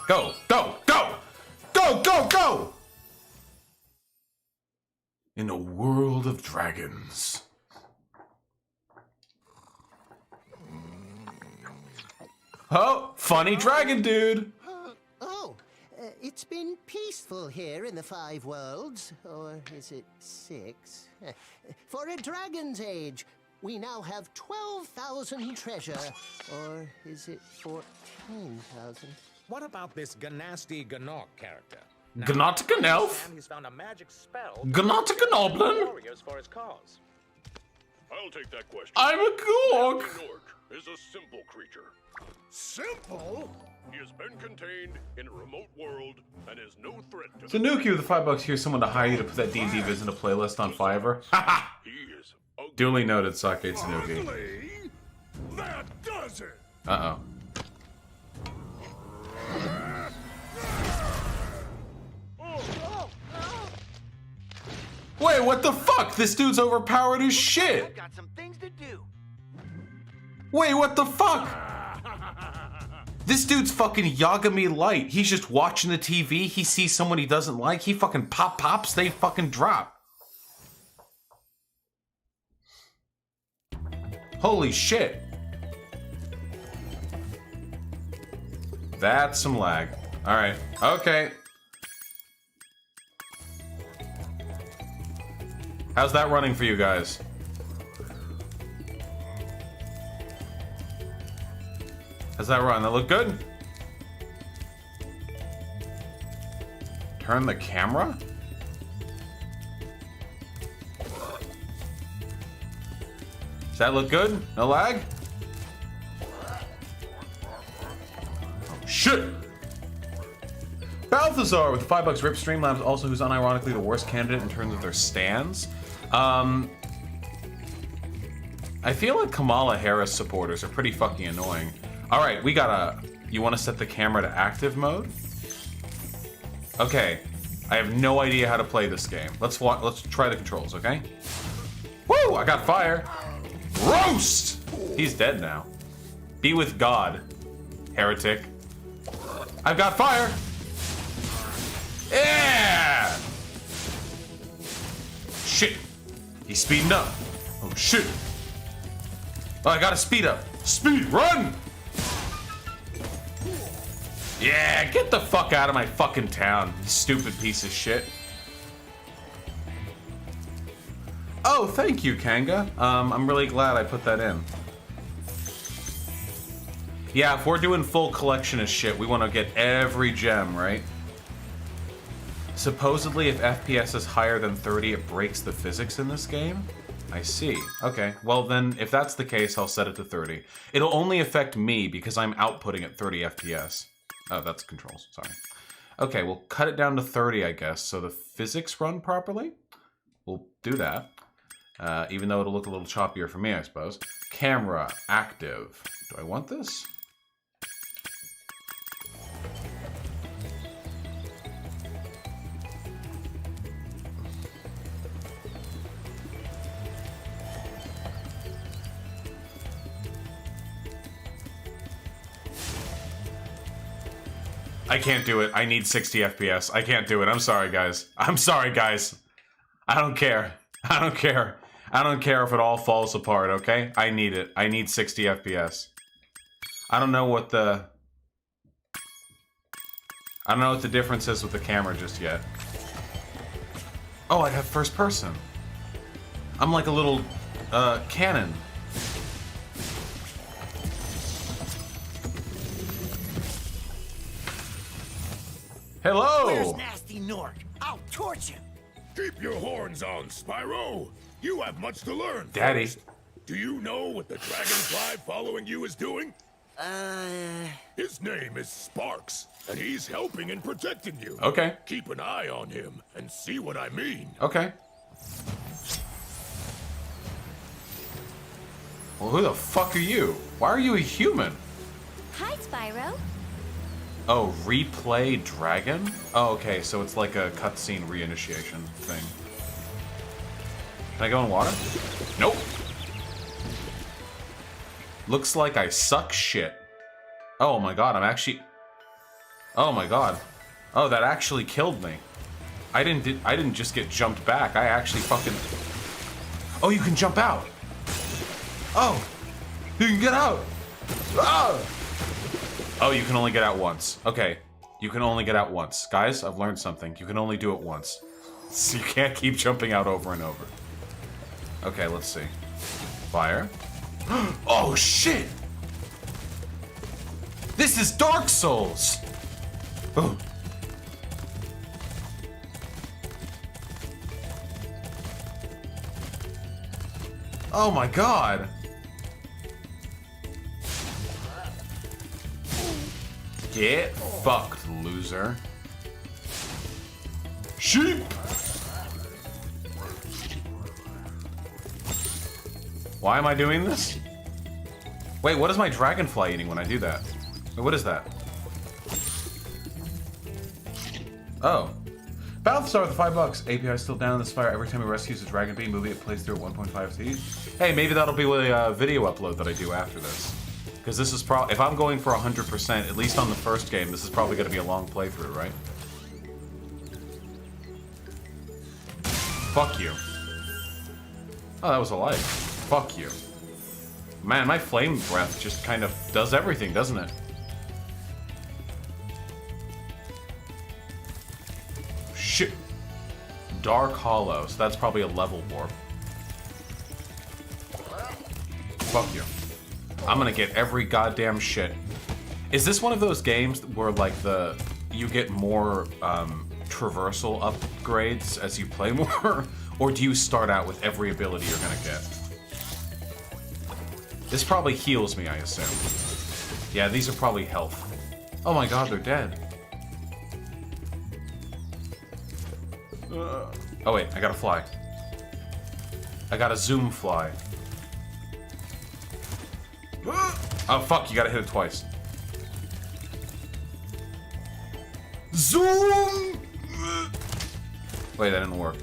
Go, go, go! Go, go, go! In a world of dragons. Oh, funny dragon dude! It's been peaceful here in the 5 worlds. Or is it 6? For a dragon's age, we now have 12,000 treasure. Or is it 14,000? What about this Ganasty Ganok character? Gnotican elf? He's found a magic spell. Gnotican oblin? Warriors for his cause. I'll take that question. I'm a gork! Gnork is a simple creature. Simple? He has been contained in a remote world and is no threat to So Nuki with the $5, here's someone to hire you to put that D&D viz in a playlist on Fiverr. Haha! He is ugly. Duly noted, Sake Tanuki. Ugly? That does it! Uh-oh. Wait, what the fuck? This dude's overpowered as shit! I've got some things to do. Wait, what the fuck? This dude's fucking Yagami Light. He's just watching the TV, he sees someone he doesn't like, he fucking pops, they fucking drop. Holy shit. That's some lag. Alright, okay. How's that running for you guys? How's that run? That look good? Turn the camera? Does that look good? No lag? Oh, shit! Balthazar with $5 Rip Streamlabs, also who's unironically the worst candidate in terms of their stands. I feel like Kamala Harris supporters are pretty fucking annoying. All right, we gotta. You want to set the camera to active mode? Okay, I have no idea how to play this game. Let's try the controls, okay? Woo! I got fire. Roast! He's dead now. Be with God, heretic. I've got fire. Yeah! Shit. He's speeding up. Oh shit. Oh, I gotta speed up. Speed, run! Yeah, get the fuck out of my fucking town, you stupid piece of shit. Oh, thank you, Kanga. I'm really glad I put that in. Yeah, if we're doing full collection of shit, we want to get every gem, right? Supposedly, if FPS is higher than 30, it breaks the physics in this game? I see. Okay, well then, if that's the case, I'll set it to 30. It'll only affect me because I'm outputting at 30 FPS. Oh, that's controls, sorry. Okay, we'll cut it down to 30, I guess, so the physics run properly. We'll do that. Even though it'll look a little choppier for me, I suppose. Camera, active. Do I want this? I can't do it. I need 60 FPS. I can't do it. I'm sorry, guys. I'm sorry, guys. I don't care. I don't care. I don't care if it all falls apart, okay? I need it. I need 60 FPS. I don't know what the difference is with the camera just yet. Oh, I have first person. I'm like a little cannon. Hello! Where's Nasty Nork? I'll torch him. Keep your horns on, Spyro. You have much to learn. Daddy. First. Do you know what the dragonfly following you is doing? His name is Sparks, and he's helping and protecting you. Okay. Keep an eye on him and see what I mean. Okay. Well, who the fuck are you? Why are you a human? Hi, Spyro. Oh, replay dragon? Oh, okay, so it's like a cutscene reinitiation thing. Can I go in water? Nope. Looks like I suck shit. Oh my god, I'm actually... Oh my god. Oh, that actually killed me. I didn't just get jumped back. I actually fucking... Oh, you can jump out. Oh, you can get out. Ah! Oh, you can only get out once. Okay, you can only get out once. Guys, I've learned something. You can only do it once. So you can't keep jumping out over and over. Okay, let's see. Fire. Oh, shit! This is Dark Souls! Oh. Oh my god! Get fucked, loser. Sheep! Why am I doing this? Wait, what is my dragonfly eating when I do that? Wait, what is that? Oh. Battlestar with $5. API still down in the Spyro. Every time he rescues a dragon bee movie, it plays through at 1.5 speed. Hey, maybe that'll be a video upload that I do after this. Because this is probably, if I'm going for 100%, at least on the first game, this is probably going to be a long playthrough, right? Fuck you. Oh, that was a life. Fuck you. Man, my flame breath just kind of does everything, doesn't it? Shit. Dark Hollow, so that's probably a level warp. Fuck you. I'm gonna get every goddamn shit. Is this one of those games where, like, you get more, traversal upgrades as you play more? Or do you start out with every ability you're gonna get? This probably heals me, I assume. Yeah, these are probably health. Oh my god, they're dead. Oh wait, I gotta fly. I gotta zoom fly. Oh fuck, you gotta hit it twice. Zoom! Wait, that didn't work.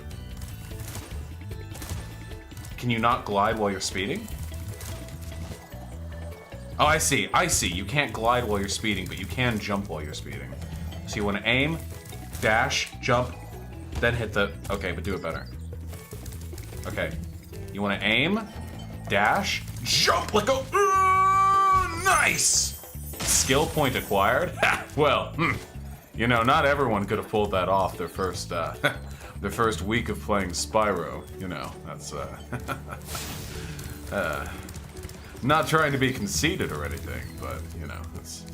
Can you not glide while you're speeding? Oh, I see. I see. You can't glide while you're speeding, but you can jump while you're speeding. So you want to aim, dash, jump, then hit the... Okay, but do it better. Okay. You want to aim, dash, jump like a... Nice! Skill point acquired? Well, you know, not everyone could have pulled that off their first, their first week of playing Spyro. You know, that's, not trying to be conceited or anything, but, you know, it's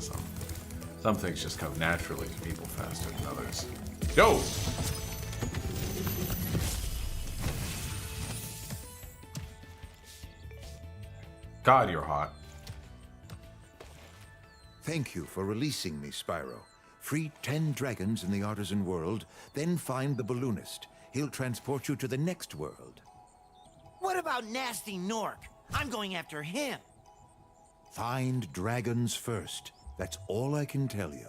some things just come naturally to people faster than others. Yo! God, you're hot. Thank you for releasing me, Spyro. Free 10 dragons in the artisan world, then find the balloonist. He'll transport you to the next world. What about Nasty Nork? I'm going after him. Find dragons first. That's all I can tell you.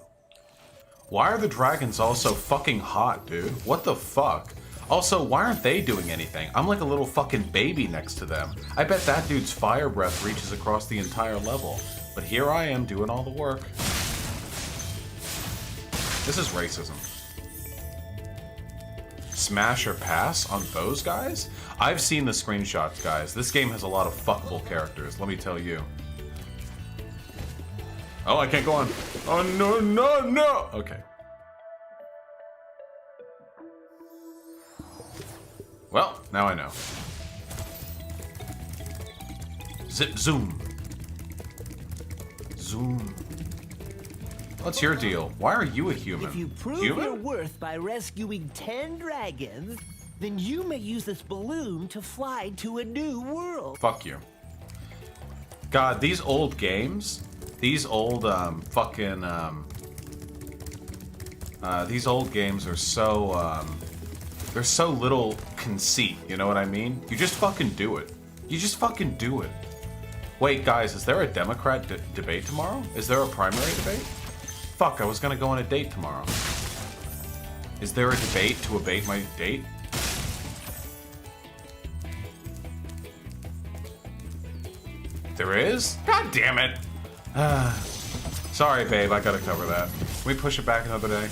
Why are the dragons all so fucking hot, dude? What the fuck? Also, why aren't they doing anything? I'm like a little fucking baby next to them. I bet that dude's fire breath reaches across the entire level. But here I am doing all the work. This is racism. Smash or pass on those guys? I've seen the screenshots, guys. This game has a lot of fuckable characters, let me tell you. Oh, I can't go on. Oh, no, no, no! Okay. Well, now I know. Zip, zoom. Zoom. What's your deal? Why are you a human? If you prove your worth by rescuing 10 dragons, then you may use this balloon to fly to a new world. Fuck you. God, these old games, these old these old games are so there's so little conceit, you know what I mean? You just fucking do it. You just fucking do it. Wait, guys, is there a Democrat debate tomorrow? Is there a primary debate? Fuck, I was gonna go on a date tomorrow. Is there a debate to abate my date? There is? God damn it. Sorry, babe, I gotta cover that. Can we push it back another day?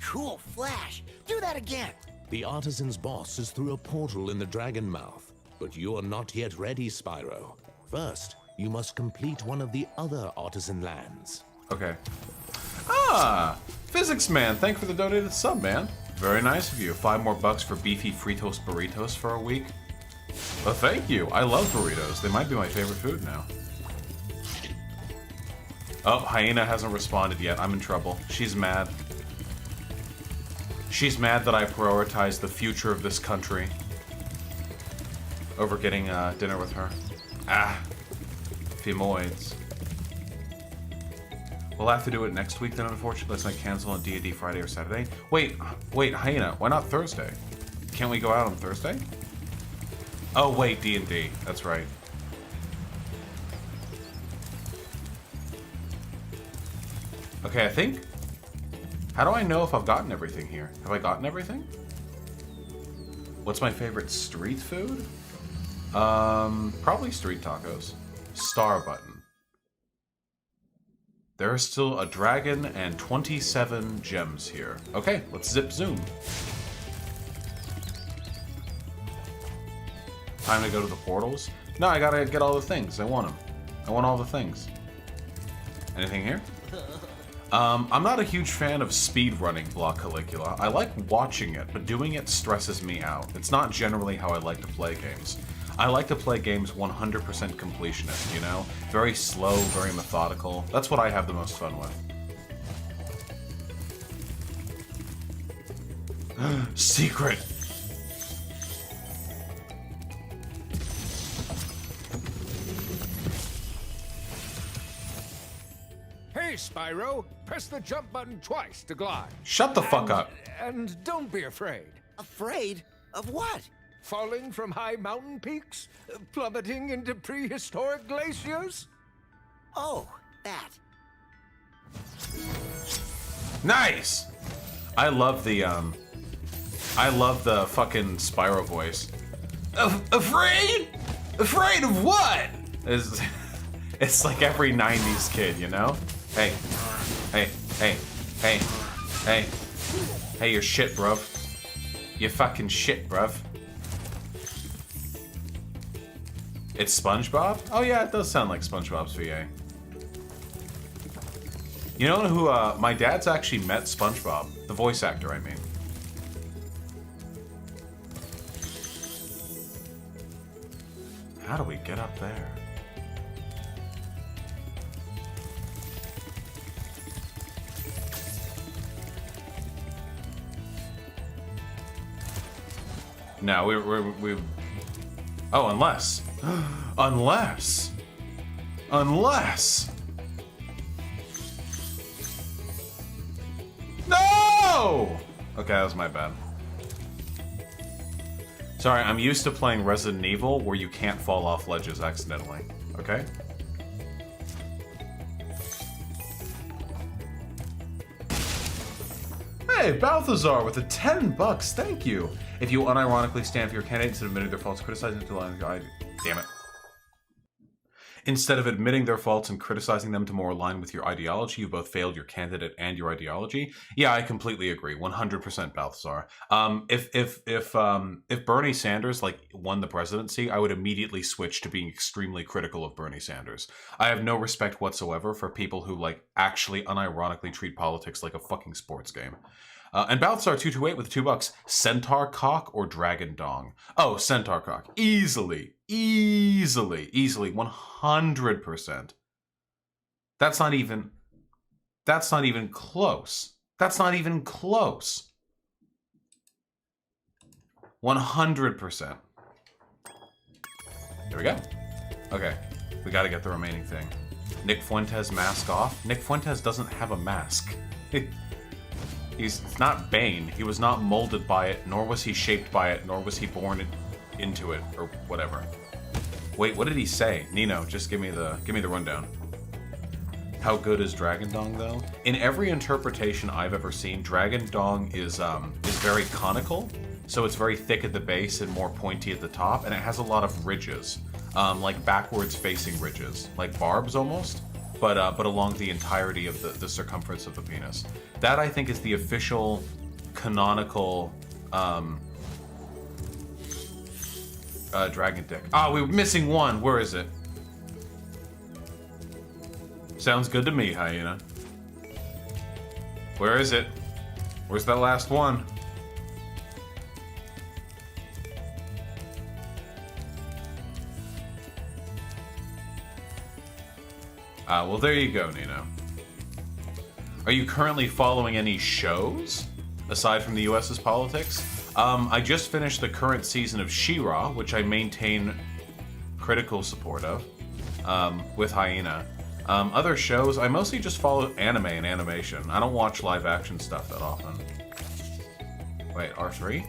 Cool flash. Do that again. The artisan's boss is through a portal in the dragon mouth, but you are not yet ready, Spyro. First, you must complete one of the other artisan lands. Okay. Ah! Physics Man, thank you for the donated sub, man. Very nice of you. $5 more for beefy Fritos burritos for a week. Well, thank you. I love burritos. They might be my favorite food now. Oh, Hyena hasn't responded yet. I'm in trouble. She's mad. She's mad that I prioritized the future of this country over getting dinner with her. Ah. Femoids. We'll have to do it next week then, unfortunately, unless I cancel on D&D Friday or Saturday. Wait, Hyena, why not Thursday? Can't we go out on Thursday? Oh, wait, D&D. That's right. Okay, I think... How do I know if I've gotten everything here? Have I gotten everything? What's my favorite street food? Probably street tacos. Star button. There is still a dragon and 27 gems here. Okay, let's zip zoom. Time to go to the portals. No, I gotta get all the things. I want them. I want all the things. Anything here? I'm not a huge fan of speedrunning Block Caligula. I like watching it, but doing it stresses me out. It's not generally how I like to play games. I like to play games 100% completionist, you know? Very slow, very methodical. That's what I have the most fun with. Secret! Hey, Spyro! Press the jump button twice to glide. Shut the fuck up. And don't be afraid. Afraid? Of what? Falling from high mountain peaks? Plummeting into prehistoric glaciers? Oh, that. Nice! I love the fucking Spyro voice. Afraid? Afraid of what? It's like every 90s kid, you know? Hey. Hey. Hey. Hey. Hey. Hey, you're shit, bruv. You fucking shit, bruv. It's SpongeBob? Oh yeah, it does sound like SpongeBob's VA. You know who, my dad's actually met SpongeBob. The voice actor, I mean. How do we get up there? No, we oh, unless. Unless. No! Okay, that was my bad. Sorry, I'm used to playing Resident Evil where you can't fall off ledges accidentally. Okay? Hey, Balthazar with the $10, thank you. If you unironically stand for your candidate instead of admitting their faults, criticizing them to line guide. Damn it. Instead of admitting their faults and criticizing them to more align with your ideology, you both failed your candidate and your ideology. Yeah, I completely agree. 100% Balthazar. If Bernie Sanders won the presidency, I would immediately switch to being extremely critical of Bernie Sanders. I have no respect whatsoever for people who actually unironically treat politics like a fucking sports game. And Balthazar228 with $2. Centaur cock or dragon dong? Oh, centaur cock. Easily. 100%. That's not even close. That's not even close. 100%. There we go. Okay. We gotta get the remaining thing. Nick Fuentes mask off. Nick Fuentes doesn't have a mask. He's not Bane. He was not molded by it, nor was he shaped by it, nor was he born into it, or whatever. Wait, what did he say? Nino, just give me the rundown. How good is Dragon Dong though? In every interpretation I've ever seen, Dragon Dong is very conical, so it's very thick at the base and more pointy at the top, and it has a lot of ridges, like backwards facing ridges, like barbs almost. but along the entirety of the circumference of the penis. That, I think, is the official canonical dragon dick. Ah, we're missing one. Where is it? Sounds good to me, Hyena. Where is it? Where's that last one? Well, there you go, Nino. Are you currently following any shows aside from the US's politics? I just finished the current season of She-Ra, which I maintain critical support of, with Hyena. Other shows, I mostly just follow anime and animation. I don't watch live action stuff that often. Wait, R3?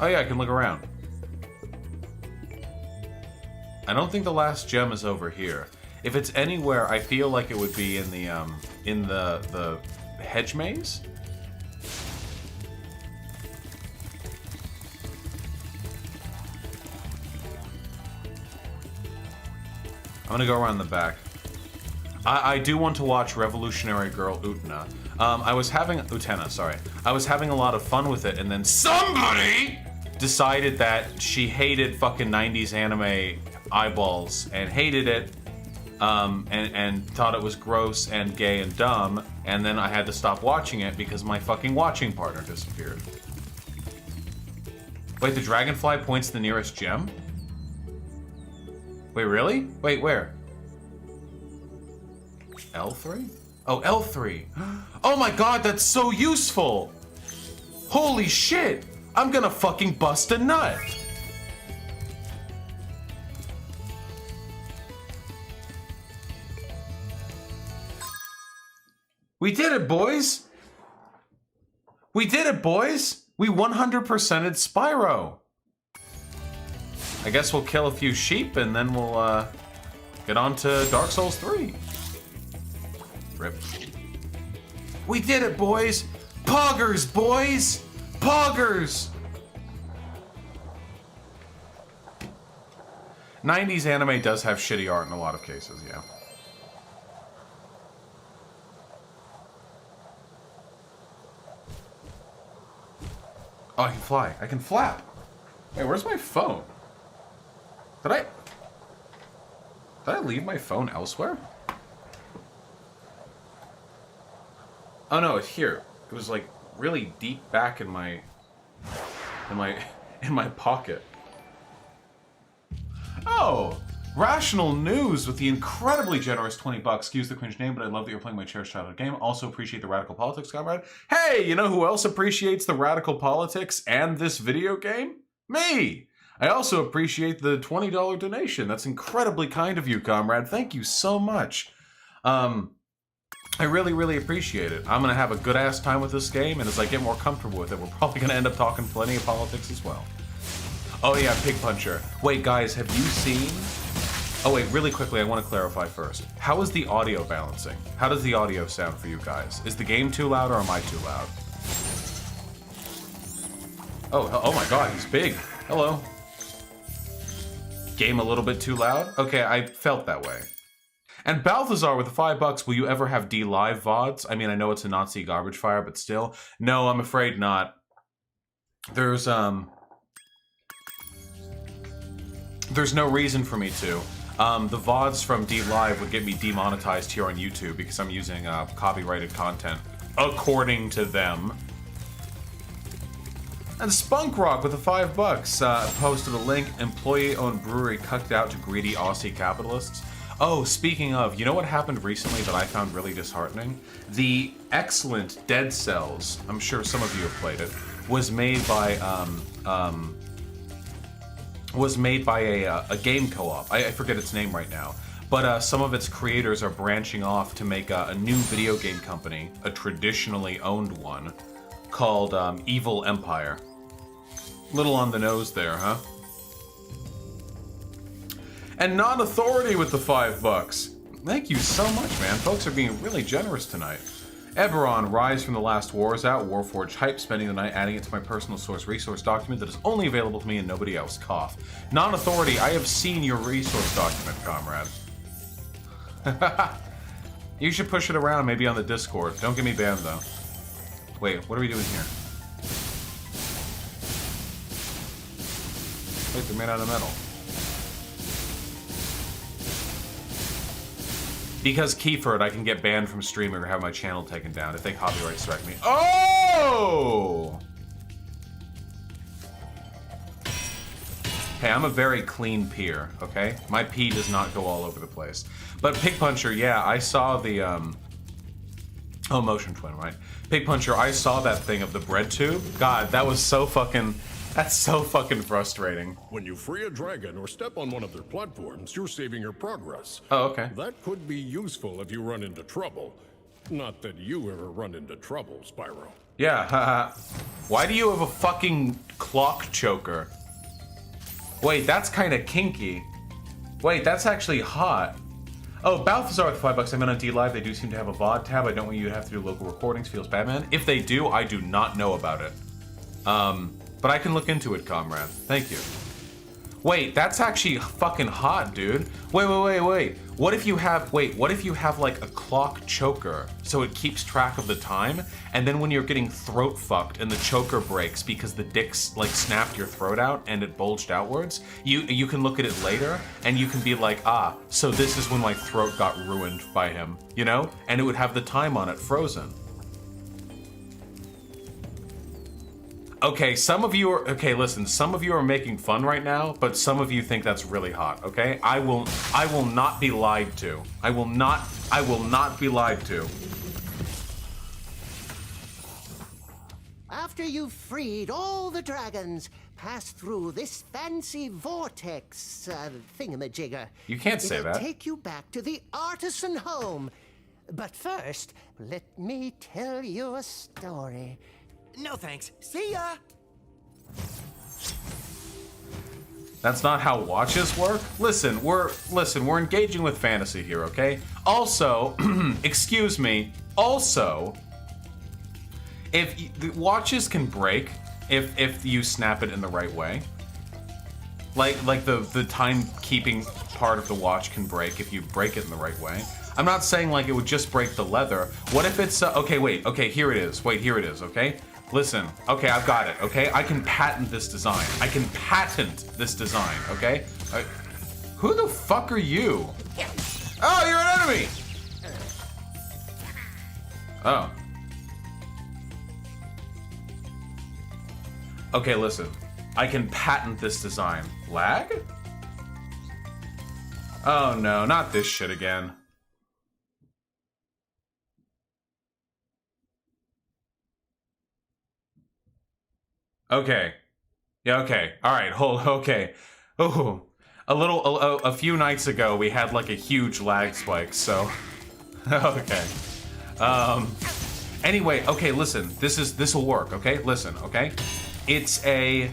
Oh yeah, I can look around. I don't think the last gem is over here. If it's anywhere, I feel like it would be in the hedge maze. I'm gonna go around the back. I do want to watch Revolutionary Girl Utena. I was having a lot of fun with it, and then somebody decided that she hated fucking 90s anime eyeballs and hated it, and thought it was gross and gay and dumb, and then I had to stop watching it because my fucking watching partner disappeared. Wait, the dragonfly points the nearest gem? Wait, really? Wait, where? L3? Oh, L3. Oh my god, that's so useful! Holy shit! I'm gonna fucking bust a nut! We did it, boys! We did it, boys! We 100%'ed Spyro! I guess we'll kill a few sheep and then we'll get on to Dark Souls 3. Rip. We did it, boys! Poggers, boys! Poggers! 90s anime does have shitty art in a lot of cases, yeah. Oh, I can fly. I can flap. Wait, where's my phone? Did I leave my phone elsewhere? Oh no, it's here. It was like really deep back in my pocket. Oh, Rational News with the incredibly generous 20 bucks. Excuse the cringe name, but I love that you're playing my cherished childhood game. Also appreciate the radical politics, comrade. Hey, you know who else appreciates the radical politics and this video game? Me! I also appreciate the $20 donation. That's incredibly kind of you, comrade. Thank you so much. I really, really appreciate it. I'm gonna have a good-ass time with this game, and as I get more comfortable with it, we're probably gonna end up talking plenty of politics as well. Oh yeah, Pig Puncher. Wait, guys, have you seen... Oh wait, really quickly, I want to clarify first. How is the audio balancing? How does the audio sound for you guys? Is the game too loud, or am I too loud? Oh my god, he's big. Hello. Game a little bit too loud? Okay, I felt that way. And Balthazar with the $5, will you ever have D-Live VODs? I mean, I know it's a Nazi garbage fire, but still. No, I'm afraid not. There's no reason for me to. The VODs from D-Live would get me demonetized here on YouTube because I'm using copyrighted content, according to them. And Spunk Rock with the $5 posted a link. Employee-owned brewery cucked out to greedy Aussie capitalists. Oh, speaking of, you know what happened recently that I found really disheartening? The excellent Dead Cells, I'm sure some of you have played it, was made by a game co-op. I forget its name right now. But some of its creators are branching off to make a new video game company, a traditionally owned one, called Evil Empire. Little on the nose there, huh? And Non-Authority with the $5. Thank you so much, man. Folks are being really generous tonight. Eberron, Rise from the Last War is out. Warforged Hype, spending the night adding it to my personal source resource document that is only available to me and nobody else. Cough. Non-Authority, I have seen your resource document, comrade. You should push it around, maybe on the Discord. Don't get me banned, though. Wait, what are we doing here? Wait, they're made out of metal. Because Keyford, I can get banned from streaming or have my channel taken down if they copyright strike me. Oh! Hey, I'm a very clean peer, okay? My pee does not go all over the place. But Pig Puncher, yeah, I saw the, oh, Motion Twin, right? Pig Puncher, I saw that thing of the bread tube. God, that was so fucking... That's so fucking frustrating. When you free a dragon or step on one of their platforms, you're saving your progress. Oh, okay. That could be useful if you run into trouble. Not that you ever run into trouble, Spyro. Yeah, haha. Why do you have a fucking clock choker? Wait, that's kind of kinky. Wait, that's actually hot. Oh, Balthazar with $5. I meant on D-Live, they do seem to have a VOD tab. I don't want you to have to do local recordings. Feels bad, man. If they do, I do not know about it. But I can look into it, comrade. Thank you. Wait, that's actually fucking hot, dude. Wait. What if you have like a clock choker so it keeps track of the time, and then when you're getting throat fucked and the choker breaks because the dick's like snapped your throat out and it bulged outwards, you can look at it later and you can be like, ah, so this is when my throat got ruined by him, you know? And it would have the time on it frozen. Okay, some of you are, okay, listen, some of you are making fun right now, but some of you think that's really hot, okay? I will not be lied to. I will not be lied to. After you've freed all the dragons, pass through this fancy vortex thingamajigger. You can't say It'll that. take you back to the artisan home. But first, let me tell you a story. No thanks. See ya! That's not how watches work? Listen, we're engaging with fantasy here, okay? Also, excuse me, also, the watches can break if you snap it in the right way. Like the timekeeping part of the watch can break if you break it in the right way. I'm not saying like it would just break the leather. What if it's, okay, wait, okay, here it is. Wait, here it is, okay? Listen, okay, I've got it, okay? I can patent this design. Okay? Who the fuck are you? Oh, you're an enemy! Oh. Okay, listen. I can patent this design. Lag? Oh no, not this shit again. Okay. Yeah, okay. Alright, okay. Oh, a few nights ago we had like a huge lag spike, so... Okay. Anyway, okay, listen. This'll work, okay? Listen, okay? It's a...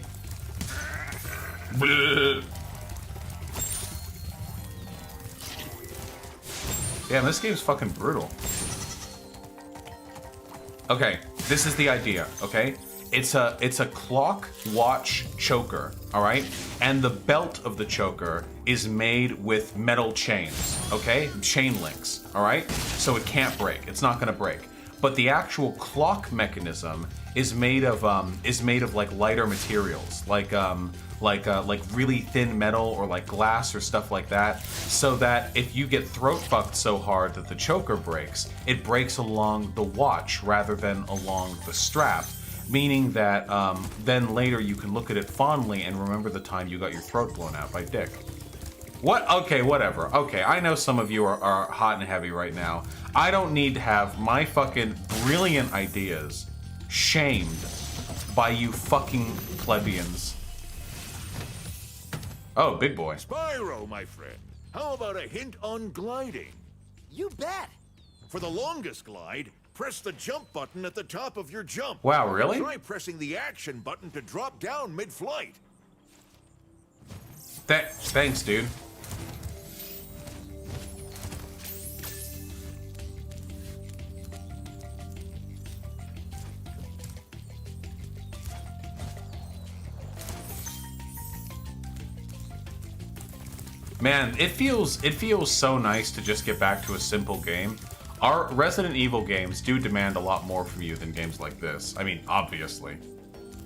Damn, this game's fucking brutal. Okay, this is the idea, okay? It's a clock watch choker, all right? And the belt of the choker is made with metal chains, okay? Chain links, all right? So it can't break. It's not gonna break. But the actual clock mechanism is made of like lighter materials, like really thin metal or like glass or stuff like that, so that if you get throat fucked so hard that the choker breaks, it breaks along the watch rather than along the strap. Meaning that then later you can look at it fondly and remember the time you got your throat blown out by Dick. What? Okay, whatever. Okay, I know some of you are hot and heavy right now. I don't need to have my fucking brilliant ideas shamed by you fucking plebeians. Oh, big boy. Spyro, my friend, how about a hint on gliding? You bet! For the longest glide, press the jump button at the top of your jump. Wow, really? Try pressing the action button to drop down mid-flight. Thanks, dude. Man, it feels so nice to just get back to a simple game. Our Resident Evil games do demand a lot more from you than games like this. I mean, obviously.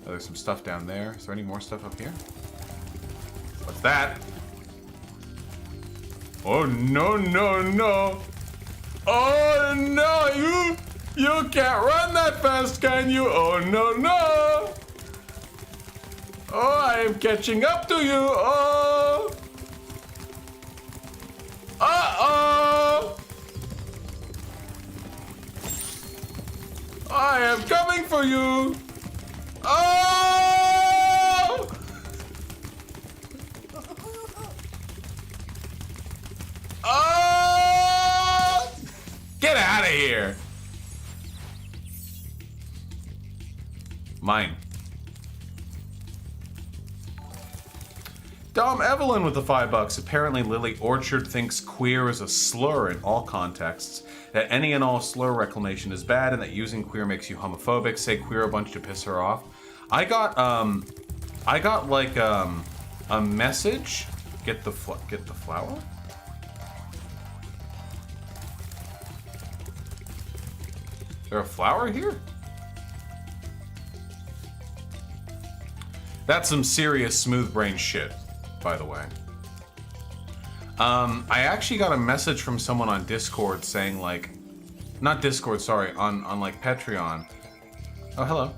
Oh, there's some stuff down there. Is there any more stuff up here? What's that? Oh, no, no, no. Oh, no, you can't run that fast, can you? Oh, no, no. Oh, I am catching up to you. Oh. Uh-oh. I am coming for you. Oh. Oh. Get out of here. Mine. Dom Evelyn with the $5. Apparently Lily Orchard thinks queer is a slur in all contexts, that any and all slur reclamation is bad, and that using queer makes you homophobic. Say queer a bunch to piss her off. I got like a message. Get the flower? Is there a flower here? That's some serious smooth brain shit, by the way. I actually got a message from someone on Discord saying like, not Discord, sorry, on like Patreon. Oh, hello.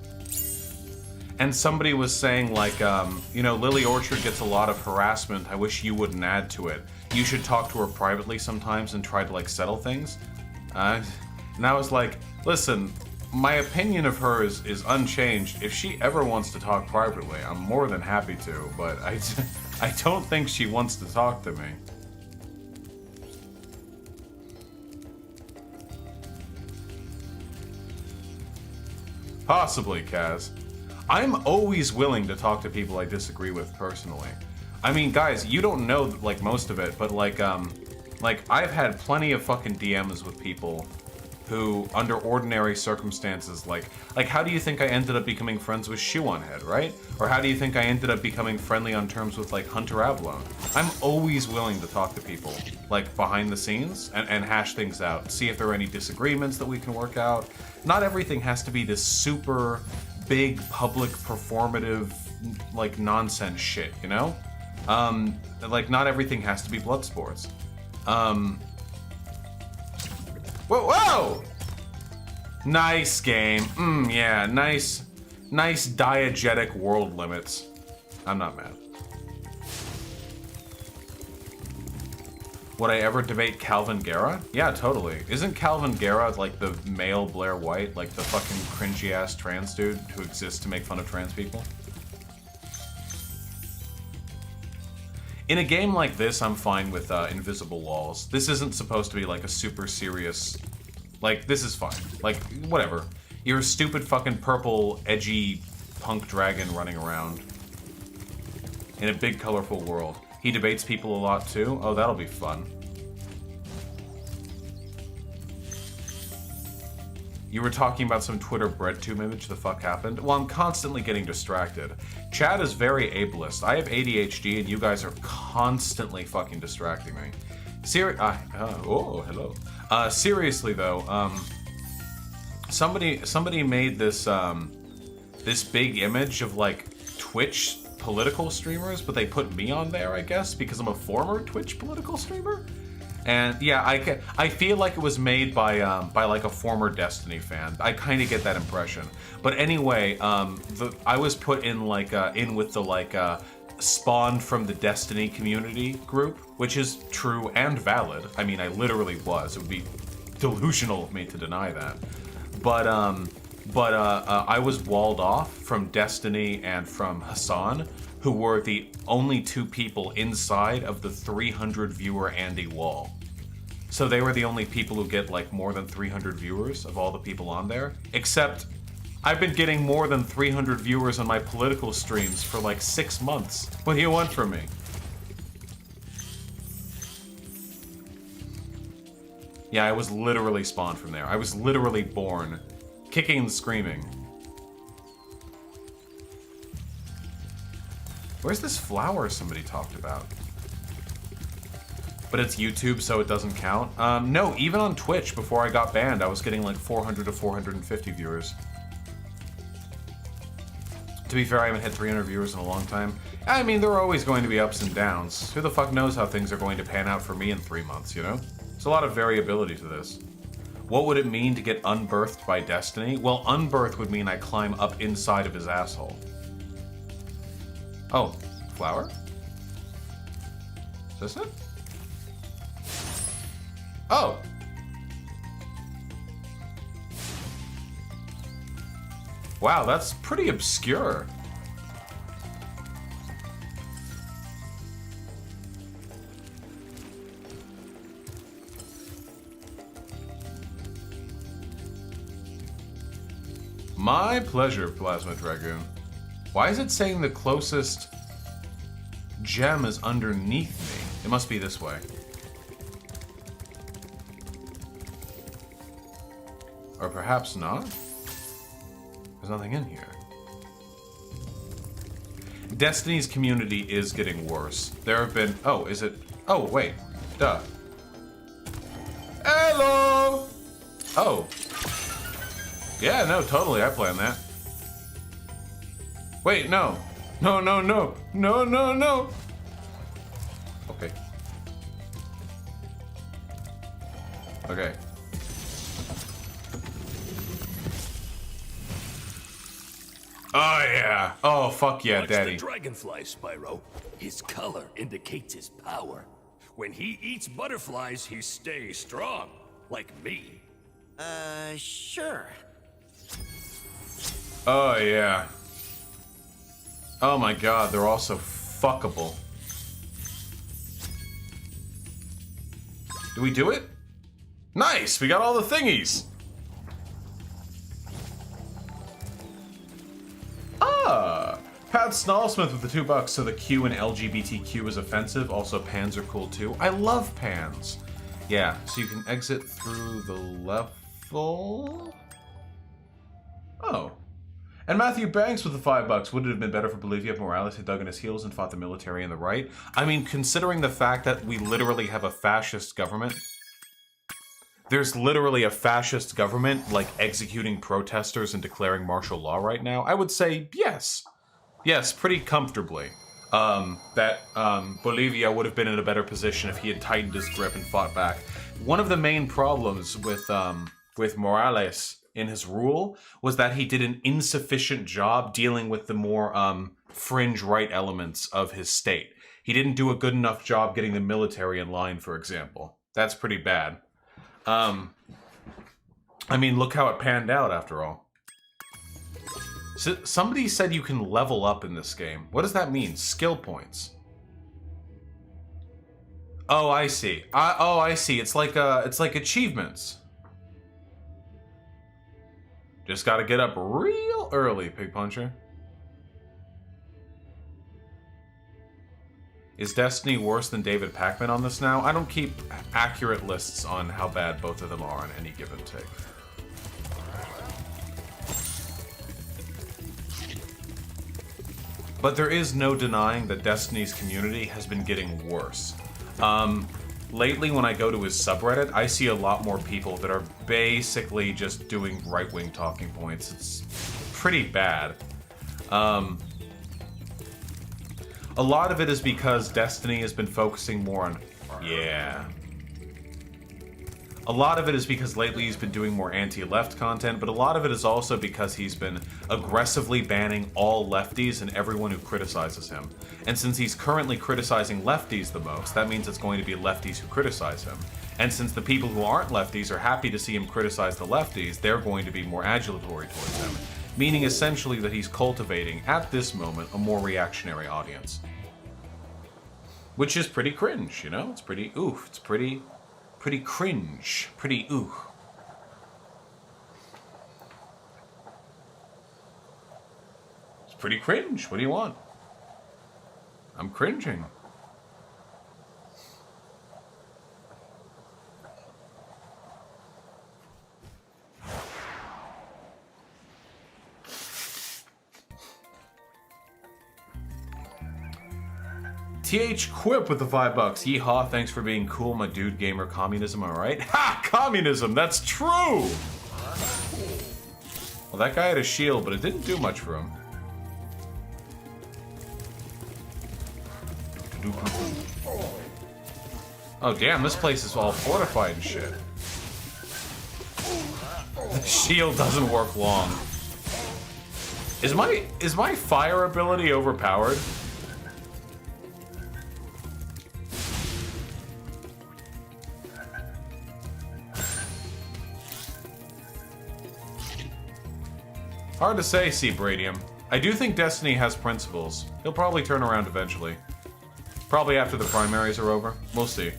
And somebody was saying like, you know, Lily Orchard gets a lot of harassment. I wish you wouldn't add to it. You should talk to her privately sometimes and try to like settle things. And I was like, listen, my opinion of her is unchanged. If she ever wants to talk privately, I'm more than happy to, but I don't think she wants to talk to me. Possibly, Kaz. I'm always willing to talk to people I disagree with personally. I mean, guys, you don't know like most of it, but like I've had plenty of fucking DMs with people who, under ordinary circumstances, like how do you think I ended up becoming friends with Shoe on Head, right? Or how do you think I ended up becoming friendly on terms with like Hunter Avalon? I'm always willing to talk to people like behind the scenes and hash things out, see if there are any disagreements that we can work out. Not everything has to be this super big public performative like nonsense shit, you know? Like not everything has to be blood sports. Whoa, whoa! Nice game. Yeah, nice diegetic world limits. I'm not mad. Would I ever debate Calvin Guerra? Yeah, totally. Isn't Calvin Guerra like the male Blair White, like the fucking cringy ass trans dude who exists to make fun of trans people? In a game like this, I'm fine with invisible walls. This isn't supposed to be like a super serious... Like, this is fine. Like, whatever. You're a stupid fucking purple, edgy punk dragon running around in a big, colorful world. He debates people a lot, too. Oh, that'll be fun. You were talking about some Twitter BreadTube image. The fuck happened? Well, I'm constantly getting distracted. Chad is very ableist. I have ADHD, and you guys are constantly fucking distracting me. Oh, hello. Seriously though, somebody made this this big image of like Twitch political streamers, but they put me on there, I guess, because I'm a former Twitch political streamer. And yeah, I feel like it was made by like a former Destiny fan. I kind of get that impression. But anyway, I was put in like in with the like spawned from the Destiny community group, which is true and valid. I mean, I literally was. It would be delusional of me to deny that. But I was walled off from Destiny and from Hassan, who were the only two people inside of the 300 viewer Andy wall. So they were the only people who get like more than 300 viewers of all the people on there, except I've been getting more than 300 viewers on my political streams for like 6 months. What do you want from me? Yeah, I was literally spawned from there. I was literally born, kicking and screaming. Where's this flower somebody talked about? But it's YouTube, so it doesn't count. No, even on Twitch, before I got banned, I was getting like 400 to 450 viewers. To be fair, I haven't hit 300 viewers in a long time. I mean, there are always going to be ups and downs. Who the fuck knows how things are going to pan out for me in 3 months, you know? There's a lot of variability to this. What would it mean to get unbirthed by Destiny? Well, unbirth would mean I climb up inside of his asshole. Oh, flower? Is this it? Oh! Wow, that's pretty obscure. My pleasure, Plasma Dragoon. Why is it saying the closest gem is underneath me? It must be this way. Or perhaps not? There's nothing in here. Destiny's community is getting worse. There have been... Oh, is it... Oh, wait. Duh. Hello! Oh. Yeah, no, totally. I planned that. Wait, no. No, no, no. No, no, no. Okay. Okay. Oh, yeah. Oh, fuck yeah, Watch Daddy. the dragonfly, Spyro. His color indicates his power. When he eats butterflies, he stays strong. Like me. Sure. Oh, yeah. Oh my god, they're all so fuckable. Do we do it? Nice! We got all the thingies! Ah! Pat Snallsmith with the $2, so the Q in LGBTQ is offensive. Also, pans are cool too. I love pans! Yeah, so you can exit through the level... Oh. And Matthew Banks with the $5. Would it have been better for Bolivia if Morales had dug in his heels and fought the military and the right? I mean, considering the fact that we literally have a fascist government... There's literally a fascist government, like, executing protesters and declaring martial law right now. I would say yes. Yes, pretty comfortably. Bolivia would have been in a better position if he had tightened his grip and fought back. One of the main problems with Morales in his rule was that he did an insufficient job dealing with the more fringe right elements of his state. He didn't do a good enough job getting the military in line, for example. That's pretty bad. I mean, look how it panned out, after all. So, somebody said you can level up in this game. What does that mean? Skill points. Oh, I see. I see. It's like achievements. Just gotta get up real early, Pig Puncher. Is Destiny worse than David Pakman on this now? I don't keep accurate lists on how bad both of them are on any given take. But there is no denying that Destiny's community has been getting worse. Lately, when I go to his subreddit, I see a lot more people that are basically just doing right-wing talking points. It's pretty bad. A lot of it is because Destiny has been focusing more on... Yeah. A lot of it is because lately he's been doing more anti-left content, but a lot of it is also because he's been aggressively banning all lefties and everyone who criticizes him. And since he's currently criticizing lefties the most, that means it's going to be lefties who criticize him. And since the people who aren't lefties are happy to see him criticize the lefties, they're going to be more adulatory towards him. Meaning essentially that he's cultivating, at this moment, a more reactionary audience. Which is pretty cringe, you know? It's pretty oof. It's pretty cringe. Pretty ooh. It's pretty cringe. What do you want? I'm cringing. TH Quip with the $5. Yeehaw, thanks for being cool, my dude. Gamer communism, alright? Ha! Communism, that's true! Well, that guy had a shield, but it didn't do much for him. Oh, damn, this place is all fortified and shit. The shield doesn't work long. Is my fire ability overpowered? Hard to say, Bradium. I do think Destiny has principles. He'll probably turn around eventually. Probably after the primaries are over. We'll see.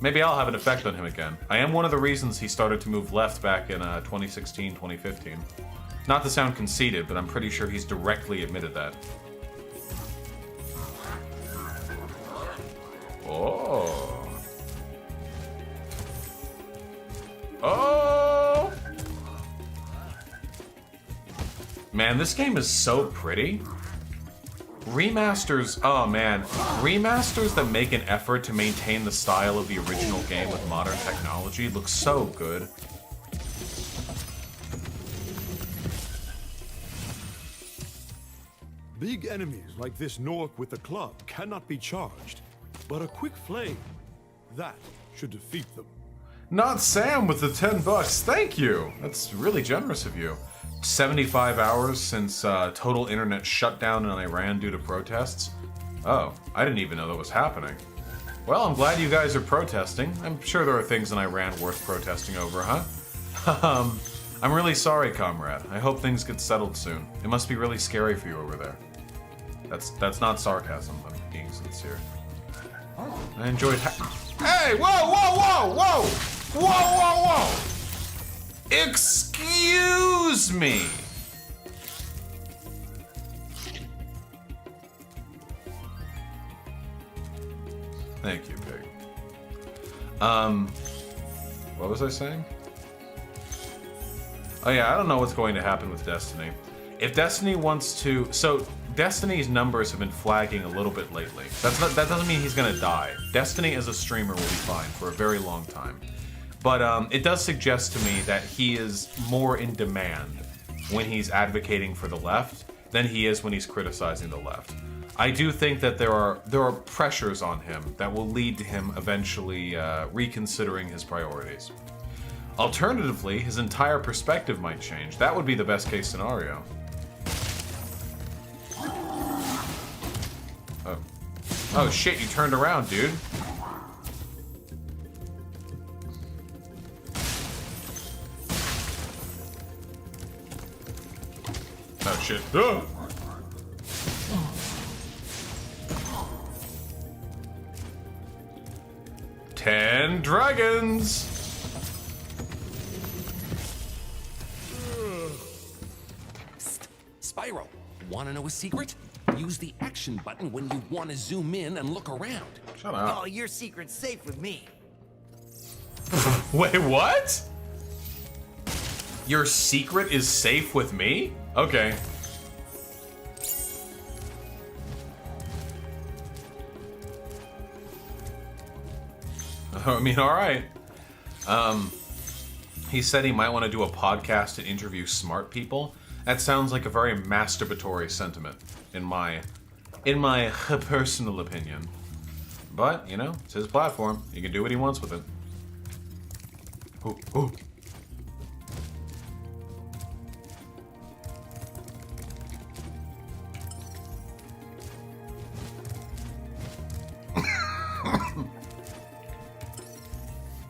Maybe I'll have an effect on him again. I am one of the reasons he started to move left back in 2016, 2015. Not to sound conceited, but I'm pretty sure he's directly admitted that. Oh. Oh! Man, this game is so pretty. Remasters, oh man. Remasters that make an effort to maintain the style of the original game with modern technology look so good. Big enemies like this Nork with the club cannot be charged, but a quick flame, that should defeat them. Not Sam with the $10. Thank you. That's really generous of you. 75 hours since total internet shutdown in Iran due to protests. Oh, I didn't even know that was happening. Well, I'm glad you guys are protesting. I'm sure there are things in Iran worth protesting over, huh? I'm really sorry, comrade. I hope things get settled soon. It must be really scary for you over there. That's not sarcasm, I'm being sincere. I enjoyed Hey! Whoa, whoa, whoa, whoa! Whoa, whoa, whoa! Excuse me! Thank you, pig. What was I saying? Oh yeah, I don't know what's going to happen with Destiny. If Destiny wants to... So, Destiny's numbers have been flagging a little bit lately. That doesn't mean he's gonna die. Destiny as a streamer will be fine for a very long time. But it does suggest to me that he is more in demand when he's advocating for the left than he is when he's criticizing the left. I do think that there are pressures on him that will lead to him eventually reconsidering his priorities. Alternatively, his entire perspective might change. That would be the best case scenario. Oh. Oh shit, you turned around, dude. Oh shit. Oh! 10 dragons! Psst. Spyro, wanna know a secret? Use the action button when you want to zoom in and look around. Shut up. Oh, your secret's safe with me. Wait, what? Your secret is safe with me? Okay. I mean, alright. He said he might want to do a podcast and interview smart people. That sounds like a very masturbatory sentiment, in my personal opinion. But, you know, it's his platform. He can do what he wants with it. Ooh, ooh.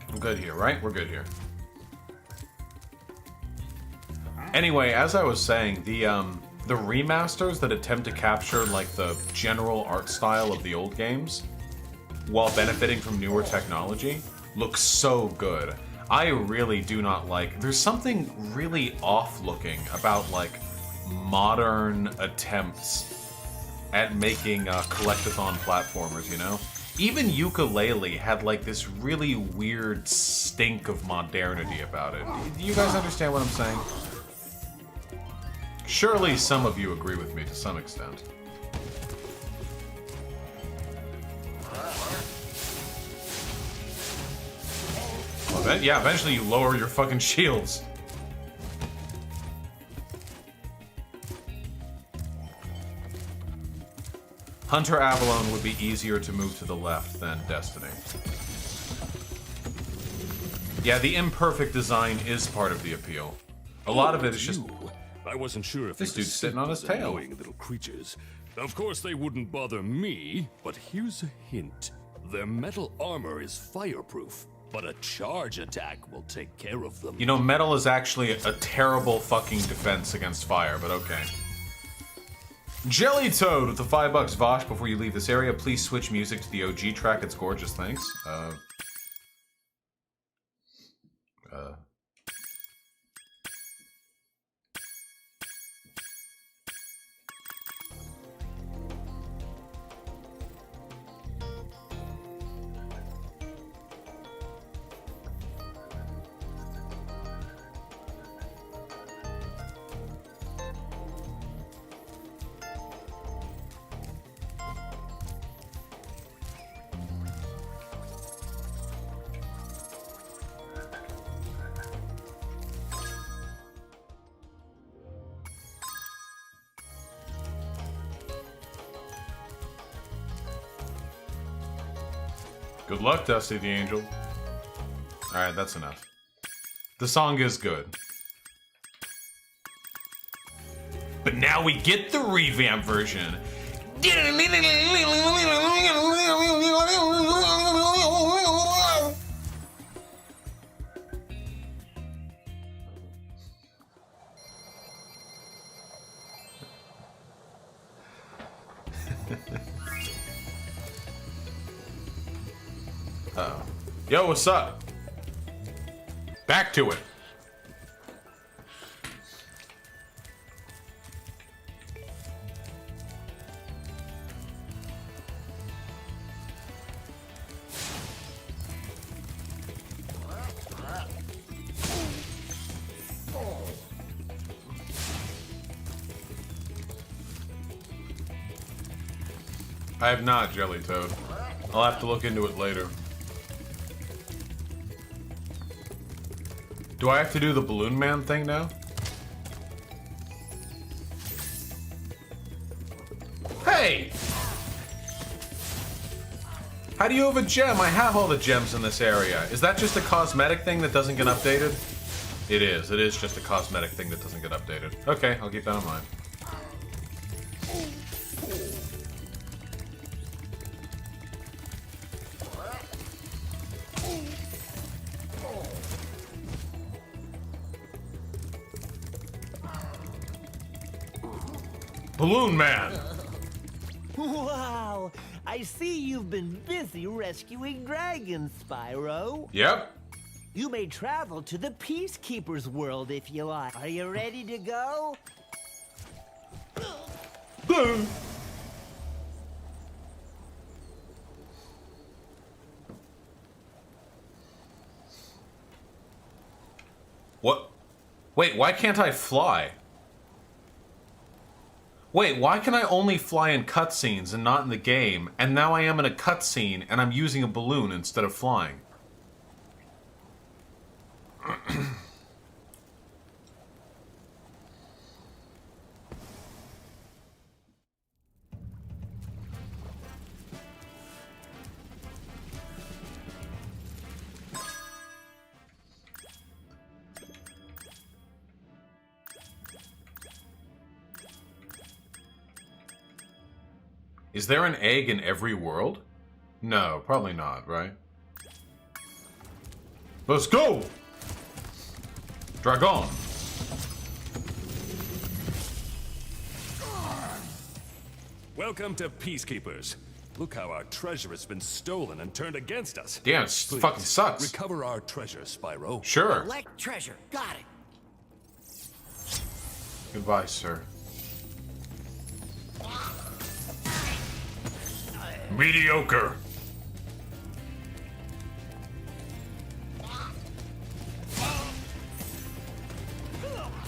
I'm good here, right? We're good here. Anyway, as I was saying, the remasters that attempt to capture like the general art style of the old games while benefiting from newer technology look so good. I really do not like... There's something really off-looking about like modern attempts at making collectathon platformers, you know? Even Yooka-Laylee had like this really weird stink of modernity about it. Do you guys understand what I'm saying? Surely some of you agree with me to some extent. Yeah, eventually you lower your fucking shields. Hunter Avalon would be easier to move to the left than Destiny. Yeah, the imperfect design is part of the appeal. A lot of it is just... I wasn't sure if this dude's sitting on his tail. Annoying little creatures. Of course they wouldn't bother me, but here's a hint. Their metal armor is fireproof, but a charge attack will take care of them. You know, metal is actually a terrible fucking defense against fire, but okay. Jelly Toad with the $5. Vaush, before you leave this area, please switch music to the OG track. It's gorgeous, thanks. Good luck, Dusty the Angel. Alright, that's enough. The song is good. But now we get the revamp version. Uh-oh. Yo, what's up? Back to it. I have not, Jelly Toad. I'll have to look into it later. Do I have to do the Balloon Man thing now? Hey! How do you have a gem? I have all the gems in this area. Is that just a cosmetic thing that doesn't get updated? It is. It is just a cosmetic thing that doesn't get updated. Okay, I'll keep that in mind. Balloon Man! Wow! I see you've been busy rescuing dragons, Spyro. Yep. You may travel to the Peacekeeper's world if you like. Are you ready to go? What? Wait, why can't I fly? Wait, why can I only fly in cutscenes and not in the game? And now I am in a cutscene and I'm using a balloon instead of flying. Is there an egg in every world? No, probably not, right? Let's go! Dragon! Welcome to Peacekeepers. Look how our treasure has been stolen and turned against us. Damn, it fucking sucks. Recover our treasure, Spyro. Sure. Collect treasure. Got it. Goodbye, sir. Mediocre.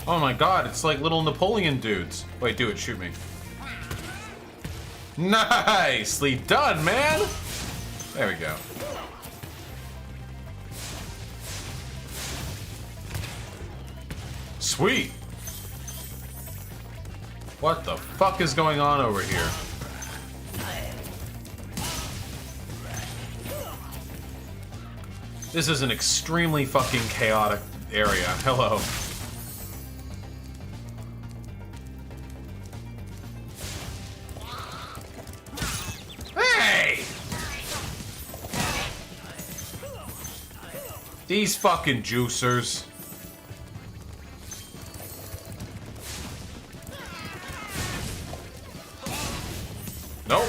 Oh my god, it's like little Napoleon dudes. Wait, do it, shoot me. Nicely done, man! There we go. Sweet! What the fuck is going on over here? This is an extremely fucking chaotic area. Hello. Hey! These fucking juicers. Nope.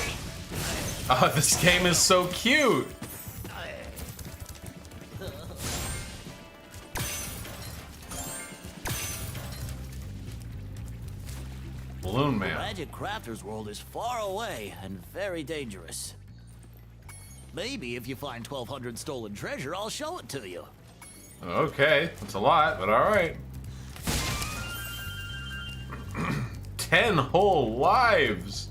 Oh, this game is so cute. Balloon Man. The Magic Crafter's world is far away and very dangerous. Maybe if you find 1,200 stolen treasure, I'll show it to you. Okay, that's a lot, but alright. 10 whole lives!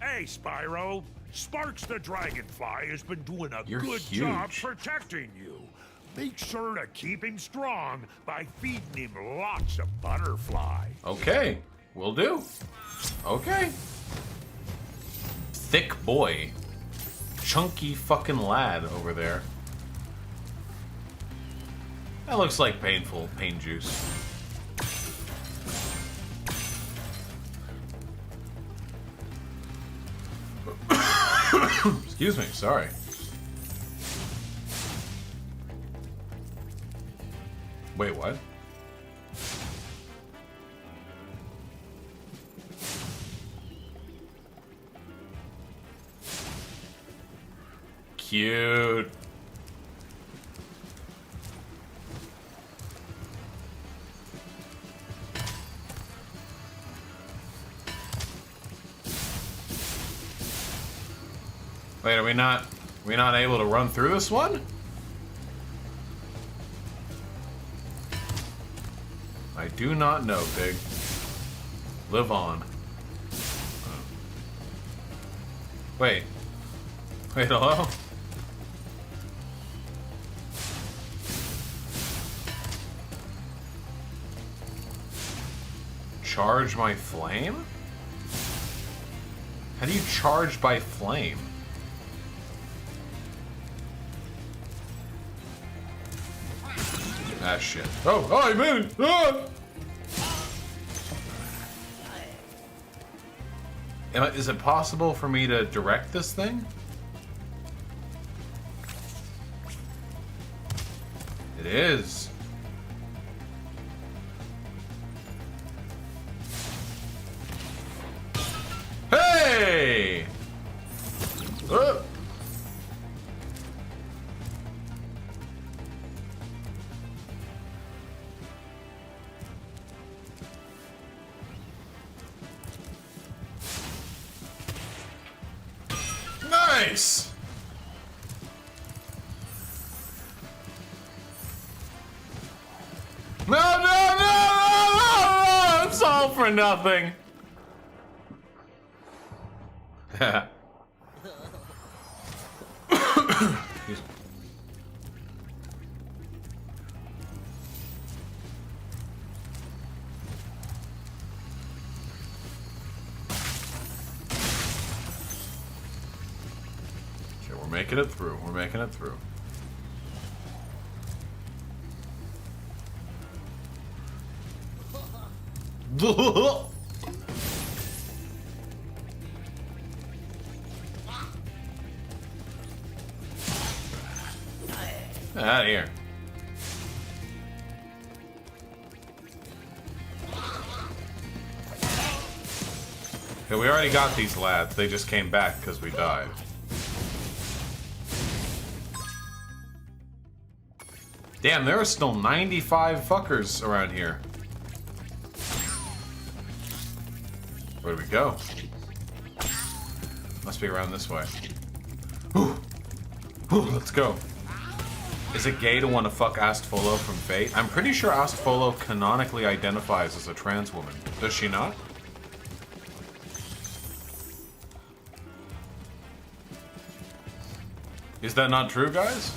Hey, Spyro. Sparks the Dragonfly has been doing a You're good huge. job protecting you. Make sure to keep him strong by feeding him lots of butterfly. Okay, will do. Okay. Thick boy. Chunky fucking lad over there. That looks like pain juice. Excuse me, sorry. Wait, what? Cute. Wait, are we not able to run through this one? I do not know, Pig. Live on. Wait. Wait, hello? Charge my flame? How do you charge by flame? Ah, shit. Oh, I made it! Ah! Is it possible for me to direct this thing? It is. Hey! Ah! Nice! No, no, no, no, no! It's all for nothing. Excuse me. Okay, we're making it through. We're making it through. Out of here. Okay, we already got these lads. They just came back because we died. Damn, there are still 95 fuckers around here. Where do we go? Must be around this way. Whew. Whew, let's go. Is it gay to want to fuck Astfolo from Fate? I'm pretty sure Astfolo canonically identifies as a trans woman. Does she not? Is that not true, guys?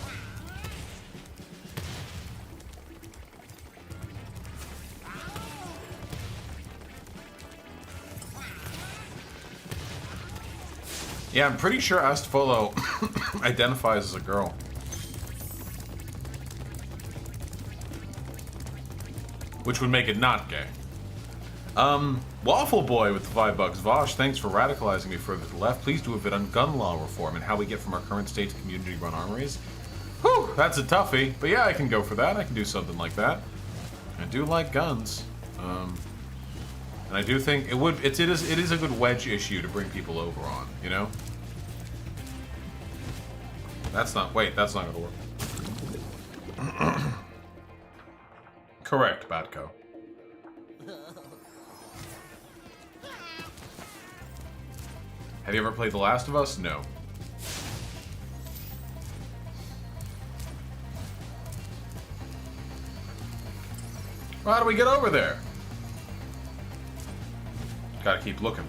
Yeah, I'm pretty sure Astfolo identifies as a girl. Which would make it not gay. Waffle Boy with the $5. Vaush, thanks for radicalizing me further to the left. Please do a vid on gun law reform and how we get from our current state to community-run armories. Whew, that's a toughie. But yeah, I can go for that. I can do something like that. I do like guns. And I do think it is a good wedge issue to bring people over on, you know? That's not gonna work. Correct, Batco. Have you ever played The Last of Us? No. Well, how do we get over there? Gotta keep looking.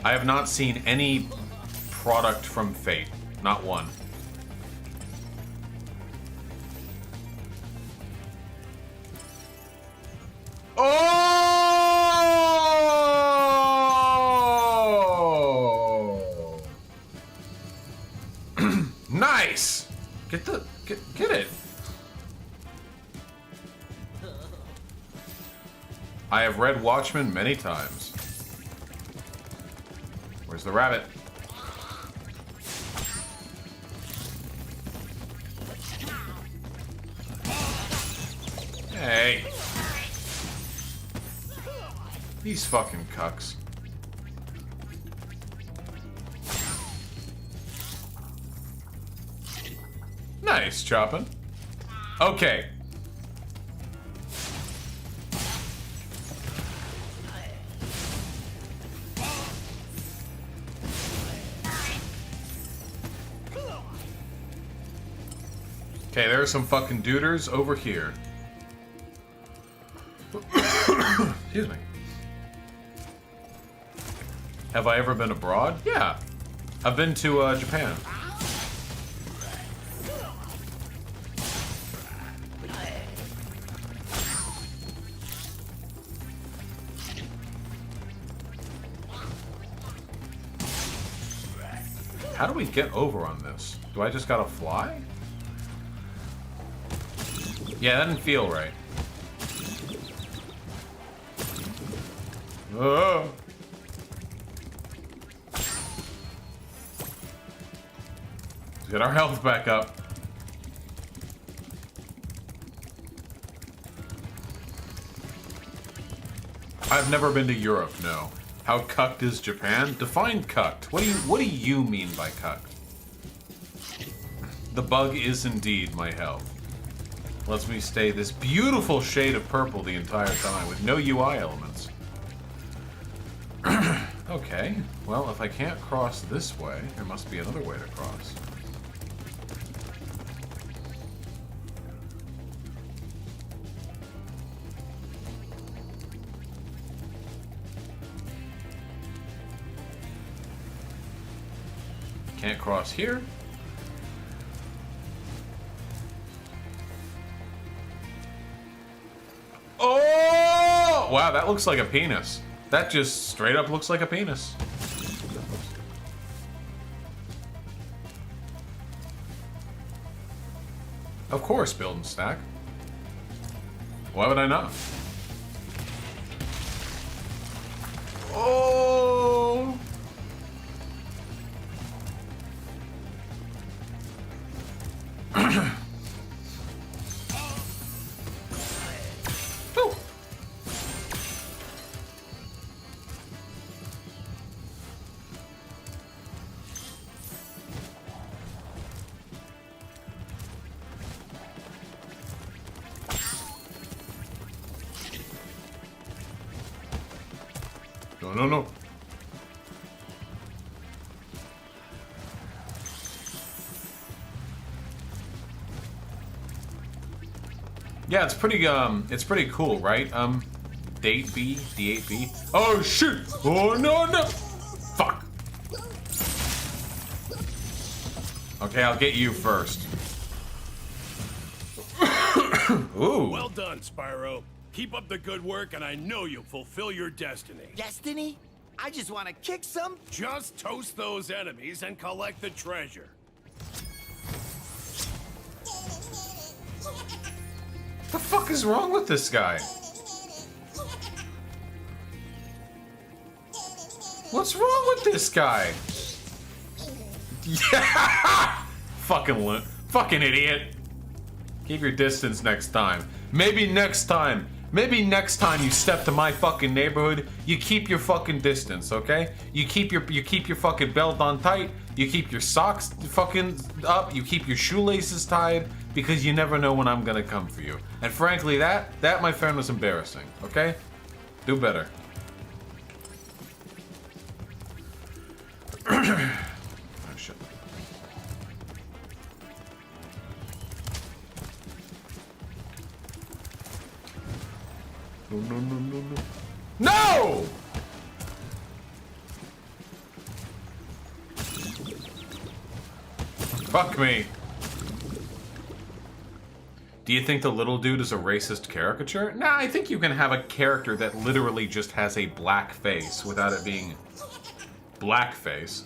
I have not seen any product from Fate. Not one. Oh! Nice! Get it. I have read Watchmen many times. Where's the rabbit? Hey. These fucking cucks. Nice, chopping. Okay. Okay, there are some fucking duders over here. Excuse me. Have I ever been abroad? Yeah. I've been to Japan. How do we get over on this? Do I just gotta fly? Yeah, that didn't feel right. Oh. Let's get our health back up. I've never been to Europe, no. How cucked is Japan? Define cucked. What do you mean by cucked? The bug is indeed my health. Lets me stay this beautiful shade of purple the entire time with no UI elements. Okay, well, if I can't cross this way, there must be another way to cross. Can't cross here. Oh! Wow, that looks like a penis. That just straight up looks like a penis. Of course, build and stack. Why would I not? Oh! No. Yeah, it's pretty cool, right? Date B, D8B. Oh shit! Oh no! Fuck! Okay, I'll get you first. Ooh. Well done, Spyro. Keep up the good work, and I know you'll fulfill your destiny. Destiny? I just want to kick some. Just toast those enemies and collect the treasure. The fuck is wrong with this guy? What's wrong with this guy? Yeah! Fucking idiot. Keep your distance next time. Maybe next time you step to my fucking neighborhood, you keep your fucking distance, okay? You keep your fucking belt on tight, you keep your socks fucking up, you keep your shoelaces tied, because you never know when I'm gonna come for you. And frankly, that my friend was embarrassing, okay? Do better. Oh shit. No! No! Fuck me. Do you think the little dude is a racist caricature? Nah, I think you can have a character that literally just has a black face without it being blackface.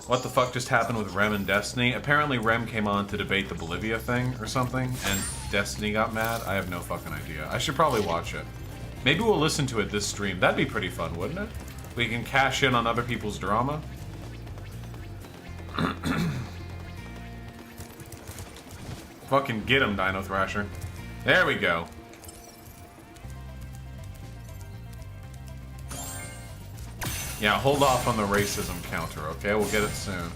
What the fuck just happened with Rem and Destiny? Apparently Rem came on to debate the Bolivia thing or something, and Destiny got mad. I have no fucking idea. I should probably watch it. Maybe we'll listen to it this stream. That'd be pretty fun, wouldn't it? We can cash in on other people's drama. Fucking get him, Dino Thrasher. There we go. Yeah, hold off on the racism counter, okay? We'll get it soon.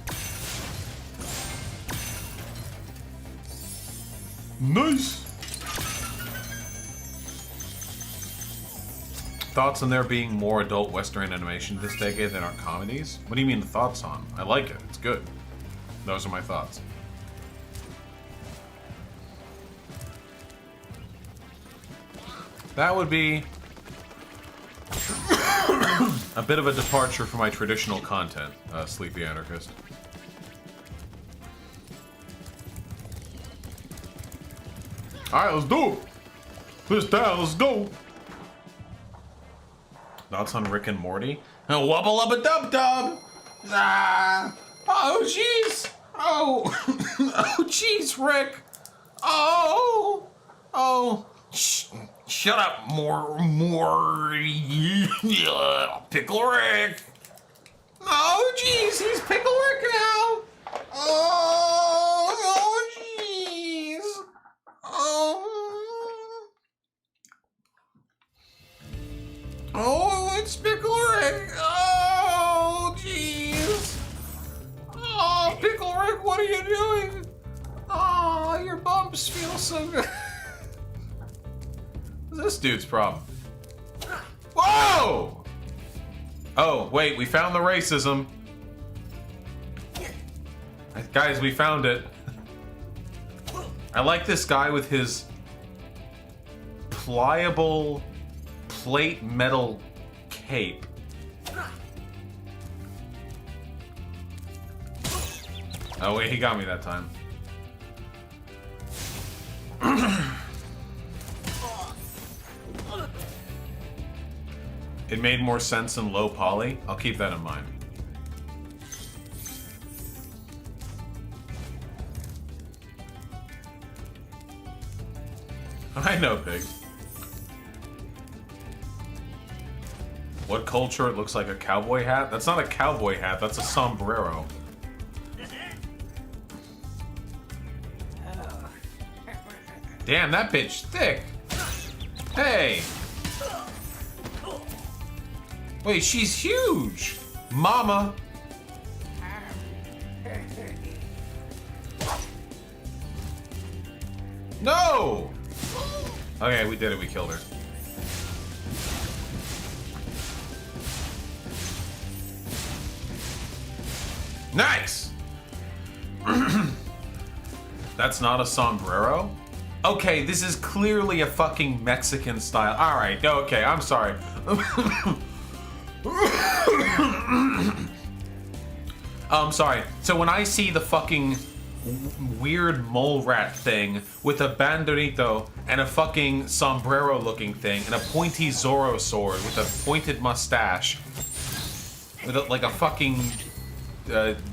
Nice! Thoughts on there being more adult Western animation this decade than our comedies? What do you mean the thoughts on? I like it. It's good. Those are my thoughts. That would be a bit of a departure from my traditional content, Sleepy Anarchist. Alright, let's do it! This down, let's go! Thoughts on Rick and Morty? Wubble up a dub dub! Ah! Oh, jeez! Oh! Oh, jeez, Rick! Oh! Oh! Shut up, more, Pickle Rick. Oh, jeez, he's Pickle Rick now. Oh, jeez. Oh, it's Pickle Rick. Oh, jeez. Oh, Pickle Rick, what are you doing? Oh, your bumps feel so good. This dude's problem. Whoa! Oh, wait, we found the racism. Guys, we found it. I like this guy with his pliable plate metal cape. Oh, wait, he got me that time. It made more sense in low poly. I'll keep that in mind. I know, Pig. What culture? It looks like a cowboy hat? That's not a cowboy hat, that's a sombrero. Damn, that bitch thick. Hey. Wait, she's huge! Mama! No! Okay, we did it, we killed her. Nice! That's not a sombrero? Okay, this is clearly a fucking Mexican style. Alright, okay, I'm sorry. Oh, I'm sorry. So when I see the fucking weird mole rat thing with a bandolito and a fucking sombrero looking thing and a pointy Zorro sword with a pointed mustache with like a fucking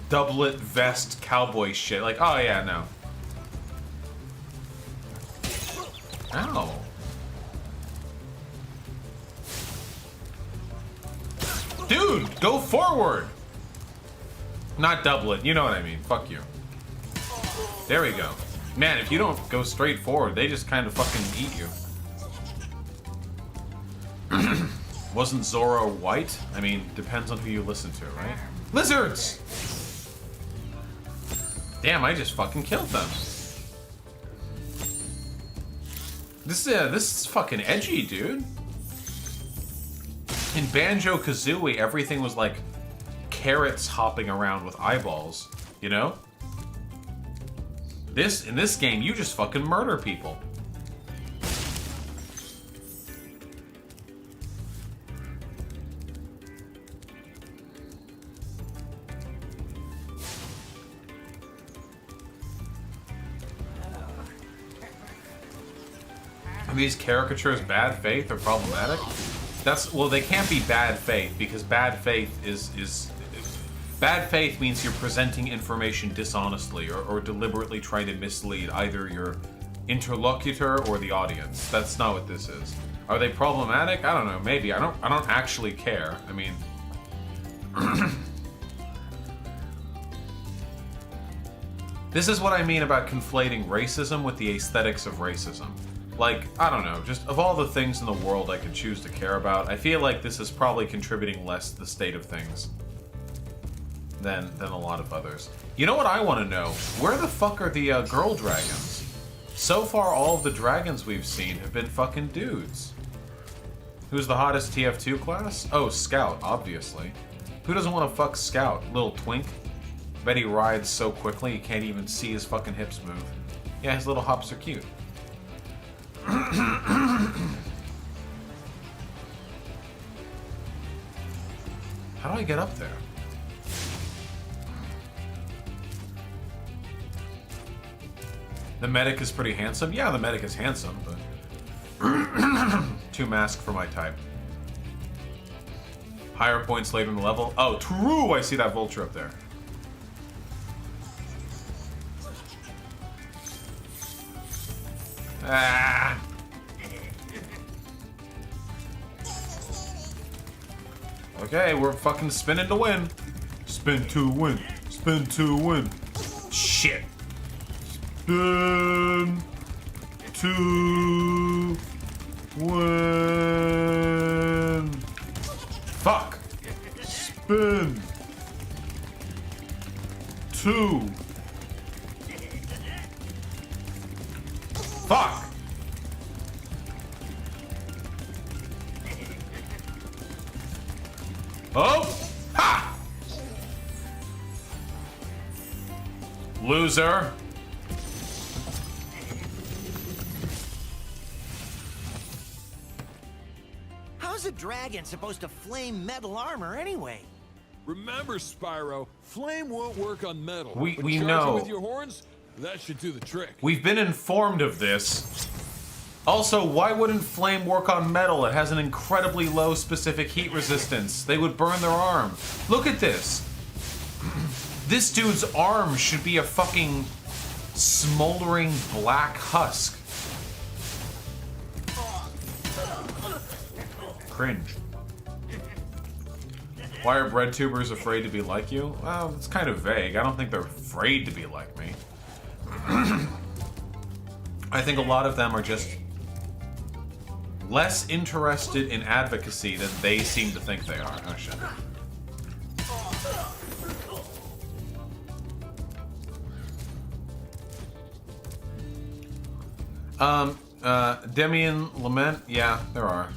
doublet vest cowboy shit, like, oh yeah, no. Ow. Dude, go forward! Not doublet, you know what I mean. Fuck you. There we go. Man, if you don't go straight forward, they just kind of fucking eat you. Wasn't Zorro white? I mean, depends on who you listen to, right? Lizards! Damn, I just fucking killed them. This is fucking edgy, dude. In Banjo-Kazooie, everything was like carrots hopping around with eyeballs, you know? In this game, you just fucking murder people. Are these caricatures bad faith or problematic? Well, they can't be bad faith, because bad faith is bad faith means you're presenting information dishonestly or deliberately trying to mislead either your interlocutor or the audience. That's not what this is. Are they problematic? I don't know, maybe. I don't actually care. I mean, this is what I mean about conflating racism with the aesthetics of racism. Like, I don't know, just of all the things in the world I could choose to care about, I feel like this is probably contributing less to the state of things than a lot of others. You know what I want to know? Where the fuck are the girl dragons? So far, all of the dragons we've seen have been fucking dudes. Who's the hottest TF2 class? Oh, Scout, obviously. Who doesn't want to fuck Scout? Little twink? Bet he rides so quickly you can't even see his fucking hips move. Yeah, his little hops are cute. How do I get up there? The medic is pretty handsome? Yeah, the medic is handsome, but... Too masked for my type. Higher points later in the level. Oh, true! I see that vulture up there. Ah! Okay, we're fucking spinning to win. Spin to win. Spin to win. Shit. Spin to win. Fuck. Spin to. Fuck. Oh! Ha! Loser. How's a dragon supposed to flame metal armor anyway? Remember, Spyro, flame won't work on metal. We charge know. it with your horns, that should do the trick. We've been informed of this. Also, why wouldn't flame work on metal? It has an incredibly low specific heat resistance. They would burn their arm. Look at this. This dude's arm should be a fucking smoldering black husk. Cringe. Why are bread tubers afraid to be like you? Well, it's kind of vague. I don't think they're afraid to be like me. I think a lot of them are just less interested in advocacy than they seem to think they are. Oh shit. Demian Lament? Yeah, there are.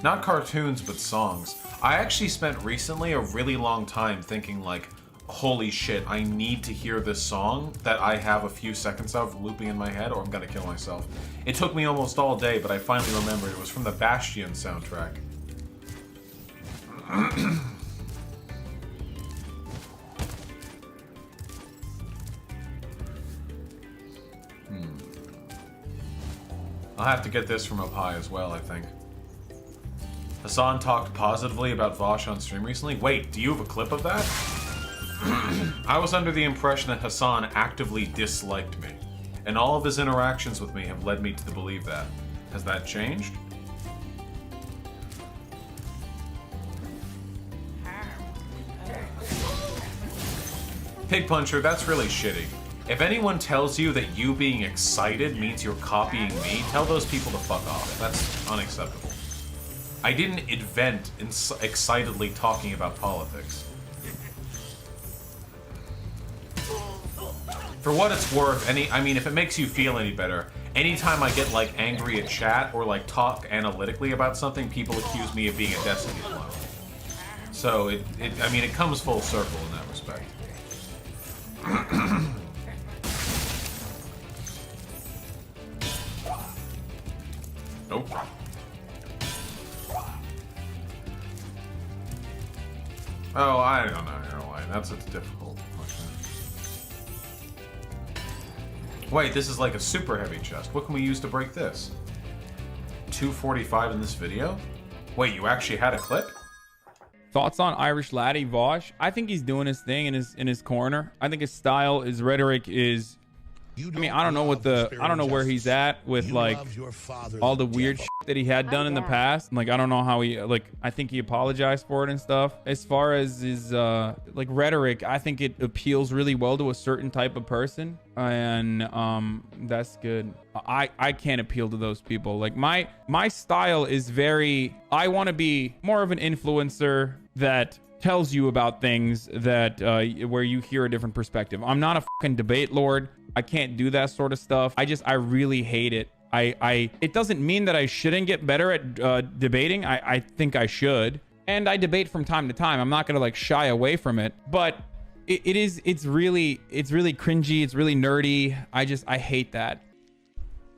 Not cartoons, but songs. I actually spent recently a really long time thinking like, holy shit, I need to hear this song that I have a few seconds of looping in my head or I'm gonna kill myself. It took me almost all day, but I finally remembered it was from the Bastion soundtrack. I'll have to get this from up high as well, I think. Hassan talked positively about Vaush on stream recently. Wait, do you have a clip of that? I was under the impression that Hassan actively disliked me, and all of his interactions with me have led me to believe that. Has that changed? Pig Puncher, that's really shitty. If anyone tells you that you being excited means you're copying me, tell those people to fuck off. That's unacceptable. I didn't invent excitedly talking about politics. For what it's worth, I mean, if it makes you feel any better, anytime I get, like, angry at chat or, like, talk analytically about something, people accuse me of being a Destiny clone. So, I mean, it comes full circle in that respect. Nope. Oh, I don't know, why. That's a difficult question. Wait, this is like a super heavy chest. What can we use to break this? 245 in this video? Wait, you actually had a clip? Thoughts on Irish laddie Vaush? I think he's doing his thing in his corner. I think his style, his rhetoric is. I mean, I don't know where he's at with like all the weird shit that he had done in the past. Like, I don't know how he, like, I think he apologized for it and stuff. As far as his like rhetoric, I think it appeals really well to a certain type of person, and that's good. I can't appeal to those people. Like, my style is very, I want to be more of an influencer that tells you about things that where you hear a different perspective. I'm not a fucking debate lord. I can't do that sort of stuff. I really hate it. It doesn't mean that I shouldn't get better at debating. I think I should. And I debate from time to time. I'm not gonna like shy away from it, but it's really cringy. It's really nerdy. I hate that.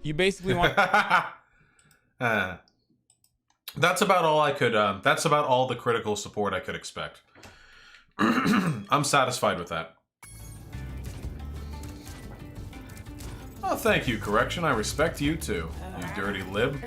You basically want. That's about all I could, that's about all the critical support I could expect. I'm satisfied with that. Oh, thank you, Correction. I respect you too, you dirty lib.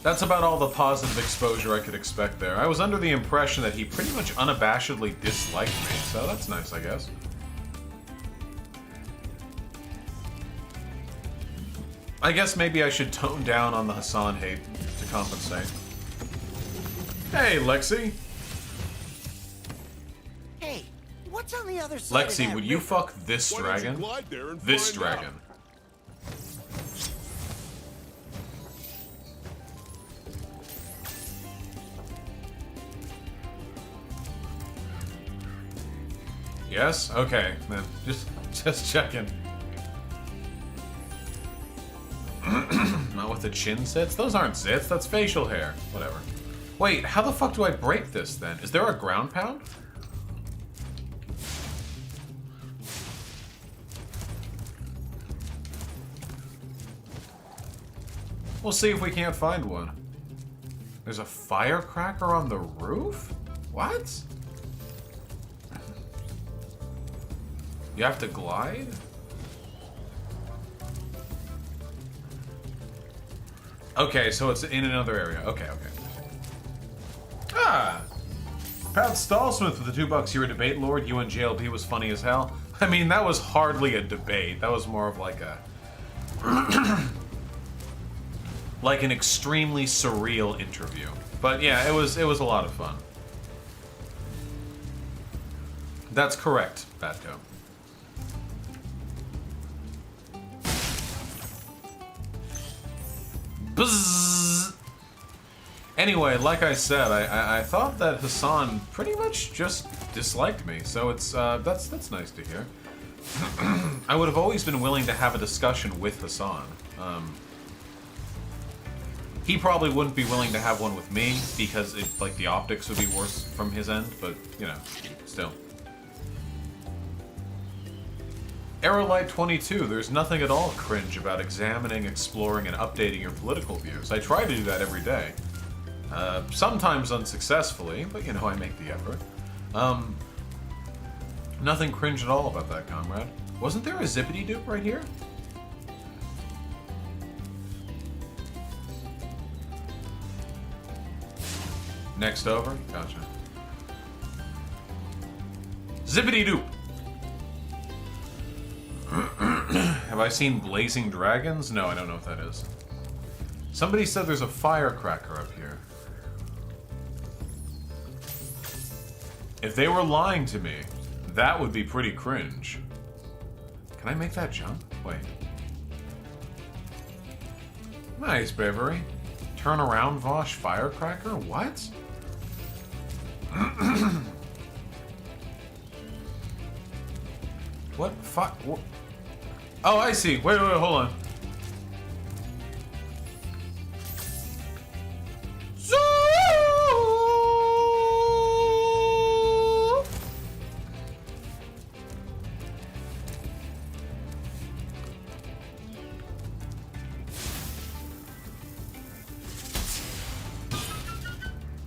That's about all the positive exposure I could expect there. I was under the impression that he pretty much unabashedly disliked me, so that's nice, I guess. I guess maybe I should tone down on the Hassan hate to compensate. Hey, Lexi. Hey, what's on the other side of Lexi, that would you river? fuck this dragon? This dragon. Yes? Okay, then. Just checking. Not with the chin zits? Those aren't zits, that's facial hair. Whatever. Wait, how the fuck do I break this then? Is there a ground pound? We'll see if we can't find one. There's a firecracker on the roof? What? You have to glide? Okay, so it's in another area. Okay. Ah! Pat Stallsmith with the $2. You're a debate lord. You and JLP was funny as hell. I mean, that was hardly a debate. That was more of like a... like an extremely surreal interview. But yeah, it was a lot of fun. That's correct, Batco. Bzzz. Anyway, like I said, I thought that Hassan pretty much just disliked me, so it's that's nice to hear. I would have always been willing to have a discussion with Hassan. He probably wouldn't be willing to have one with me because like the optics would be worse from his end, but you know, still. Aerolite 22, there's nothing at all cringe about examining, exploring, and updating your political views. I try to do that every day. Sometimes unsuccessfully, but you know, I make the effort. Nothing cringe at all about that, comrade. Wasn't there a zippity doop right here? Next over? Gotcha. Zippity doop! Have I seen blazing dragons? No, I don't know what that is. Somebody said there's a firecracker up here. If they were lying to me, that would be pretty cringe. Can I make that jump? Wait. Nice, Beverly. Turn around, Vaush, firecracker? What? What? Oh, I see. Wait, hold on.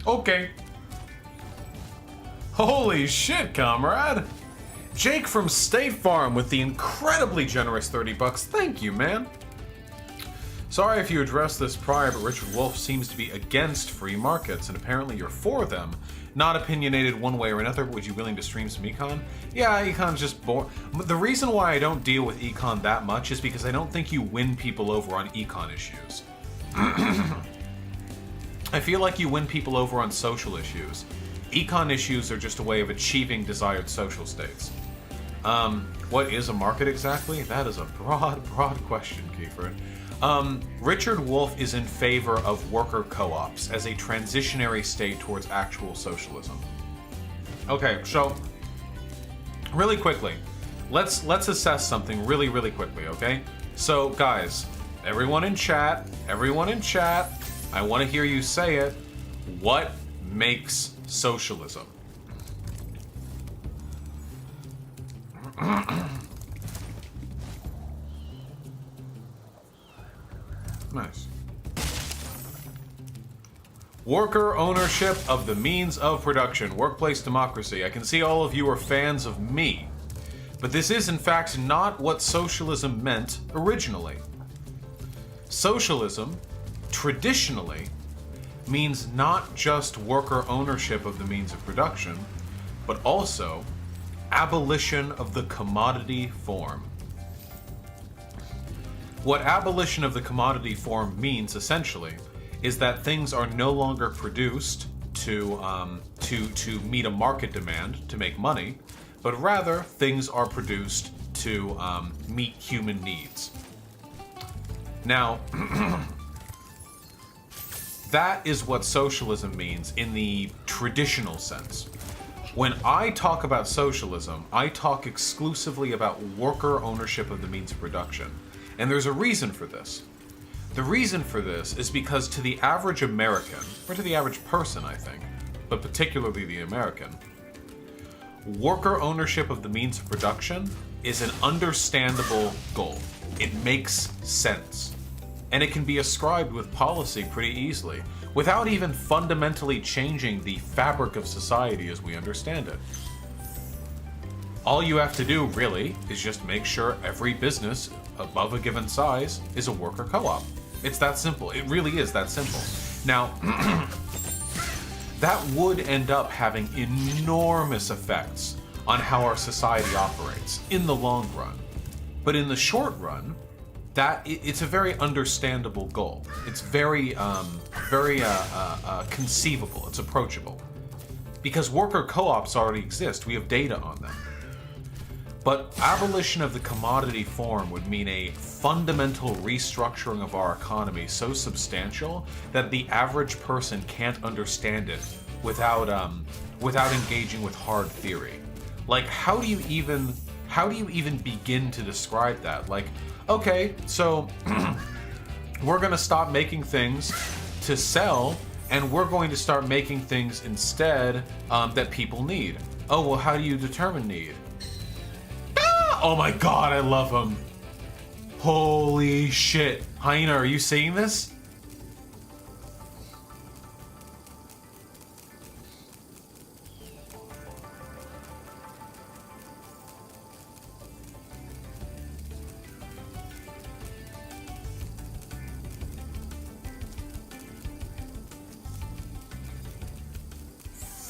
Okay. Holy shit, comrade! Jake from State Farm with the incredibly generous 30 bucks. Thank you, man. Sorry if you addressed this prior, but Richard Wolf seems to be against free markets, and apparently you're for them. Not opinionated one way or another, but would you be willing to stream some econ? Yeah, econ's just boring. The reason why I don't deal with econ that much is because I don't think you win people over on econ issues. I feel like you win people over on social issues. Econ issues are just a way of achieving desired social states. What is a market exactly? That is a broad question, Kiefer. Richard Wolf is in favor of worker co-ops as a transitionary state towards actual socialism. Okay, so really quickly, let's assess something really quickly, okay? So guys, everyone in chat, I want to hear you say it. What makes socialism? Nice. Worker ownership of the means of production. Workplace democracy. I can see all of you are fans of me. But this is in fact not what socialism meant originally. Socialism, traditionally, means not just worker ownership of the means of production, but also abolition of the commodity form. What abolition of the commodity form means, essentially, is that things are no longer produced to meet a market demand to make money, but rather things are produced to meet human needs. Now, that is what socialism means in the traditional sense. When I talk about socialism, I talk exclusively about worker ownership of the means of production. And there's a reason for this. The reason for this is because to the average American, or to the average person, I think, but particularly the American, worker ownership of the means of production is an understandable goal. It makes sense. And it can be ascribed with policy pretty easily, without even fundamentally changing the fabric of society as we understand it. All you have to do, really, is just make sure every business above a given size is a worker co-op. It's that simple. It really is that simple. Now, that would end up having enormous effects on how our society operates in the long run. But in the short run, it's a very understandable goal. It's very conceivable. It's approachable. Because worker co-ops already exist. We have data on them. But abolition of the commodity form would mean a fundamental restructuring of our economy so substantial that the average person can't understand it without engaging with hard theory. Like, how do you even begin to describe that? Like, okay, so we're gonna stop making things to sell, and we're going to start making things instead that people need. Oh, well, how do you determine need? Oh my god, I love him. Holy shit. Hyena, are you seeing this?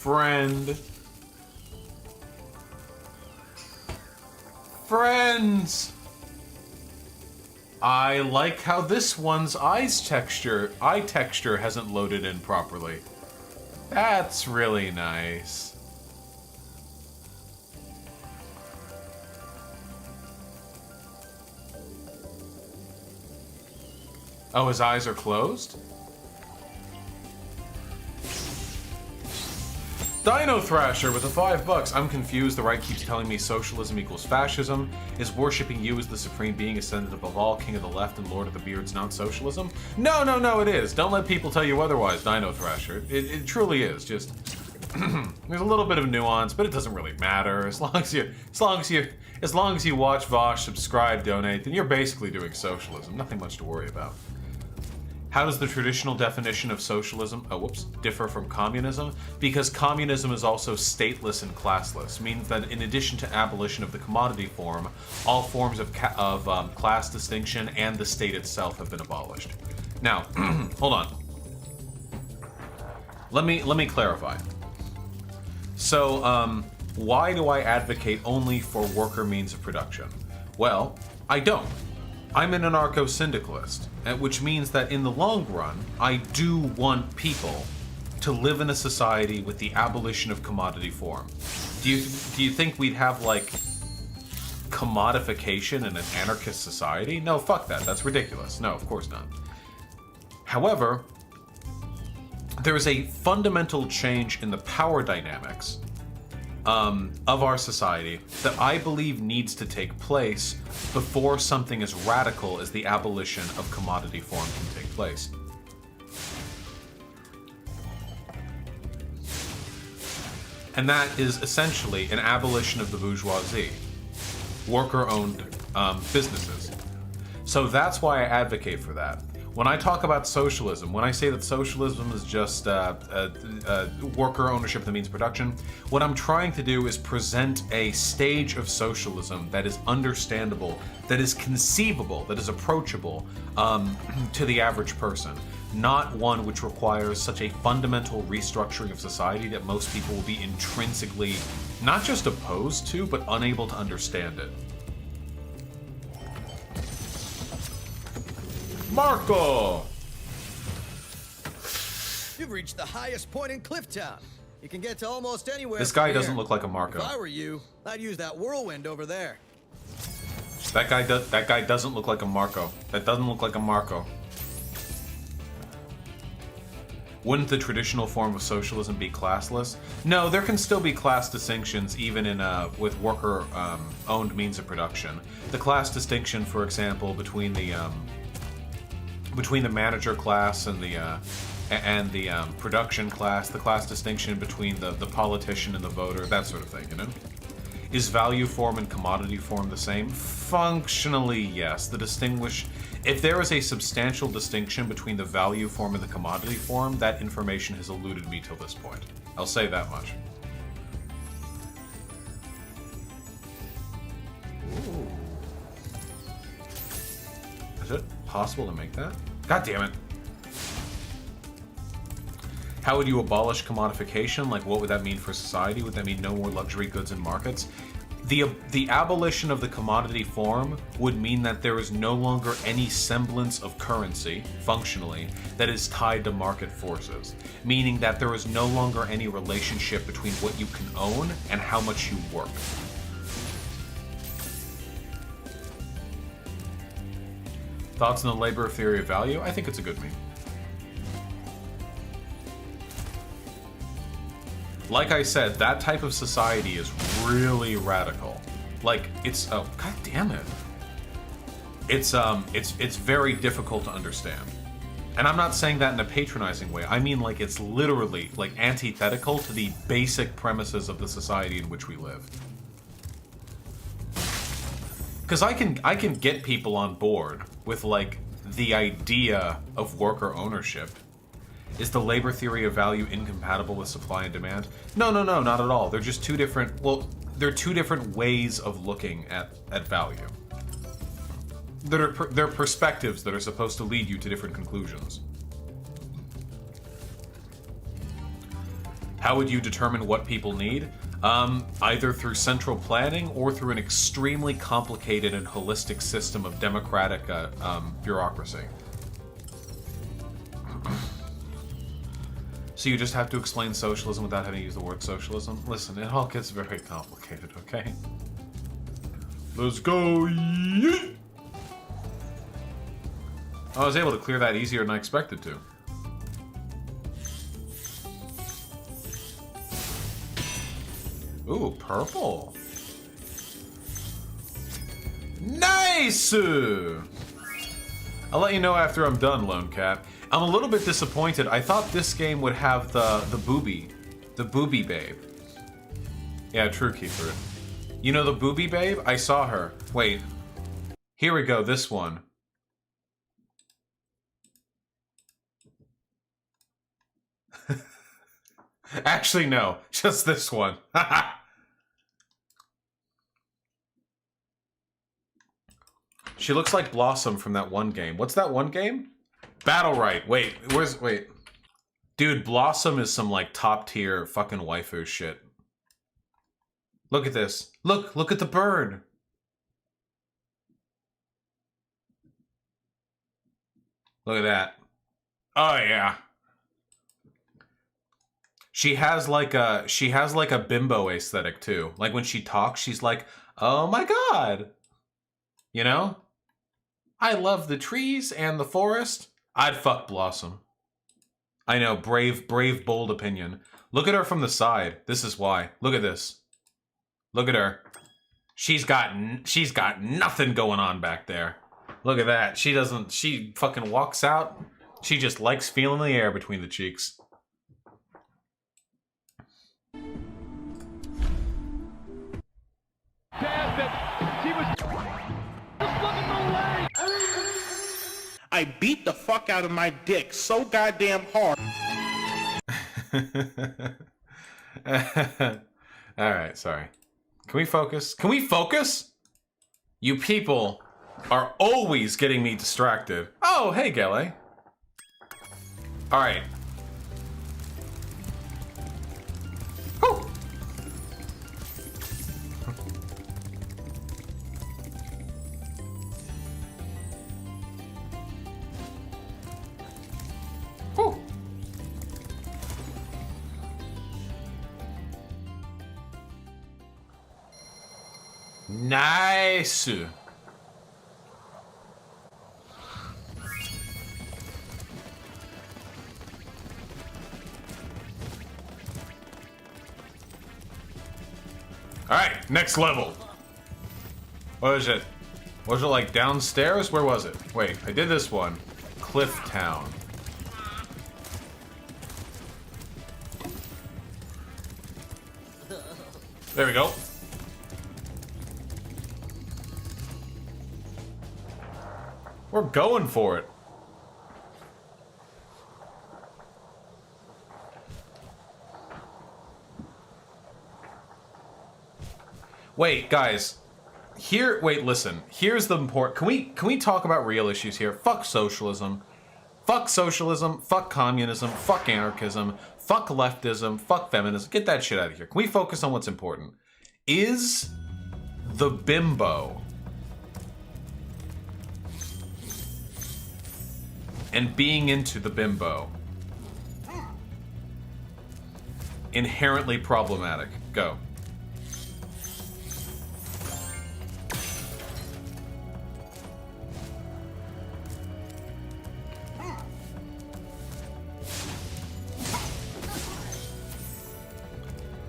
friend. Friends! I like how this one's eye texture hasn't loaded in properly. That's really nice. Oh, his eyes are closed? Dino Thrasher with the $5. I'm confused. The right keeps telling me socialism equals fascism. Is worshipping you as the supreme being ascended above all, king of the left and lord of the beards not socialism? No, no, no, it is. Don't let people tell you otherwise, Dino Thrasher. It truly is. Just there's a little bit of nuance, but it doesn't really matter. As long as you watch Vaush, subscribe, donate, then you're basically doing socialism. Nothing much to worry about. How does the traditional definition of socialism, differ from communism? Because communism is also stateless and classless, means that in addition to abolition of the commodity form, all forms of class distinction and the state itself have been abolished. Now, hold on. Let me clarify. So, why do I advocate only for worker means of production? Well, I don't. I'm an anarcho-syndicalist, which means that in the long run, I do want people to live in a society with the abolition of commodity form. Do you think we'd have, like, commodification in an anarchist society? No, fuck that. That's ridiculous. No, of course not. However, there is a fundamental change in the power dynamics of our society that I believe needs to take place before something as radical as the abolition of commodity form can take place. And that is essentially an abolition of the bourgeoisie, worker-owned businesses. So that's why I advocate for that. When I talk about socialism, when I say that socialism is just worker ownership that means production, what I'm trying to do is present a stage of socialism that is understandable, that is conceivable, that is approachable to the average person. Not one which requires such a fundamental restructuring of society that most people will be intrinsically not just opposed to, but unable to understand it. Marco! You've reached the highest point in Clifftown. You can get to almost anywhere. This guy doesn't look like a Marco. If I were you, I'd use that whirlwind over there. That guy doesn't look like a Marco. That doesn't look like a Marco. Wouldn't the traditional form of socialism be classless? No, there can still be class distinctions even in with worker owned means of production. The class distinction, for example, between the manager class and the production class, the class distinction between the politician and the voter, that sort of thing, you know? Is value form and commodity form the same? Functionally, yes. If there is a substantial distinction between the value form and the commodity form, that information has eluded me till this point. I'll say that much. Ooh. Is it possible to make that? God damn it. How would you abolish commodification? Like, what would that mean for society? Would that mean no more luxury goods in markets? The abolition of the commodity form would mean that there is no longer any semblance of currency, functionally, that is tied to market forces. Meaning that there is no longer any relationship between what you can own and how much you work. Thoughts on the labor theory of value? I think it's a good meme. Like I said, that type of society is really radical. Like, it's, oh, god damn it. It's very difficult to understand. And I'm not saying that in a patronizing way. I mean, like, it's literally, like, antithetical to the basic premises of the society in which we live. Because I can get people on board with, like, the idea of worker ownership. Is the labor theory of value incompatible with supply and demand? No, no, no, not at all. They're just two different, well, they're two different ways of looking at value. They're perspectives that are supposed to lead you to different conclusions. How would you determine what people need? Either through central planning or through an extremely complicated and holistic system of democratic bureaucracy. So you just have to explain socialism without having to use the word socialism? Listen, it all gets very complicated, okay? Let's go! Yeet! I was able to clear that easier than I expected to. Ooh, purple. Nice! I'll let you know after I'm done, Lone Cat. I'm a little bit disappointed. I thought this game would have the booby babe. Yeah, true, Kiefer. You know the booby babe? I saw her. Wait. Here we go, this one. Actually, no. Just this one. She looks like Blossom from that one game. What's that one game? Battle Right. Wait, wait. Dude, Blossom is some like top tier fucking waifu shit. Look at this. Look at the bird. Look at that. Oh yeah. She has like a bimbo aesthetic too. Like when she talks, she's like, "Oh my god." You know? I love the trees and the forest. I'd fuck Blossom. I know, brave, bold opinion. Look at her from the side. This is why. Look at this. Look at her. She's got nothing going on back there. Look at that. She fucking walks out. She just likes feeling the air between the cheeks. I beat the fuck out of my dick so goddamn hard. Alright, sorry. Can we focus? Can we focus? You people are always getting me distracted. Oh, hey, Gele. Alright. Oh! Nice. Alright, next level. What is it? Was it like downstairs? Where was it? Wait, I did this one. Cliff Town. There we go. We're going for it. Wait, guys. Wait, listen. Here's the important. Can we talk about real issues here? Fuck socialism. Fuck socialism. Fuck communism. Fuck anarchism. Fuck leftism. Fuck feminism. Get that shit out of here. Can we focus on what's important? Is the bimbo and being into the bimbo inherently problematic? Go.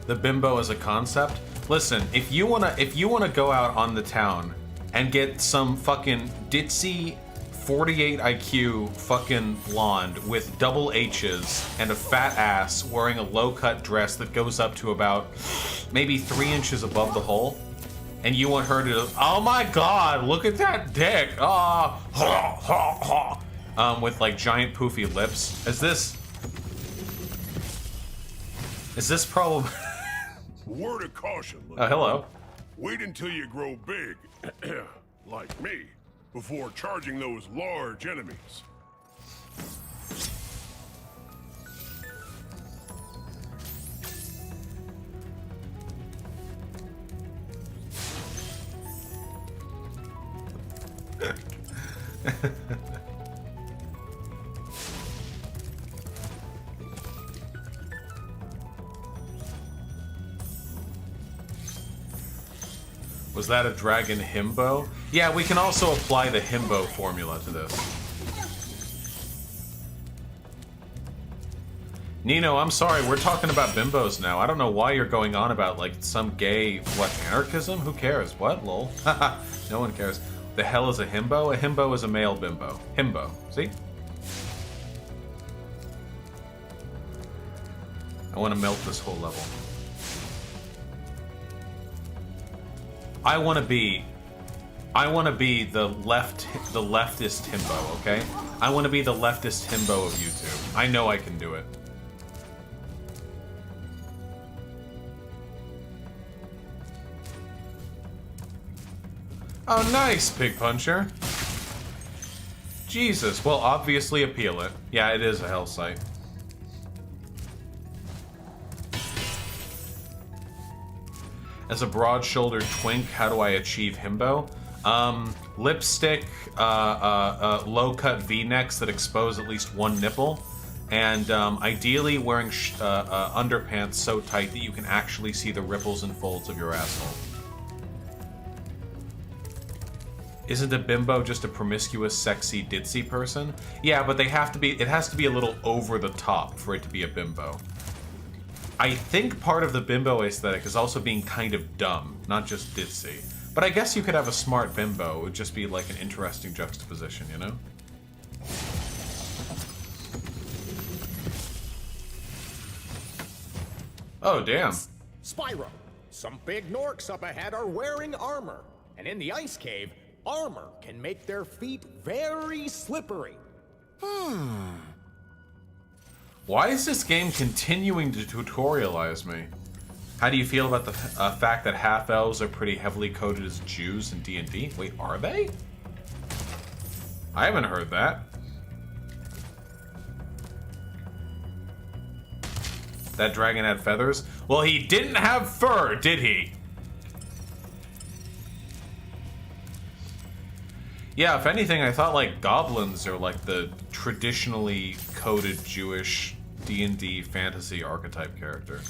The bimbo as a concept? Listen, if you wanna go out on the town and get some fucking ditzy 48 IQ fucking blonde with double H's and a fat ass wearing a low-cut dress that goes up to about maybe 3 inches above the hole, and you want her to, oh my god, look at that dick, with like giant poofy lips. Is this problem? Word of caution. Oh, hello. Wait until you grow big, like me, before charging those large enemies. Was that a dragon himbo? Yeah, we can also apply the himbo formula to this. Nino, I'm sorry, we're talking about bimbos now. I don't know why you're going on about, like, some gay, what, anarchism? Who cares? What? Lol. Haha, no one cares. The hell is a himbo? A himbo is a male bimbo. Himbo. See? I want to melt this whole level. I want to be the leftist himbo, okay? I want to be the leftist himbo of YouTube. I know I can do it. Oh, nice, Pig Puncher. Jesus, well, obviously appeal it. Yeah, it is a hell site. As a broad-shouldered twink, how do I achieve himbo? Lipstick, low-cut V-necks that expose at least one nipple, and ideally wearing underpants so tight that you can actually see the ripples and folds of your asshole. Isn't a bimbo just a promiscuous, sexy, ditzy person? Yeah, but they have to be. It has to be a little over the top for it to be a bimbo. I think part of the bimbo aesthetic is also being kind of dumb, not just ditzy. But I guess you could have a smart bimbo. It would just be like an interesting juxtaposition, you know? Oh, damn. Spyro, some big Norks up ahead are wearing armor. And in the ice cave, armor can make their feet very slippery. Why is this game continuing to tutorialize me? How do you feel about the fact that half-elves are pretty heavily coded as Jews in D&D? Wait, are they? I haven't heard that. That dragon had feathers? Well, he didn't have fur, did he? Yeah, if anything, I thought, like, goblins are, like, the traditionally coded Jewish D&D fantasy archetype character.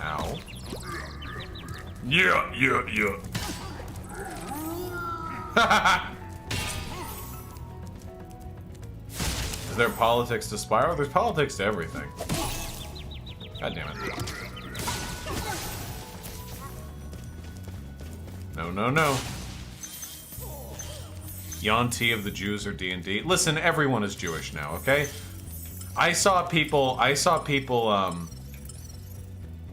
Ow. Yeah. Is there politics to Spyro? There's politics to everything. God damn it. No. Yanti of the Jews or D&D. Listen, everyone is Jewish now, okay? I saw people,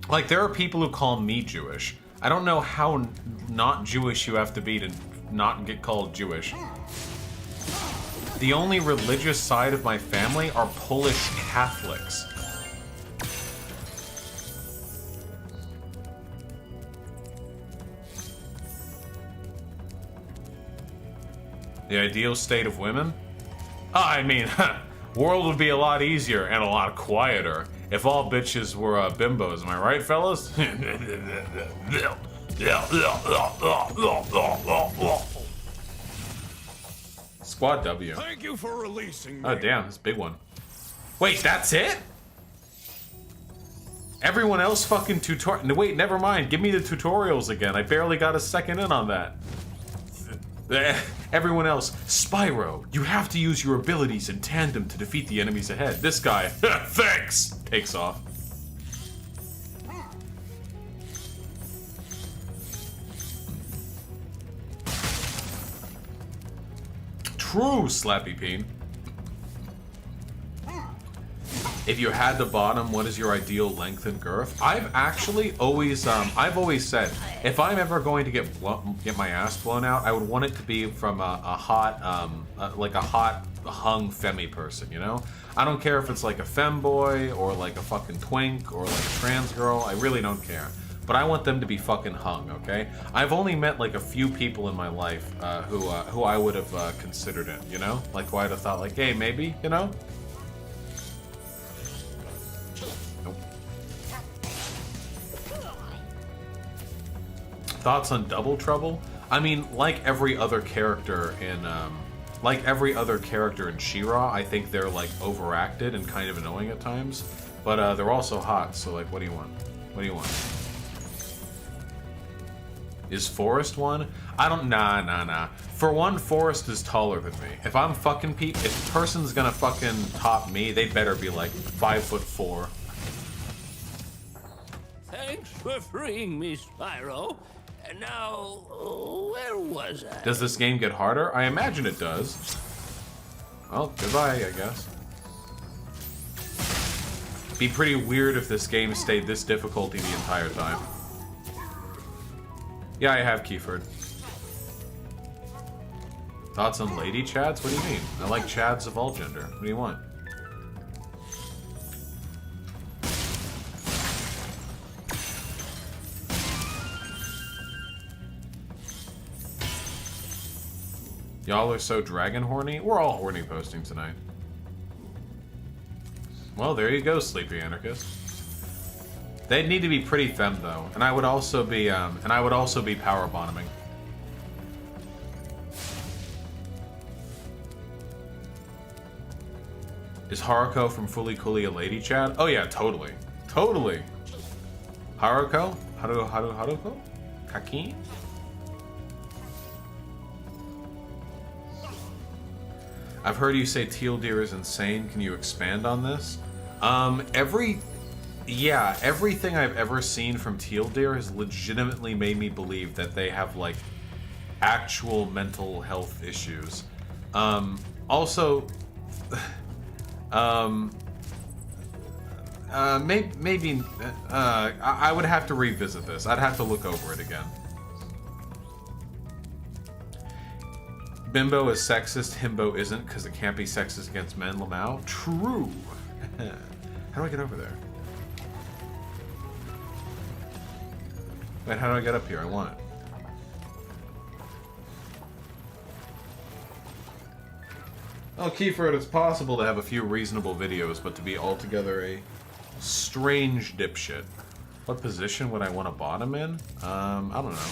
like, there are people who call me Jewish. I don't know how not Jewish you have to be to not get called Jewish. The only religious side of my family are Polish Catholics. The ideal state of women? I mean, world would be a lot easier and a lot quieter if all bitches were bimbos. Am I right, fellas? Squad W. Thank you for releasing me. Oh, damn, that's a big one. Wait, that's it? Everyone else fucking tutorial. No, wait, never mind. Give me the tutorials again. I barely got a second in on that. Everyone else, Spyro, you have to use your abilities in tandem to defeat the enemies ahead. This guy, thanks, takes off. True, Slappy Peen. If you had the bottom, what is your ideal length and girth? I've actually always, I've always said, if I'm ever going to get my ass blown out, I would want it to be from a hot, like a hot hung femi person, you know? I don't care if it's like a femboy or like a fucking twink or like a trans girl. I really don't care. But I want them to be fucking hung, okay? I've only met like a few people in my life who I would have considered it, you know? Like who I'd have thought like, hey, maybe, you know? Thoughts on Double Trouble? I mean, like every other character in She-Ra, I think they're like overacted and kind of annoying at times. But they're also hot, so like, what do you want? What do you want? Is Forrest one? I don't, nah. For one, Forrest is taller than me. If I'm fucking if a person's gonna fucking top me, they better be like 5'4". Thanks for freeing me, Spyro. And now, where was I? Does this game get harder? I imagine it does. Well, goodbye, I guess. Be pretty weird if this game stayed this difficulty the entire time. Yeah, I have Keyford. Thoughts on lady chads? What do you mean? I like chads of all gender. What do you want? Y'all are so dragon horny? We're all horny posting tonight. Well, there you go, sleepy anarchist. They'd need to be pretty femme though, and I would also be power bottoming. Is Haruko from Fully Cooley a lady chat? Oh yeah, totally. Totally. Haruko? Haruko? Kakin? I've heard you say Teal Deer is insane. Can you expand on this? Everything I've ever seen from Teal Deer has legitimately made me believe that they have like actual mental health issues. I would have to revisit this. I'd have to look over it again. Bimbo is sexist, himbo isn't, because it can't be sexist against men, Lamau. True. How do I get over there? Wait, how do I get up here? I want it. Oh, Kiefer, it's possible to have a few reasonable videos, but to be altogether a strange dipshit. What position would I want to bottom in? I don't know.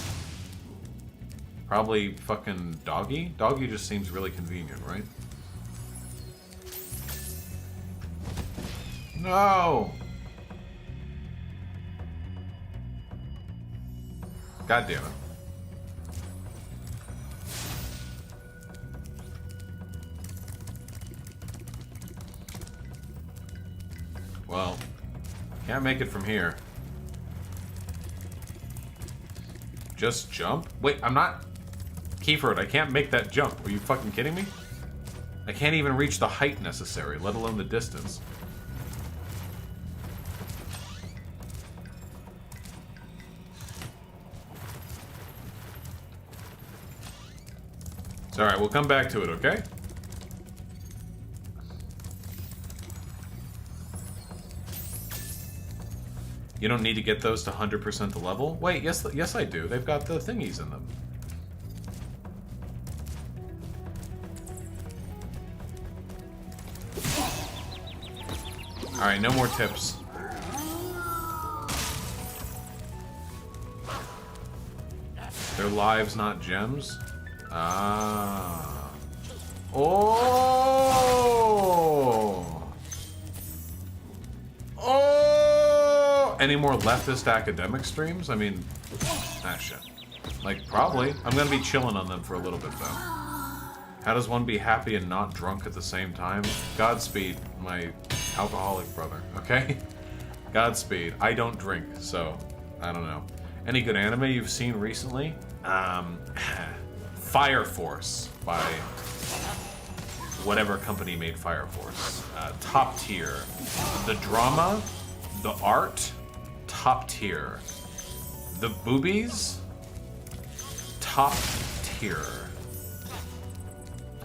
Probably fucking doggy? Doggy just seems really convenient, right? No! God damn it. Well, can't make it from here. Just jump? Wait, I'm not... Keyford, I can't make that jump. Are you fucking kidding me? I can't even reach the height necessary, let alone the distance. It's alright, we'll come back to it, okay? You don't need to get those to 100% the level? Wait, yes I do. They've got the thingies in them. Alright, no more tips. Their lives, not gems? Ah. Oh! Oh! Any more leftist academic streams? I mean, shit. Like, probably. I'm gonna be chilling on them for a little bit, though. How does one be happy and not drunk at the same time? Godspeed, my alcoholic brother, okay? Godspeed. I don't drink, so I don't know. Any good anime you've seen recently? Fire Force by whatever company made Fire Force. Top tier. The drama, the art, top tier. The boobies, top tier.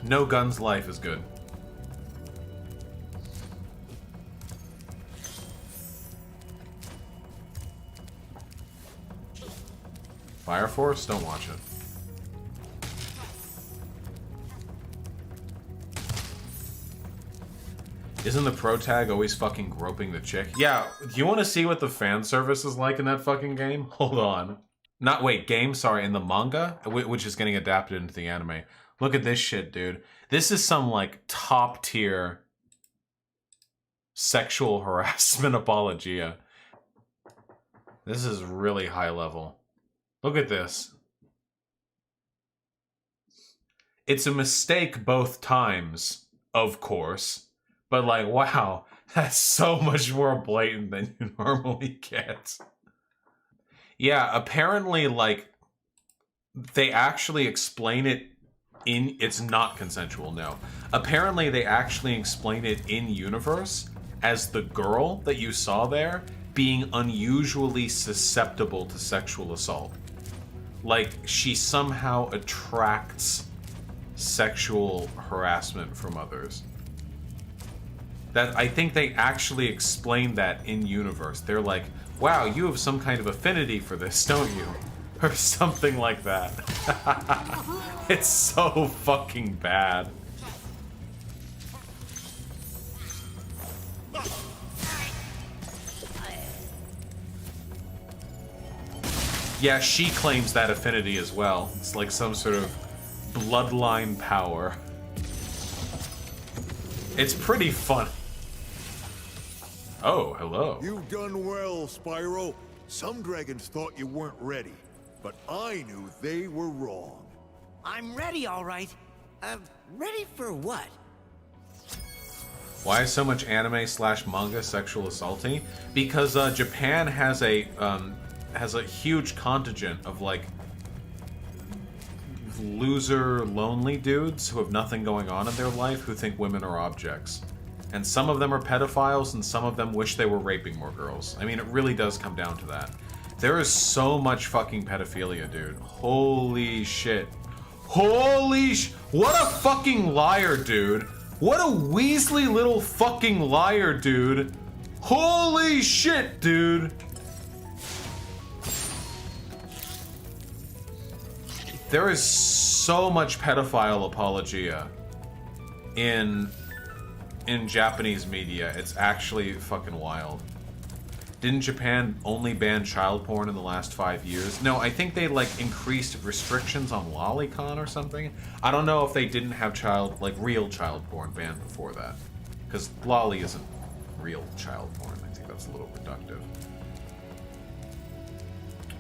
No Guns Life is good. Fire Force? Don't watch it. Isn't the pro tag always fucking groping the chick? Yeah, do you want to see what the fan service is like in that fucking game? Hold on. Not, wait, game, sorry, in the manga, which is getting adapted into the anime. Look at this shit, dude. This is some, like, top-tier sexual harassment apologia. This is really high level. Look at this. It's a mistake both times, of course, but like, wow, that's so much more blatant than you normally get. Yeah, apparently, like, they actually explain it in... It's not consensual, no. Apparently, they actually explain it in universe as the girl that you saw there being unusually susceptible to sexual assault. Like, she somehow attracts sexual harassment from others. That I think they actually explained that in universe. They're like, wow, you have some kind of affinity for this, don't you? Or something like that. It's so fucking bad. Yeah, she claims that affinity as well. It's like some sort of bloodline power. It's pretty fun. Oh, hello. You've done well, Spyro. Some dragons thought you weren't ready, but I knew they were wrong. I'm ready, all right. Ready for what? Why is so much anime / manga sexual assaulty? Because Japan has a huge contingent of like loser, lonely dudes who have nothing going on in their life who think women are objects. And some of them are pedophiles, and some of them wish they were raping more girls. I mean, it really does come down to that. There is so much fucking pedophilia, dude. Holy shit. What a fucking liar, dude. What a Weasley little fucking liar, dude. Holy shit, dude. There is so much pedophile apologia in Japanese media. It's actually fucking wild. Didn't Japan only ban child porn in the last 5 years? No, I think they like increased restrictions on lolicon or something. I don't know if they didn't have real child porn banned before that. Because lolly isn't real child porn. I think that's a little reductive.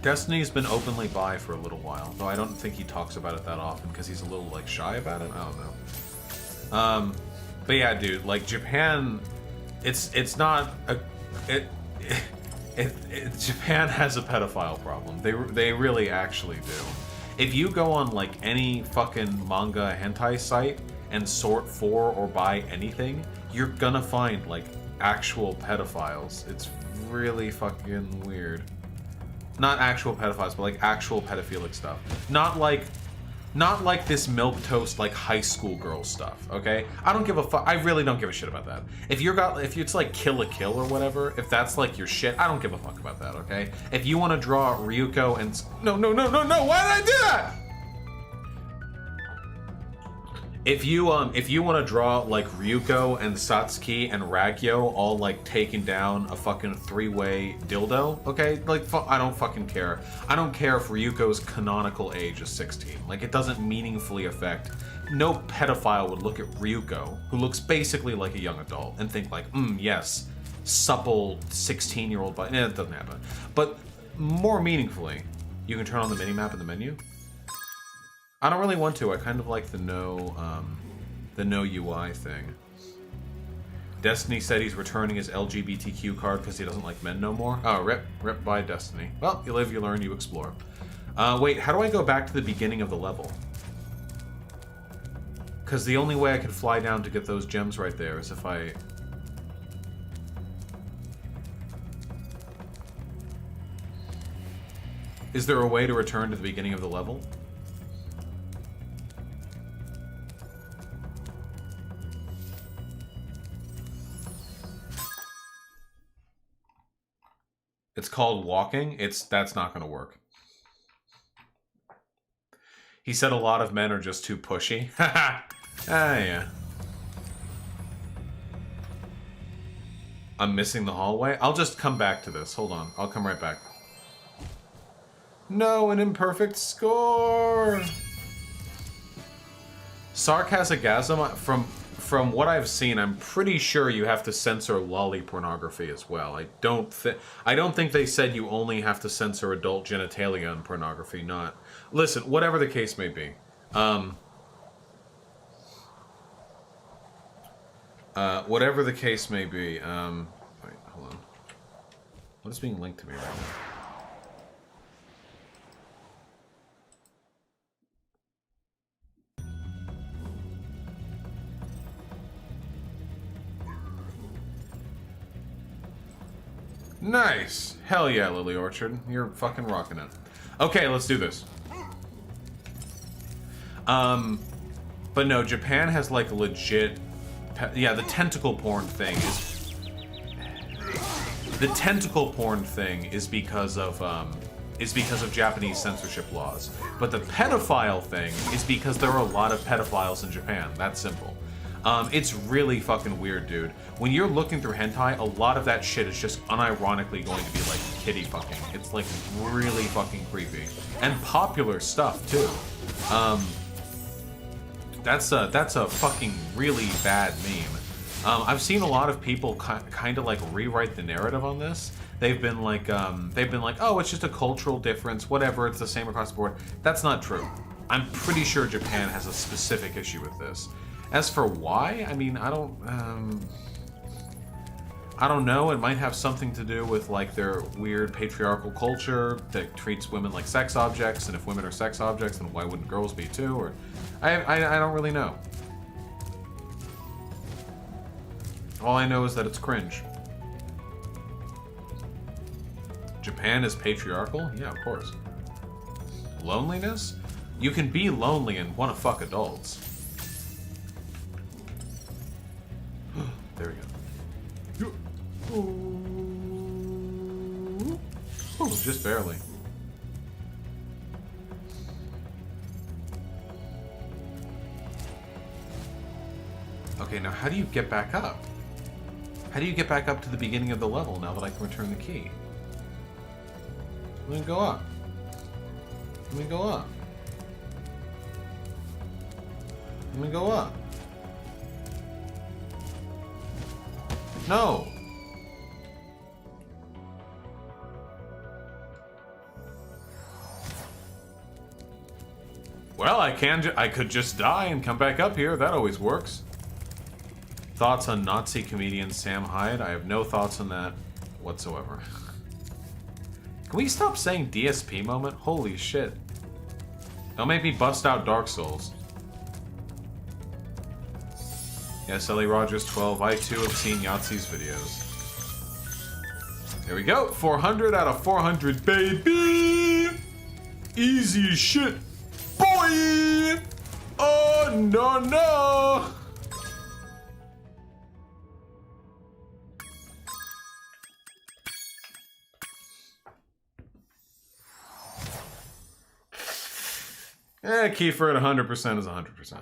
Destiny's been openly bi for a little while, though I don't think he talks about it that often because he's a little like shy about it. I don't know. But yeah, dude, like Japan, it's not a Japan has a pedophile problem. They really actually do. If you go on like any fucking manga hentai site and sort for or buy anything, you're gonna find like actual pedophiles. It's really fucking weird. Not actual pedophiles, but like actual pedophilic stuff. Not like this milquetoast like high school girl stuff, okay? I don't give a fuck. I really don't give a shit about that. If it's like Kill la Kill or whatever, if that's like your shit, I don't give a fuck about that, okay? If you want to draw Ryuko and no, why did I do that? If you want to draw like Ryuko and Satsuki and Ragyo all like taking down a fucking 3-way dildo, okay? Like I don't fucking care. I don't care if Ryuko's canonical age is 16. Like it doesn't meaningfully affect. No pedophile would look at Ryuko, who looks basically like a young adult, and think like, yes, supple 16-year-old body. It doesn't happen. But more meaningfully, you can turn on the minimap in the menu. I don't really want to. I kind of like the no UI thing. Destiny said he's returning his LGBTQ card because he doesn't like men no more. Oh, rip by Destiny. Well, you live, you learn, you explore. Wait, how do I go back to the beginning of the level? Because the only way I could fly down to get those gems right there is if I... Is there a way to return to the beginning of the level? It's called walking. That's not going to work. He said a lot of men are just too pushy. Yeah. I'm missing the hallway. I'll just come back to this. Hold on. I'll come right back. No, an imperfect score. Sarcasm, from what I've seen, I'm pretty sure you have to censor lolly pornography as well. I don't think they said you only have to censor adult genitalia and pornography. Not. Listen, whatever the case may be. Whatever the case may be. Wait, hold on. What is being linked to me right now? Nice! Hell yeah, Lily Orchard. You're fucking rocking it. Okay, let's do this. But no, Japan has like legit... Yeah, the tentacle porn thing is... The tentacle porn thing is because of Japanese censorship laws. But the pedophile thing is because there are a lot of pedophiles in Japan. That's simple. It's really fucking weird, dude. When you're looking through hentai, a lot of that shit is just unironically going to be like kitty fucking. It's like really fucking creepy. And popular stuff, too. That's a fucking really bad meme. I've seen a lot of people kind of like rewrite the narrative on this. They've been like, oh, it's just a cultural difference, whatever, it's the same across the board. That's not true. I'm pretty sure Japan has a specific issue with this. As for why, I mean, I don't know. It might have something to do with like their weird patriarchal culture that treats women like sex objects, and if women are sex objects, then why wouldn't girls be too? Or I don't really know. All I know is that it's cringe. Japan is patriarchal? Yeah, of course. Loneliness? You can be lonely and want to fuck adults. There we go. Oh, just barely. Okay, now how do you get back up? How do you get back up to the beginning of the level now that I can return the key? Let me go up. Let me go up. Let me go up. No! Well, I could just die and come back up here. That always works. Thoughts on Nazi comedian Sam Hyde? I have no thoughts on that whatsoever. Can we stop saying DSP moment? Holy shit. Don't make me bust out Dark Souls. Yes, Ellie Rogers 12. I too have seen Yahtzee's videos. There we go. 400 out of 400, baby! Easy shit, boy! Oh, no, no! Kiefer at 100% is 100%.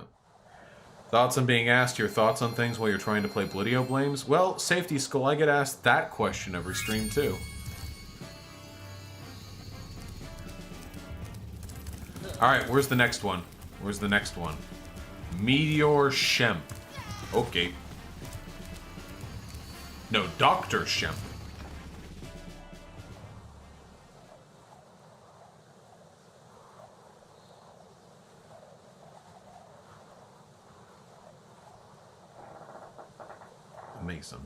Thoughts on being asked your thoughts on things while you're trying to play Blidio Blames? Well, Safety Skull, I get asked that question every stream too. Alright, where's the next one? Where's the next one? Meteor Shemp. Okay. No, Dr. Shemp. Mason.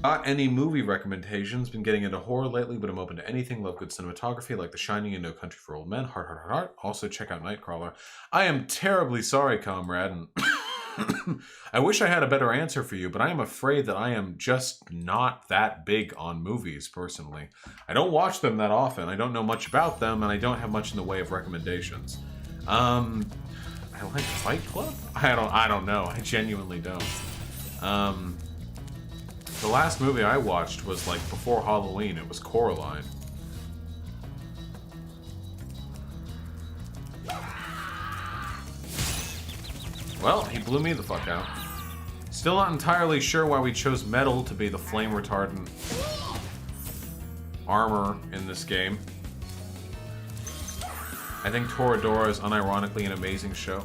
Got any movie recommendations? Been getting into horror lately, but I'm open to anything. Love good cinematography like The Shining and No Country for Old Men. Heart, heart, heart, heart. Also check out Nightcrawler. I am terribly sorry, comrade, and I wish I had a better answer for you, but I am afraid that I am just not that big on movies, personally. I don't watch them that often, I don't know much about them, and I don't have much in the way of recommendations. I like Fight Club? I don't know, I genuinely don't. The last movie I watched was like before Halloween, it was Coraline. Well, he blew me the fuck out. Still not entirely sure why we chose metal to be the flame retardant armor in this game. I think Toradora is unironically an amazing show.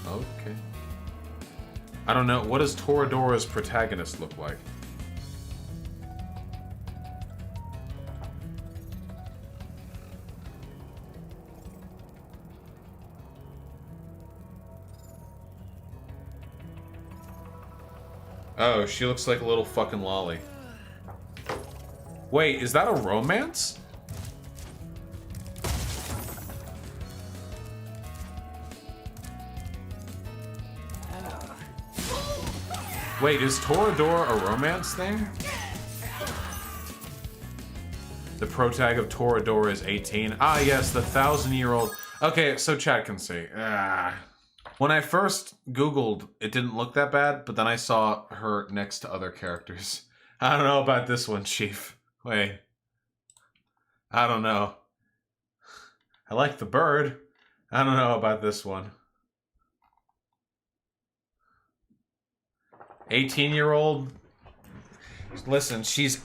Okay. I don't know. What does Toradora's protagonist look like? Oh, she looks like a little fucking lolly. Wait, is that a romance? Wait, is Toradora a romance thing? The protag of Toradora is 18. Ah, yes, the 1,000-year-old. Okay, so chat can see. When I first Googled, it didn't look that bad, but then I saw her next to other characters. I don't know about this one, Chief. Wait. I don't know. I like the bird. I don't know about this one. 18-year-old. Listen, she's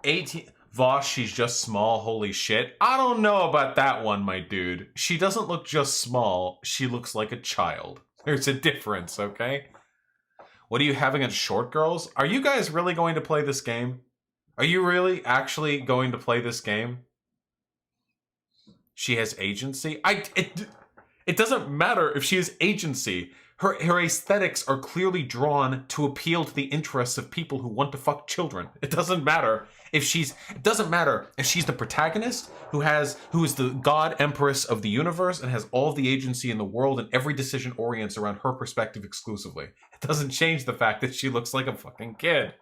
18. Vaush, she's just small. Holy shit. I don't know about that one, my dude. She doesn't look just small. She looks like a child. There's a difference, okay? What are you having against short girls? Are you guys really going to play this game? Are you really actually going to play this game? She has agency? It doesn't matter if she has agency. Her aesthetics are clearly drawn to appeal to the interests of people who want to fuck children. It doesn't matter if she's the protagonist who is the god empress of the universe and has all the agency in the world, and every decision orients around her perspective exclusively. It doesn't change the fact that she looks like a fucking kid.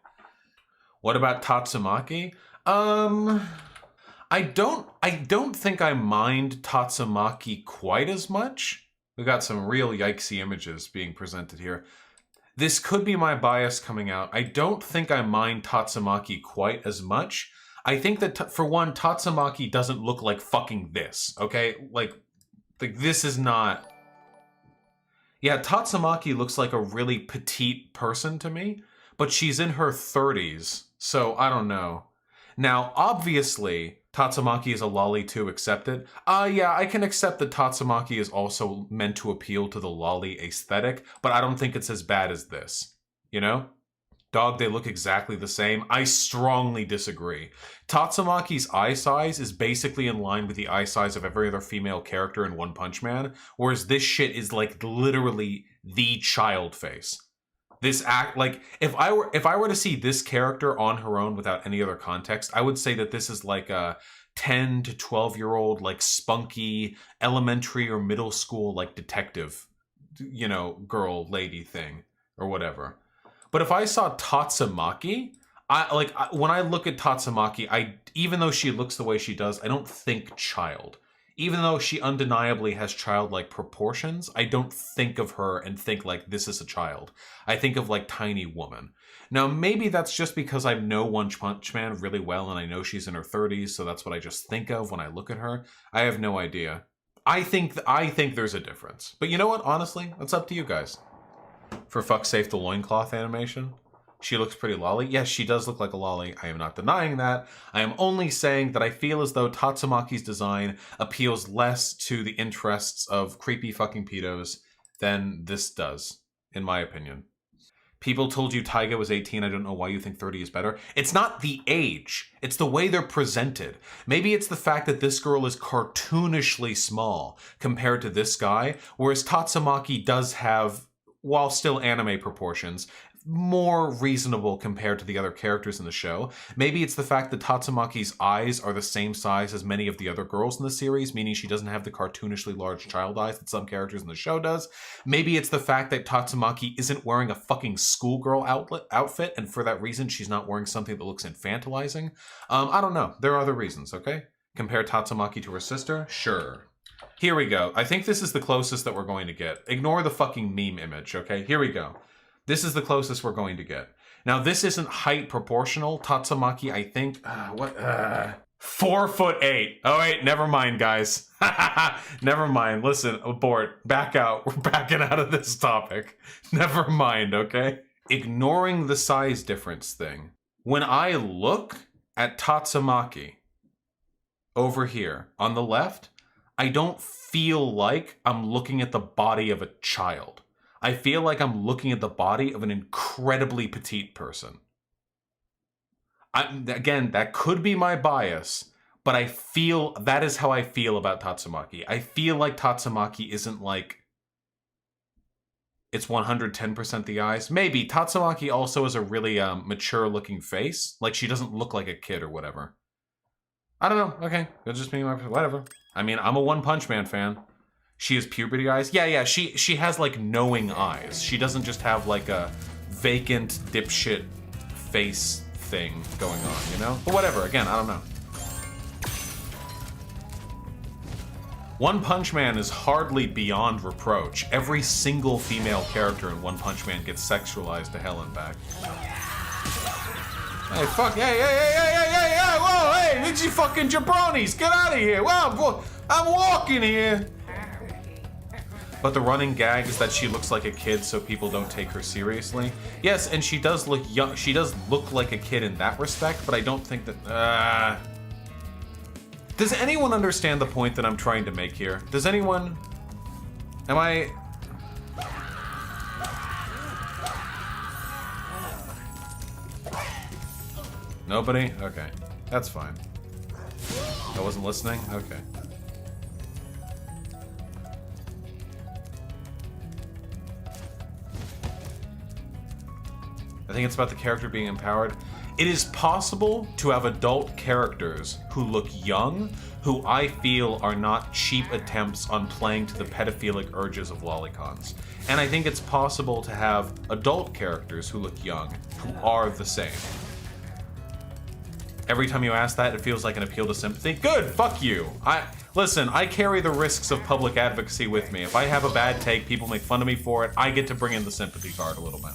What about Tatsumaki? I don't think I mind Tatsumaki quite as much. We got some real yikesy images being presented here. This could be my bias coming out. I don't think I mind Tatsumaki quite as much. I think that, for one, Tatsumaki doesn't look like fucking this, okay? Like this is not... Yeah, Tatsumaki looks like a really petite person to me, but she's in her 30s, so I don't know. Now, obviously, Tatsumaki is a lolly too, accepted. Yeah, I can accept that Tatsumaki is also meant to appeal to the lolly aesthetic, but I don't think it's as bad as this. You know? Dog, they look exactly the same. I strongly disagree. Tatsumaki's eye size is basically in line with the eye size of every other female character in One Punch Man, whereas this shit is like literally the child face. This act, like, if I were to see this character on her own without any other context, I would say that this is like a 10 to 12-year-old, like, spunky elementary or middle school, like, detective, you know, girl, lady thing, or whatever. But if I saw Tatsumaki, when I look at Tatsumaki, even though she looks the way she does, I don't think child. Even though she undeniably has childlike proportions, I don't think of her and think like this is a child. I think of like tiny woman. Now, maybe that's just because I know One Punch Man really well and I know she's in her 30s, so that's what I just think of when I look at her. I have no idea. I think there's a difference. But you know what? Honestly, it's up to you guys. For fuck's sake, the loincloth animation. She looks pretty lolly. Yes, she does look like a lolly. I am not denying that. I am only saying that I feel as though Tatsumaki's design appeals less to the interests of creepy fucking pedos than this does, in my opinion. People told you Taiga was 18. I don't know why you think 30 is better. It's not the age. It's the way they're presented. Maybe it's the fact that this girl is cartoonishly small compared to this guy, whereas Tatsumaki does have, while still anime proportions, more reasonable compared to the other characters in the show. Maybe it's the fact that Tatsumaki's eyes are the same size as many of the other girls in the series, meaning she doesn't have the cartoonishly large child eyes that some characters in the show does. Maybe it's the fact that Tatsumaki isn't wearing a fucking schoolgirl outfit, and for that reason she's not wearing something that looks infantilizing. I don't know. There are other reasons, okay? Compare Tatsumaki to her sister? Sure. Here we go. I think this is the closest that we're going to get. Ignore the fucking meme image, okay? Here we go. This is the closest we're going to get. Now, this isn't height proportional. Tatsumaki, I think... 4'8". Oh wait, never mind, guys. Never mind. Listen, abort. Back out. We're backing out of this topic. Never mind, okay? Ignoring the size difference thing. When I look at Tatsumaki over here on the left, I don't feel like I'm looking at the body of a child. I feel like I'm looking at the body of an incredibly petite person. Again, that could be my bias, but I feel that is how I feel about Tatsumaki. I feel like Tatsumaki isn't like it's 110% the eyes. Maybe Tatsumaki also has a really mature looking face. Like she doesn't look like a kid or whatever. I don't know. Okay, that's just me. Whatever. I mean, I'm a One Punch Man fan. She has puberty eyes. Yeah. She has like knowing eyes. She doesn't just have like a vacant dipshit face thing going on, you know? But whatever, again, I don't know. One Punch Man is hardly beyond reproach. Every single female character in One Punch Man gets sexualized to hell and back. Hey, fuck, hey, whoa, hey, it's you fucking jabronis, get out of here. Wow, I'm walking here. But the running gag is that she looks like a kid so people don't take her seriously. Yes, and she does look young. She does look like a kid in that respect, but I don't think that... Does anyone understand the point that I'm trying to make here? Does anyone... Am I... Nobody? Okay. That's fine. I wasn't listening? Okay. I think it's about the character being empowered. It is possible to have adult characters who look young, who I feel are not cheap attempts on playing to the pedophilic urges of lolicons. And I think it's possible to have adult characters who look young, who are the same. Every time you ask that, it feels like an appeal to sympathy. Good, fuck you. Listen, I carry the risks of public advocacy with me. If I have a bad take, people make fun of me for it, I get to bring in the sympathy card a little bit.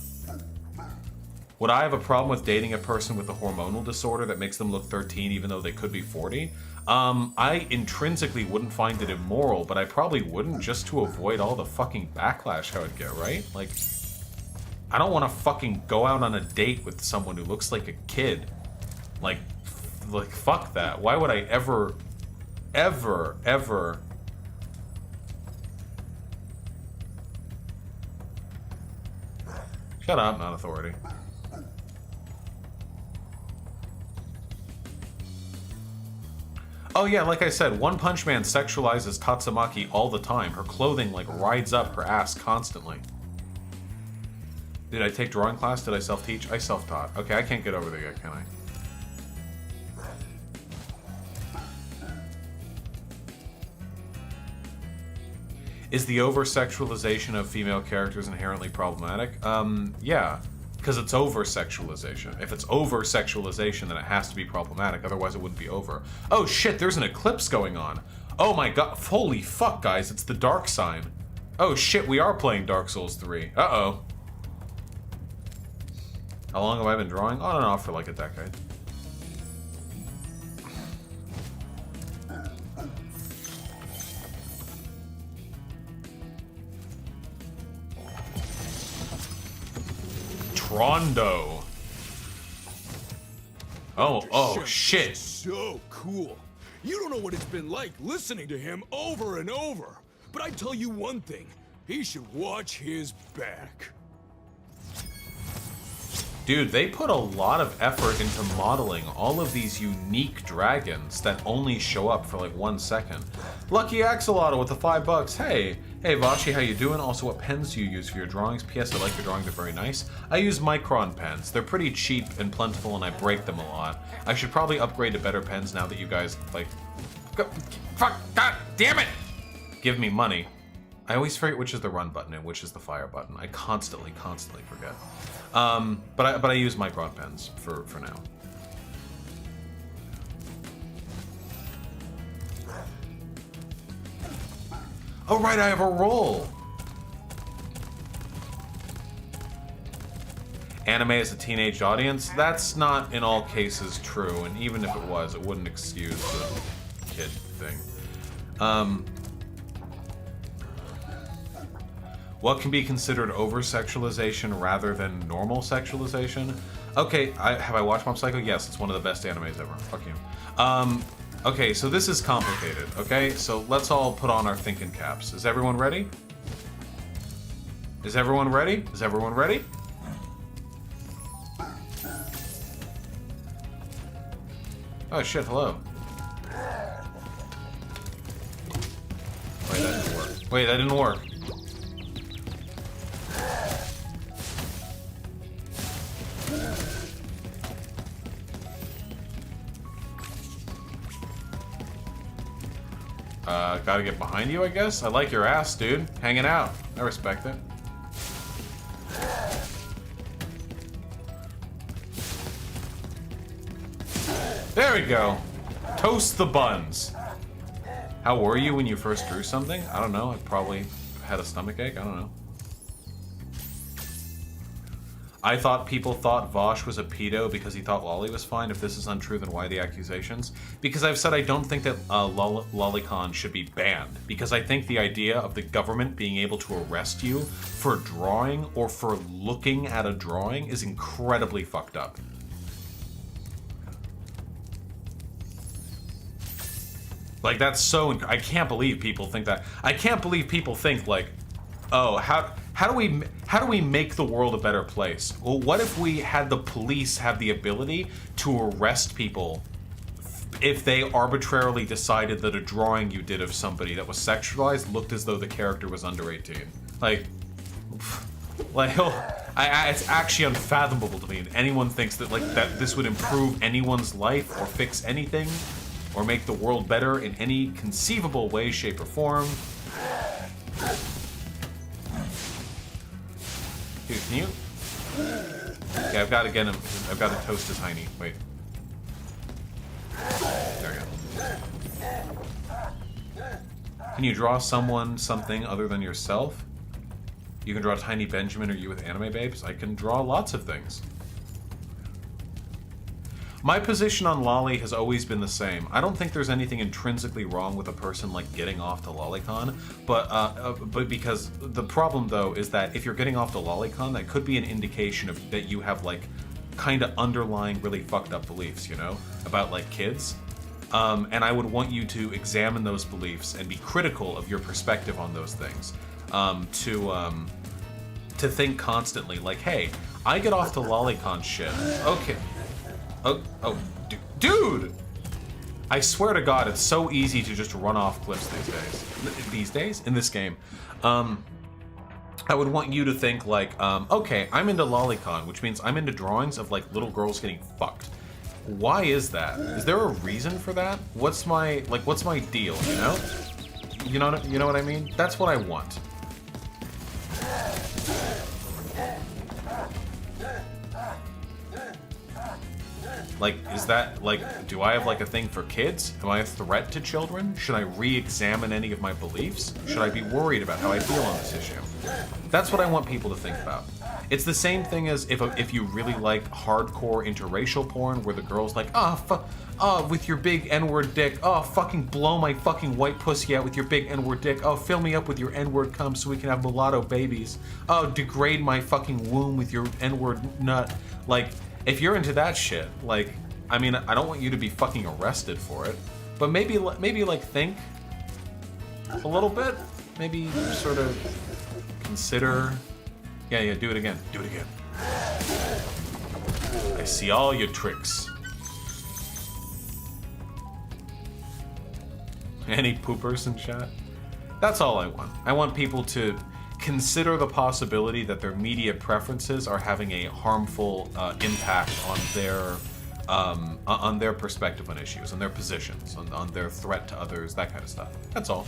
Would I have a problem with dating a person with a hormonal disorder that makes them look 13 even though they could be 40? I intrinsically wouldn't find it immoral, but I probably wouldn't just to avoid all the fucking backlash I would get, right? Like, I don't want to fucking go out on a date with someone who looks like a kid. Like, fuck that. Why would I ever... Shut up, not authority. Oh yeah, like I said, One Punch Man sexualizes Tatsumaki all the time. Her clothing, like, rides up her ass constantly. Did I take drawing class? Did I self-teach? I self-taught. Okay, I can't get over there yet, can I? Is the over-sexualization of female characters inherently problematic? Yeah, because it's over-sexualization. If it's over-sexualization, then it has to be problematic, otherwise it wouldn't be over. Oh shit, there's an eclipse going on. Oh my god, holy fuck, guys, it's the dark sign. Oh shit, we are playing Dark Souls 3. Uh-oh. How long have I been drawing? On and off for like a decade. Rondo. Oh shit. So cool. You don't know what it's been like listening to him over and over. But I tell you one thing, he should watch his back. Dude, they put a lot of effort into modeling all of these unique dragons that only show up for like 1 second. Lucky Axolotl with the $5. Hey Vashi, how you doing? Also, what pens do you use for your drawings? P.S. I like your drawings, they're very nice. I use Micron pens. They're pretty cheap and plentiful and I break them a lot. I should probably upgrade to better pens now that you guys, like... Fuck, god damn it! Give me money. I always forget which is the run button and which is the fire button. I constantly forget. But I use Micron pens for now. Oh right, I have a roll. anime as a teenage audience. That's not in all cases true, and even if it was, it wouldn't excuse the kid thing. What can be considered over-sexualization rather than normal sexualization? Okay, have I watched Mob Psycho? Yes, it's one of the best animes ever. Fuck you. Okay, so this is complicated, okay? So let's all put on our thinking caps. Is everyone ready? Is everyone ready? Is everyone ready? Oh shit, hello. Wait, that didn't work. Wait, that didn't work. Gotta get behind you, I guess? I like your ass, dude. Hanging out. I respect it. There we go. Toast the buns. How were you when you first drew something? I don't know. I probably had a stomachache. I don't know. I thought people thought Vaush was a pedo because he thought Lolly was fine. If this is untrue, then why the accusations? Because I've said I don't think that Lolicon should be banned. Because I think the idea of the government being able to arrest you for drawing or for looking at a drawing is incredibly fucked up. Like, that's so... I can't believe people think that. I can't believe people think, like, oh, how do we make the world a better place? Well, what if we had the police have the ability to arrest people if they arbitrarily decided that a drawing you did of somebody that was sexualized looked as though the character was under 18? Like, it's actually unfathomable to me. And anyone thinks that, like, that this would improve anyone's life or fix anything or make the world better in any conceivable way, shape, or form. Dude, can you? Yeah, I've got to get him. I've got to toast his hiney. Wait. There we go. Can you draw something other than yourself? You can draw Tiny Benjamin or you with anime babes. I can draw lots of things. My position on Lolly has always been the same. I don't think there's anything intrinsically wrong with a person like getting off to Lolicon, but because the problem though is that if you're getting off to Lolicon, that could be an indication of that you have like kind of underlying really fucked up beliefs, you know, about like kids. And I would want you to examine those beliefs and be critical of your perspective on those things. To think constantly like, hey, I get off to Lolicon shit. Okay. Dude! I swear to God, it's so easy to just run off cliffs these days? In this game. I would want you to think like, okay, I'm into Lolicon, which means I'm into drawings of like little girls getting fucked. Why is that? Is there a reason for that? What's my deal, you know? You know what I mean? That's what I want. Like, is that, like, do I have, like, a thing for kids? Am I a threat to children? Should I re-examine any of my beliefs? Should I be worried about how I feel on this issue? That's what I want people to think about. It's the same thing as if you really like hardcore interracial porn where the girl's like, with your big N-word dick, fucking blow my fucking white pussy out with your big N-word dick, fill me up with your N-word cum so we can have mulatto babies, degrade my fucking womb with your N-word nut. Like, if you're into that shit, like, I mean, I don't want you to be fucking arrested for it, but maybe like think a little bit, maybe sort of consider. Yeah, do it again. Do it again. I see all your tricks. Any poopers in chat? That's all I want. I want people to consider the possibility that their media preferences are having a harmful impact on their perspective on issues, on their positions, on their threat to others, that kind of stuff. That's all.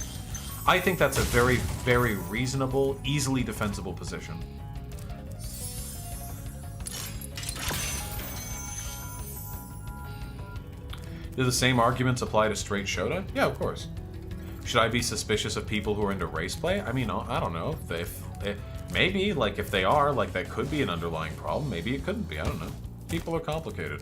I think that's a very, very reasonable, easily defensible position. Do the same arguments apply to straight Shota? Yeah, of course. Should I be suspicious of people who are into race play? I mean, I don't know. maybe, like, if they are, like, that could be an underlying problem. Maybe it couldn't be. I don't know. People are complicated.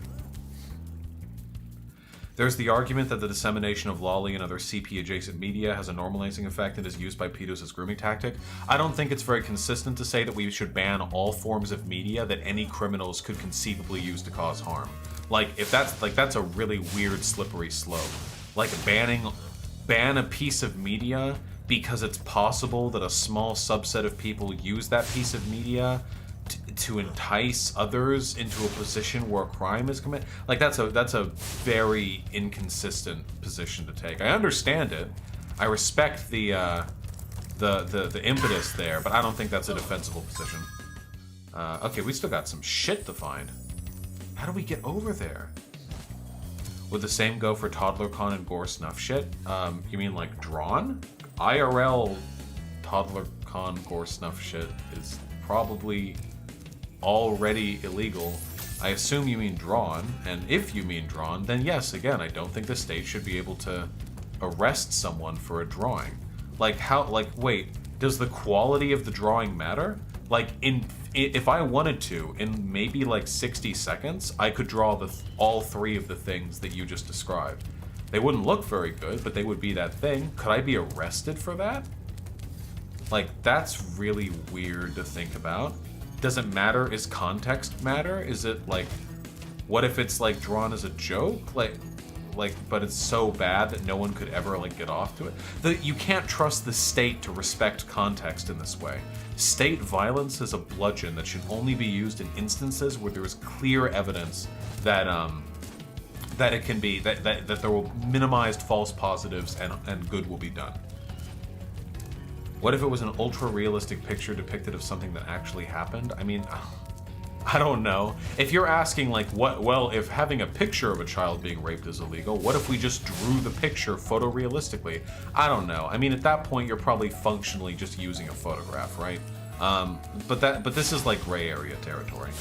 There's the argument that the dissemination of lolly and other CP-adjacent media has a normalizing effect and is used by pedos as grooming tactic. I don't think it's very consistent to say that we should ban all forms of media that any criminals could conceivably use to cause harm. Like, if that's, like, that's a really weird, slippery slope. Like, ban a piece of media because it's possible that a small subset of people use that piece of media to entice others into a position where a crime is committed. Like, that's a very inconsistent position to take. I understand it. I respect the impetus there, but I don't think that's a defensible position. Okay, we still got some shit to find. How do we get over there? Would the same go for ToddlerCon and Gore Snuff shit? You mean like drawn? IRL ToddlerCon Gore Snuff shit is probably already illegal. I assume you mean drawn, and if you mean drawn, then yes, again, I don't think the state should be able to arrest someone for a drawing. Like, how, like, wait, does the quality of the drawing matter? Like, if I wanted to, in maybe like 60 seconds, I could draw all three of the things that you just described. They wouldn't look very good, but they would be that thing. Could I be arrested for that? Like, that's really weird to think about. Does it matter? Is context matter? Is it like, what if it's like drawn as a joke? Like, but it's so bad that no one could ever like get off to it. You can't trust the state to respect context in this way. State violence is a bludgeon that should only be used in instances where there is clear evidence that that it can be that there will minimized false positives and good will be done. What if it was an ultra-realistic picture depicted of something that actually happened? I mean, I don't know. If you're asking, like, well, if having a picture of a child being raped is illegal, what if we just drew the picture photorealistically? I don't know. I mean, at that point, you're probably functionally just using a photograph, right? But this is, like, gray area territory.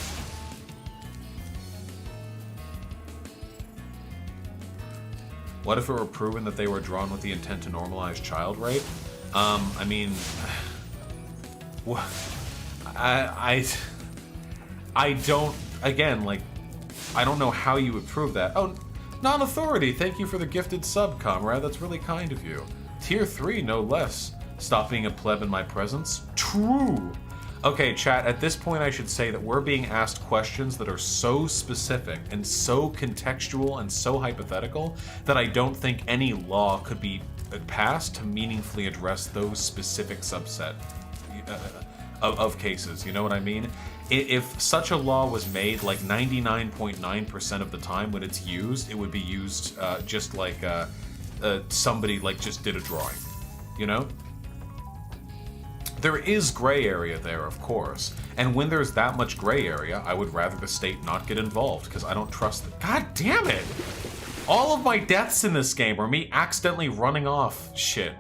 What if it were proven that they were drawn with the intent to normalize child rape? I mean, I don't, again, like, I don't know how you would prove that. Oh, non-authority, thank you for the gifted sub, comrade, that's really kind of you. Tier 3, no less. Stop being a pleb in my presence? True! Okay, chat, at this point I should say that we're being asked questions that are so specific and so contextual and so hypothetical that I don't think any law could be passed to meaningfully address those specific subset of cases, you know what I mean? If such a law was made, like 99.9% of the time when it's used, it would be used just like somebody like just did a drawing, you know? There is gray area there, of course, and when there's that much gray area, I would rather the state not get involved, because I don't trust the— God damn it! All of my deaths in this game are me accidentally running off shit.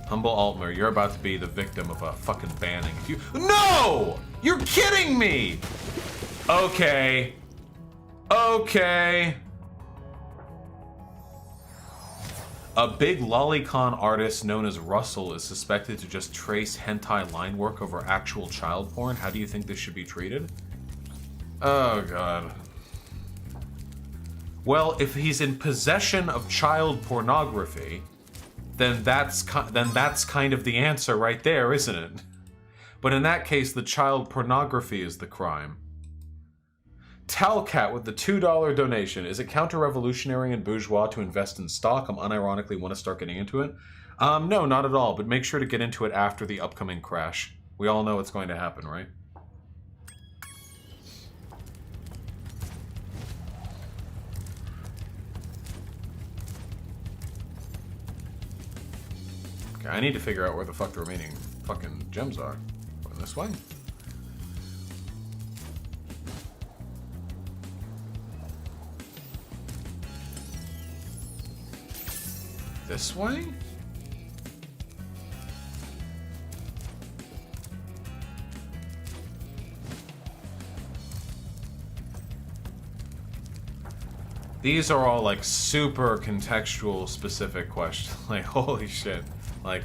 Humble Altmer, you're about to be the victim of a fucking banning. If you— No! You're kidding me! Okay. Okay. A big lolicon artist known as Russell is suspected to just trace hentai line work over actual child porn. How do you think this should be treated? Oh, God. Well, if he's in possession of child pornography, then that's kind of the answer right there, isn't it? But in that case, the child pornography is the crime. Talcat with the $2 donation. Is it counter-revolutionary and bourgeois to invest in stock? I'm unironically want to start getting into it. No, not at all, but make sure to get into it after the upcoming crash. We all know it's going to happen, right? Okay, I need to figure out where the fuck the remaining fucking gems are. Going this way? This way? These are all like super contextual specific questions. Like, holy shit. Like,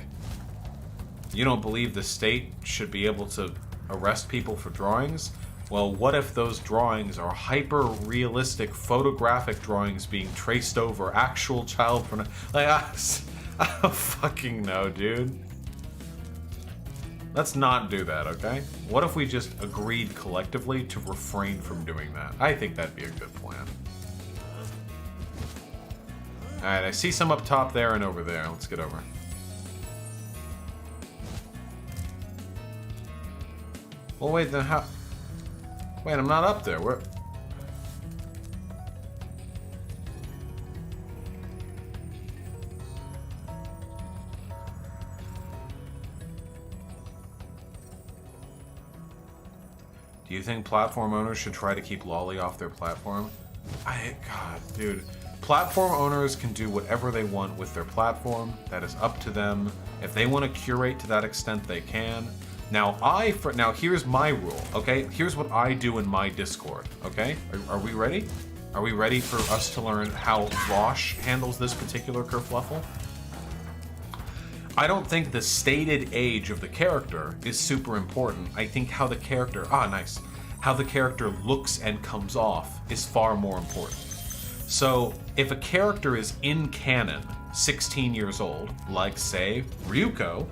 you don't believe the state should be able to arrest people for drawings? Well, what if those drawings are hyper-realistic photographic drawings being traced over actual child pornography? Like, I don't fucking know, dude. Let's not do that, okay? What if we just agreed collectively to refrain from doing that? I think that'd be a good plan. Alright, I see some up top there and over there. Let's get over. Well, wait, then how... Wait, I'm not up there. Where... Do you think platform owners should try to keep Lolly off their platform? God, dude. Platform owners can do whatever they want with their platform. That is up to them. If they want to curate to that extent, they can. Now, now here's my rule, okay? Here's what I do in my Discord, okay? Are we ready? Are we ready for us to learn how Vaush handles this particular kerfluffle? I don't think the stated age of the character is super important. I think how the character, nice. How the character looks and comes off is far more important. So, if a character is in canon, 16 years old, like, say, Ryuko,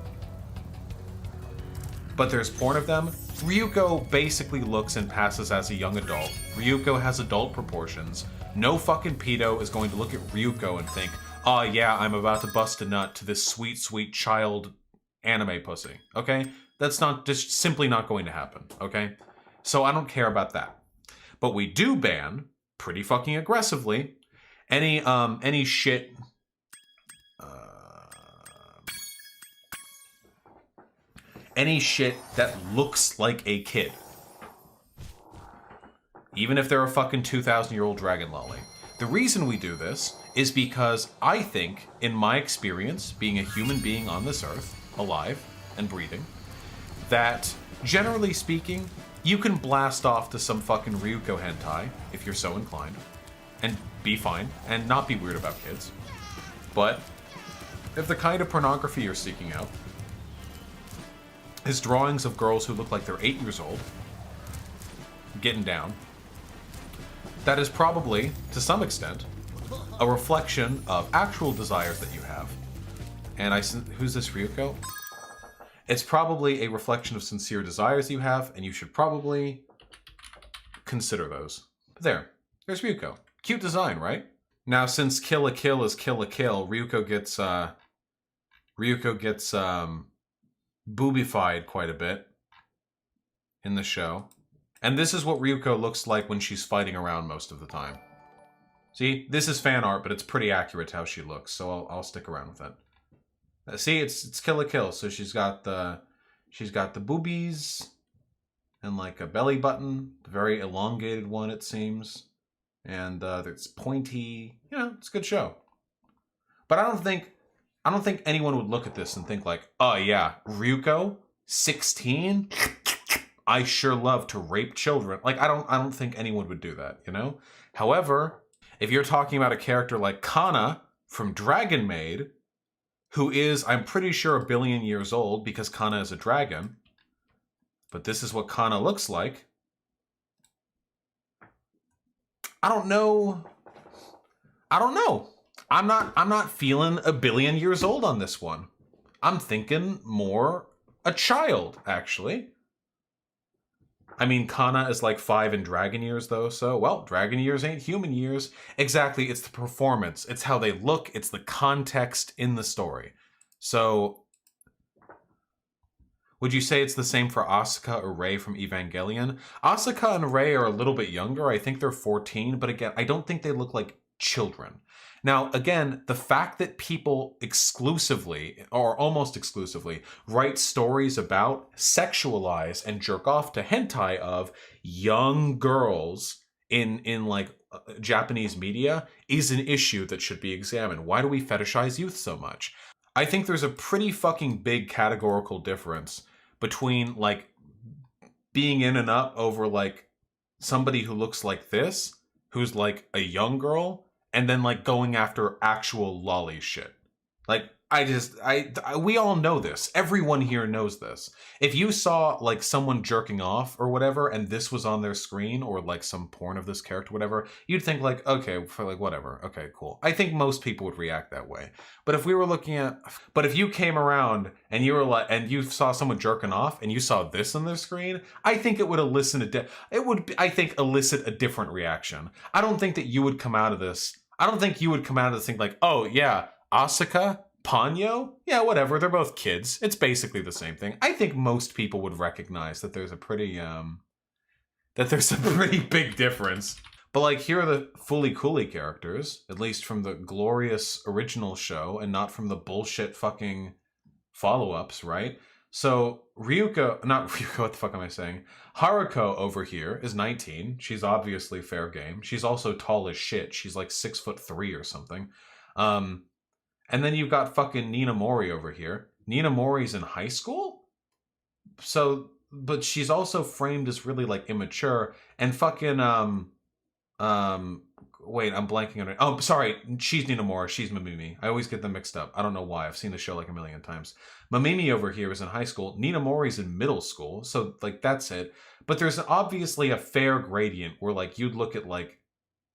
but there's porn of them, Ryuko basically looks and passes as a young adult. Ryuko has adult proportions. No fucking pedo is going to look at Ryuko and think, oh yeah, I'm about to bust a nut to this sweet, sweet child anime pussy, okay? That's just simply not going to happen, okay? So I don't care about that. But we do ban, pretty fucking aggressively, any shit... any shit that looks like a kid. Even if they're a fucking 2,000-year-old dragon lolly. The reason we do this is because I think, in my experience, being a human being on this earth, alive and breathing, that, generally speaking, you can blast off to some fucking Ryuko hentai, if you're so inclined, and be fine, and not be weird about kids. But, if the kind of pornography you're seeking out is drawings of girls who look like they're 8 years old, getting down, that is probably, to some extent, a reflection of actual desires that you have. And who's this Ryuko? It's probably a reflection of sincere desires you have, and you should probably consider those. There's Ryuko. Cute design, right? Now, since Kill a Kill is Kill a Kill, Ryuko gets boobified quite a bit in the show. And this is what Ryuko looks like when she's fighting around most of the time. See, this is fan art, but it's pretty accurate to how she looks, so I'll stick around with it. See, it's Kill a Kill, so she's got the boobies and like a belly button, the very elongated one it seems, and it's pointy. You know, it's a good show. But I don't think anyone would look at this and think like, oh yeah, Ryuko, 16? I sure love to rape children. Like, I don't think anyone would do that, you know? However, if you're talking about a character like Kana from Dragon Maid, who is, I'm pretty sure, 1 billion years old because Kana is a dragon, but this is what Kana looks like. I don't know. I'm not feeling 1 billion years old on this one. I'm thinking more a child, actually. I mean, Kana is like 5 in dragon years, though, so, well, dragon years ain't human years. Exactly, it's the performance. It's how they look. It's the context in the story. So, would you say it's the same for Asuka or Rei from Evangelion? Asuka and Rei are a little bit younger. I think they're 14, but again, I don't think they look like children. Now, again, the fact that people exclusively, or almost exclusively, write stories about, sexualize, and jerk off to hentai of young girls in like Japanese media is an issue that should be examined. Why do we fetishize youth so much? I think there's a pretty fucking big categorical difference between like being in and up over like somebody who looks like this, who's like a young girl, and then like going after actual lolly shit. Like, we all know this. Everyone here knows this. If you saw like someone jerking off or whatever, and this was on their screen, or like some porn of this character, whatever, you'd think like, okay, for like whatever, okay, cool. I think most people would react that way. But if you came around and you were like, and you saw someone jerking off, and you saw this on their screen, I think it would elicit a different reaction. I don't think that you would come out of this. I don't think you would come out of this thing like, oh yeah, Asuka, Ponyo? Yeah, whatever. They're both kids. It's basically the same thing. I think most people would recognize that there's a pretty big difference. But like, here are the fully coolly characters, at least from the glorious original show, and not from the bullshit fucking follow-ups, right? So not Ryuko, what the fuck am I saying? Haruko over here is 19. She's obviously fair game. She's also tall as shit. She's like 6'3" or something. And then you've got fucking Nina Mori over here. Nina Mori's in high school? So, but she's also framed as really like immature, and fucking, wait, I'm blanking on it. Oh, sorry, she's Nina Mori, she's Mamimi. I always get them mixed up. I don't know why, I've seen the show like a million times. Mamimi over here is in high school. Nina Mori's in middle school, so like that's it. But there's obviously a fair gradient where like you'd look at like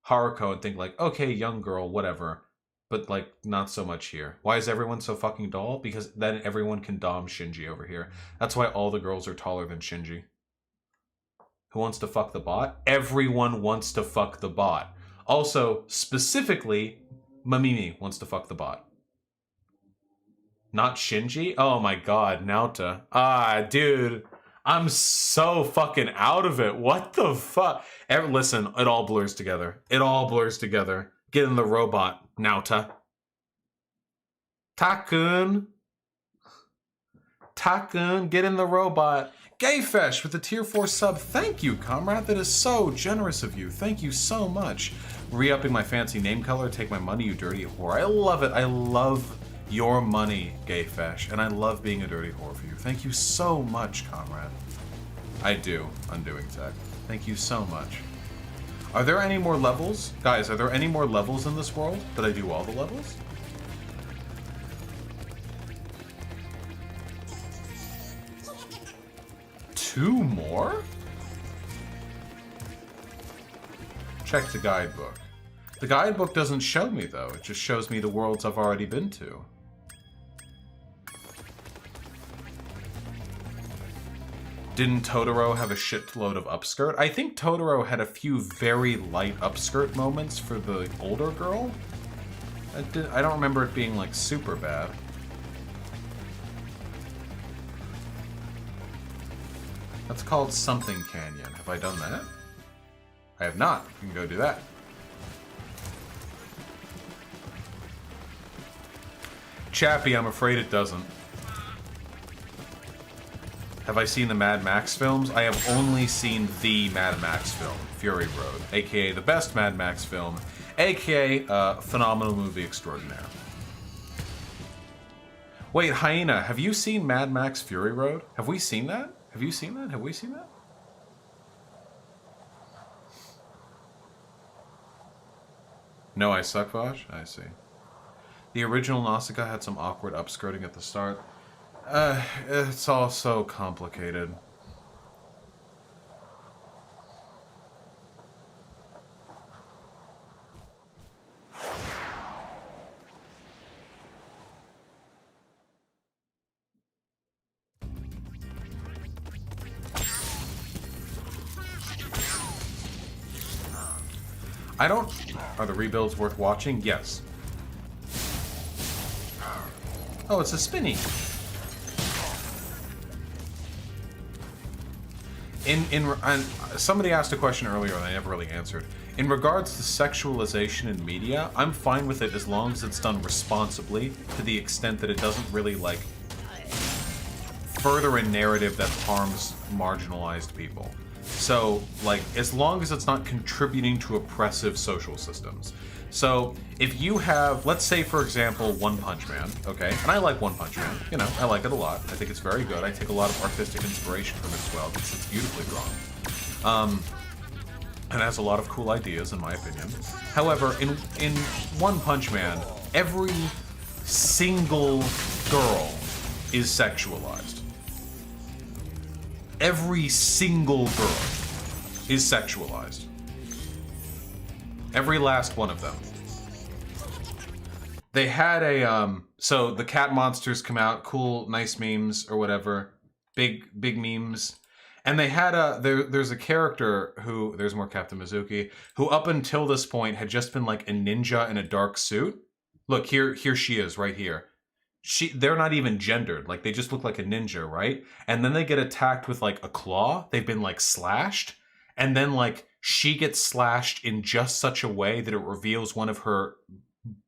Haruko and think like, okay, young girl, whatever. But like not so much here. Why is everyone so fucking tall? Because then everyone can dom Shinji over here. That's why all the girls are taller than Shinji. Who wants to fuck the bot? Everyone wants to fuck the bot. Also, specifically, Mamimi wants to fuck the bot. Not Shinji? Oh my god, Naota. Ah, dude. I'm so fucking out of it. What the fuck? Listen, it all blurs together. It all blurs together. Get in the robot, Naota. Takun, get in the robot. Gayfesh with the tier 4 sub. Thank you, comrade. That is so generous of you. Thank you so much. Re-upping my fancy name color. Take my money, you dirty whore. I love it. I love your money, Gayfesh. And I love being a dirty whore for you. Thank you so much, comrade. I do. Undoing tech. Thank you so much. Are there any more levels? Guys, are there any more levels in this world? Did I do all the levels? Two more? Check the guidebook. The guidebook doesn't show me, though. It just shows me the worlds I've already been to. Didn't Totoro have a shitload of upskirt? I think Totoro had a few very light upskirt moments for the older girl. I don't remember it being, like, super bad. That's called Something Canyon. Have I done that? I have not. You can go do that. Chappie, I'm afraid it doesn't. Have I seen the Mad Max films? I have only seen the Mad Max film, Fury Road, aka the best Mad Max film, aka phenomenal movie extraordinaire. Wait, Hyena, have you seen Mad Max Fury Road? Have we seen that? Have you seen that? Have we seen that? No, I suck, Vaush? I see. The original Nausicaa had some awkward upskirting at the start. It's all so complicated. Are the rebuilds worth watching? Yes. Oh, it's a spinny. And somebody asked a question earlier and I never really answered. In regards to sexualization in media, I'm fine with it as long as it's done responsibly, to the extent that it doesn't really, like, further a narrative that harms marginalized people. So, like, as long as it's not contributing to oppressive social systems. So, if you have, let's say, for example, One Punch Man, okay? And I like One Punch Man, you know, I like it a lot. I think it's very good. I take a lot of artistic inspiration from it as well, because it's beautifully drawn. and has a lot of cool ideas, in my opinion. However, in One Punch Man, every single girl is sexualized. Every single girl is sexualized. Every last one of them. They had a, so the cat monsters come out, cool, nice memes, or whatever. Big memes. And they had there's a character who, there's more Captain Mizuki, who up until this point had just been like a ninja in a dark suit. Look, here she is, right here. They're not even gendered, like they just look like a ninja, right? And then they get attacked with like a claw, they've been like slashed, and then like she gets slashed in just such a way that it reveals one of her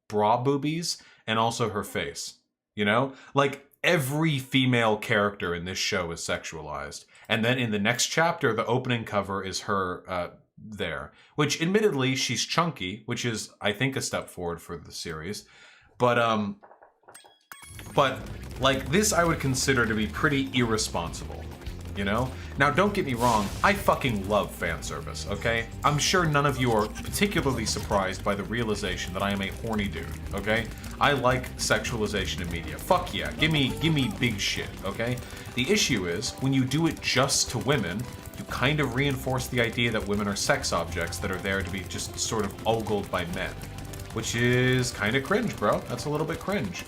bra boobies and also her face, you know? Like every female character in this show is sexualized. And then in the next chapter, the opening cover is her there, which admittedly she's chunky, which is, I think, a step forward for the series. But like this I would consider to be pretty irresponsible, you know? Now, don't get me wrong, I fucking love fan service, okay? I'm sure none of you are particularly surprised by the realization that I am a horny dude, okay? I like sexualization in media. Fuck yeah, give me big shit, okay? The issue is, when you do it just to women, you kind of reinforce the idea that women are sex objects that are there to be just sort of ogled by men. Which is kind of cringe, bro. That's a little bit cringe.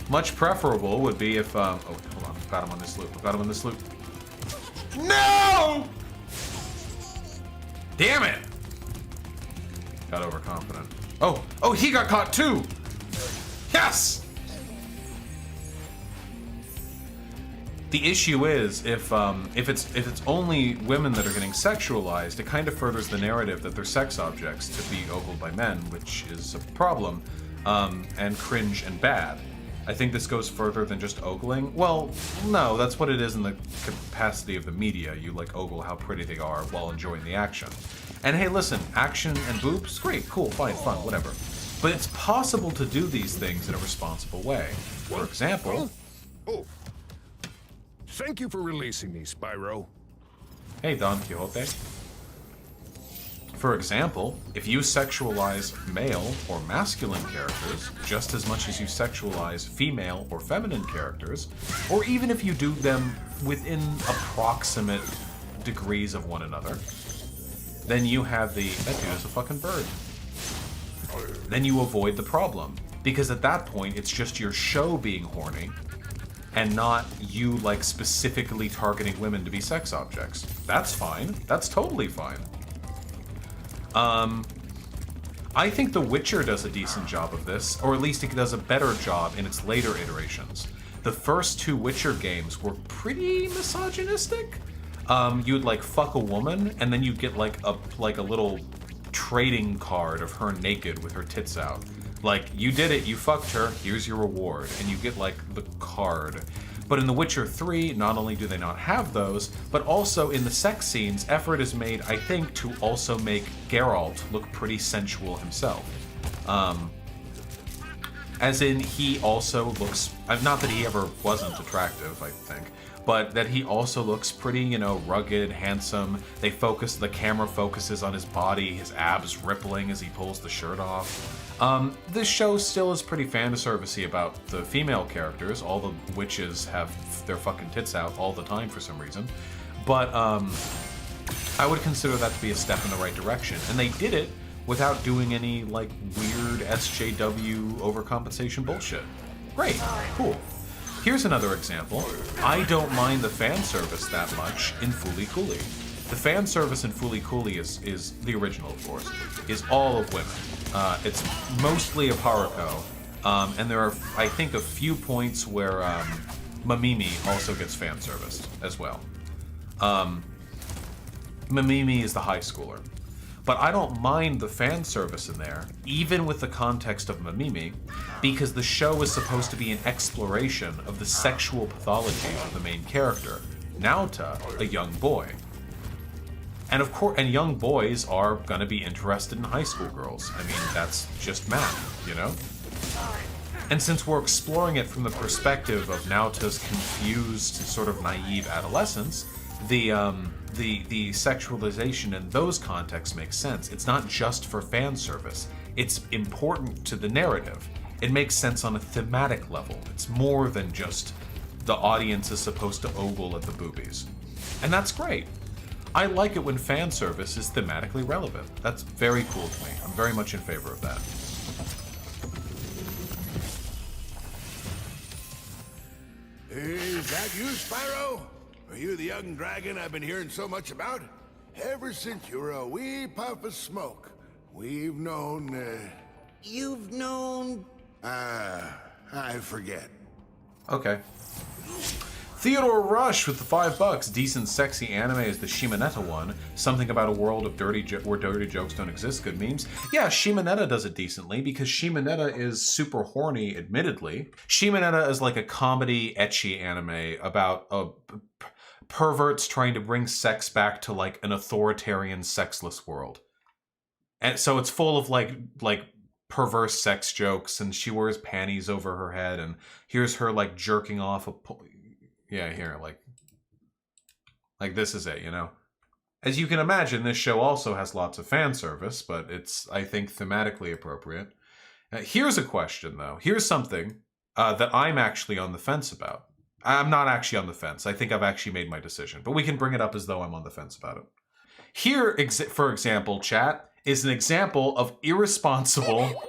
Much preferable would be if, oh, hold on, I've got him on this loop, I've got him on this loop. No! Damn it! Got overconfident. Oh, he got caught too! Yes! The issue is, if it's only women that are getting sexualized, it kind of furthers the narrative that they're sex objects to be ogled by men, which is a problem, and cringe and bad. I think this goes further than just ogling. Well, no, that's what it is in the capacity of the media. You like ogle how pretty they are while enjoying the action. And hey, listen, action and boobs, great, cool, fine, fun, whatever. But it's possible to do these things in a responsible way. For example... Oh. Thank you for releasing me, Spyro. Hey, Don Quixote. For example, if you sexualize male or masculine characters just as much as you sexualize female or feminine characters, or even if you do them within approximate degrees of one another, then you have the, that dude is a fucking bird. Then you avoid the problem. Because at that point, it's just your show being horny, and not you, like, specifically targeting women to be sex objects. That's fine. That's totally fine. I think The Witcher does a decent job of this, or at least it does a better job in its later iterations. The first two Witcher games were pretty misogynistic. You'd, like, fuck a woman, and then you'd get, like a little trading card of her naked with her tits out. Like, you did it, you fucked her, here's your reward, and you get, like, the card. But in The Witcher 3, not only do they not have those, but also in the sex scenes, effort is made, I think, to also make Geralt look pretty sensual himself. As in, he also looks, not that he ever wasn't attractive, I think, but that he also looks pretty, you know, rugged, handsome. The camera focuses on his body, his abs rippling as he pulls the shirt off. This show still is pretty fan-servicey about the female characters. All the witches have their fucking tits out all the time for some reason. But I would consider that to be a step in the right direction. And they did it without doing any, like, weird SJW overcompensation bullshit. Great. Cool. Here's another example. I don't mind the fan service that much in Fooly Cooly. The fan service in Fooly Cooly is the original, of course, is all of women. It's mostly of Haruko, and there are, I think, a few points where Mamimi also gets fan serviced as well. Mamimi is the high schooler. But I don't mind the fan service in there, even with the context of Mamimi, because the show is supposed to be an exploration of the sexual pathology of the main character, Naota, a young boy. And of course, and young boys are gonna be interested in high school girls. I mean, that's just math, you know? And since we're exploring it from the perspective of Naota's confused, sort of naive adolescence, the sexualization in those contexts makes sense. It's not just for fan service. It's important to the narrative. It makes sense on a thematic level. It's more than just the audience is supposed to ogle at the boobies. And that's great. I like it when fan service is thematically relevant. That's very cool to me. I'm very much in favor of that. Is that you, Spyro? Are you the young dragon I've been hearing so much about? Ever since you were a wee puff of smoke, we've known, You've known... I forget. Okay. Theodore Rush with the $5. Decent, sexy anime is the Shimonetta one. Something about a world of where dirty jokes don't exist. Good memes. Yeah, Shimonetta does it decently because Shimonetta is super horny, admittedly. Shimonetta is like a comedy, ecchi anime about perverts trying to bring sex back to like an authoritarian, sexless world. And so it's full of like perverse sex jokes, and she wears panties over her head, and here's her like jerking off a... Yeah, here, like this is it, you know? As you can imagine, this show also has lots of fan service, but it's, I think, thematically appropriate. Here's a question, though. Here's something that I'm actually on the fence about. I'm not actually on the fence. I think I've actually made my decision, but we can bring it up as though I'm on the fence about it. Here, for example, chat, is an example of irresponsible...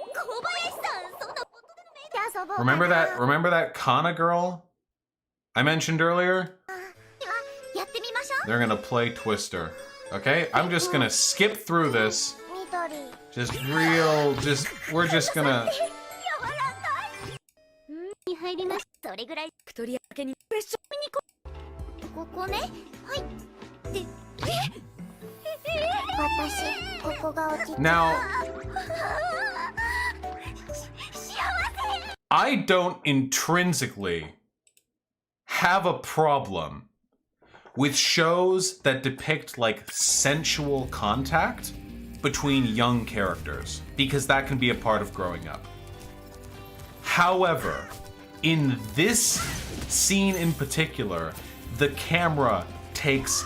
Remember that Kana girl I mentioned earlier? They're gonna play Twister. Okay? I'm just gonna skip through this. We're just gonna... Now, I don't intrinsically have a problem with shows that depict like sensual contact between young characters, because that can be a part of growing up. However, in this scene in particular, the camera takes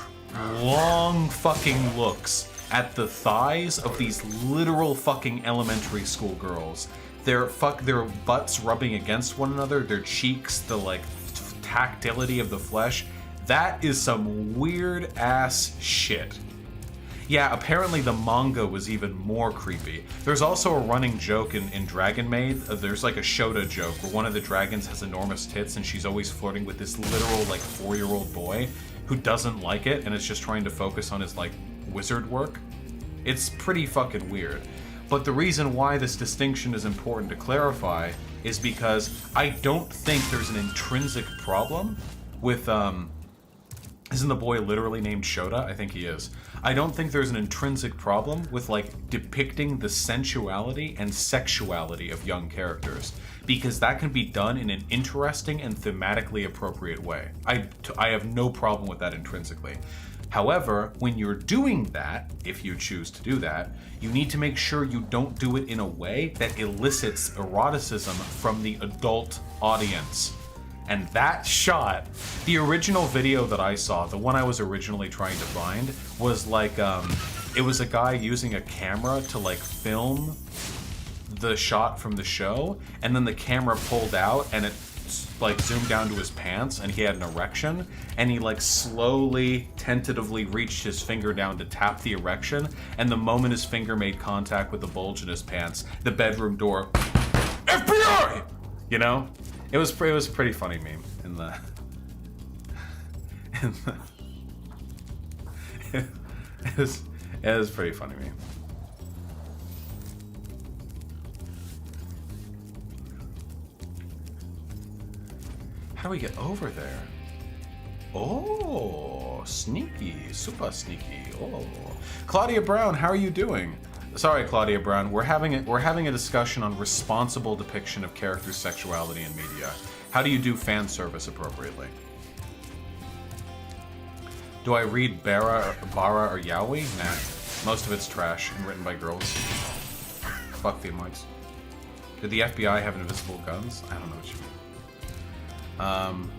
long fucking looks at the thighs of these literal fucking elementary school girls. Their butts rubbing against one another, their cheeks, the like tactility of the flesh. That is some weird ass shit. Yeah, apparently the manga was even more creepy. There's also a running joke in Dragon Maid. There's like a Shota joke where one of the dragons has enormous tits and she's always flirting with this literal like 4-year-old boy who doesn't like it and is just trying to focus on his like wizard work. It's pretty fucking weird. But the reason why this distinction is important to clarify is because I don't think there's an intrinsic problem with, isn't the boy literally named Shota? I think he is. I don't think there's an intrinsic problem with like depicting the sensuality and sexuality of young characters, because that can be done in an interesting and thematically appropriate way. I have no problem with that intrinsically. However, when you're doing that, if you choose to do that, you need to make sure you don't do it in a way that elicits eroticism from the adult audience. And that shot, the original video that I saw, the one I was originally trying to find, was like, it was a guy using a camera to like film the shot from the show, and then the camera pulled out and it like zoomed down to his pants and he had an erection, and he like slowly, tentatively reached his finger down to tap the erection, and the moment his finger made contact with the bulge in his pants, the bedroom door, FBI! You know? It was a pretty funny meme it was pretty funny meme. How do we get over there? Oh, sneaky, super sneaky. Oh, Claudia Brown, how are you doing? Sorry, Claudia Brown. We're having a discussion on responsible depiction of character sexuality in media. How do you do fan service appropriately? Do I read Bara or Yaoi? Nah. Most of it's trash and written by girls. Fuck the emotes. Did the FBI have invisible guns? I don't know what you mean.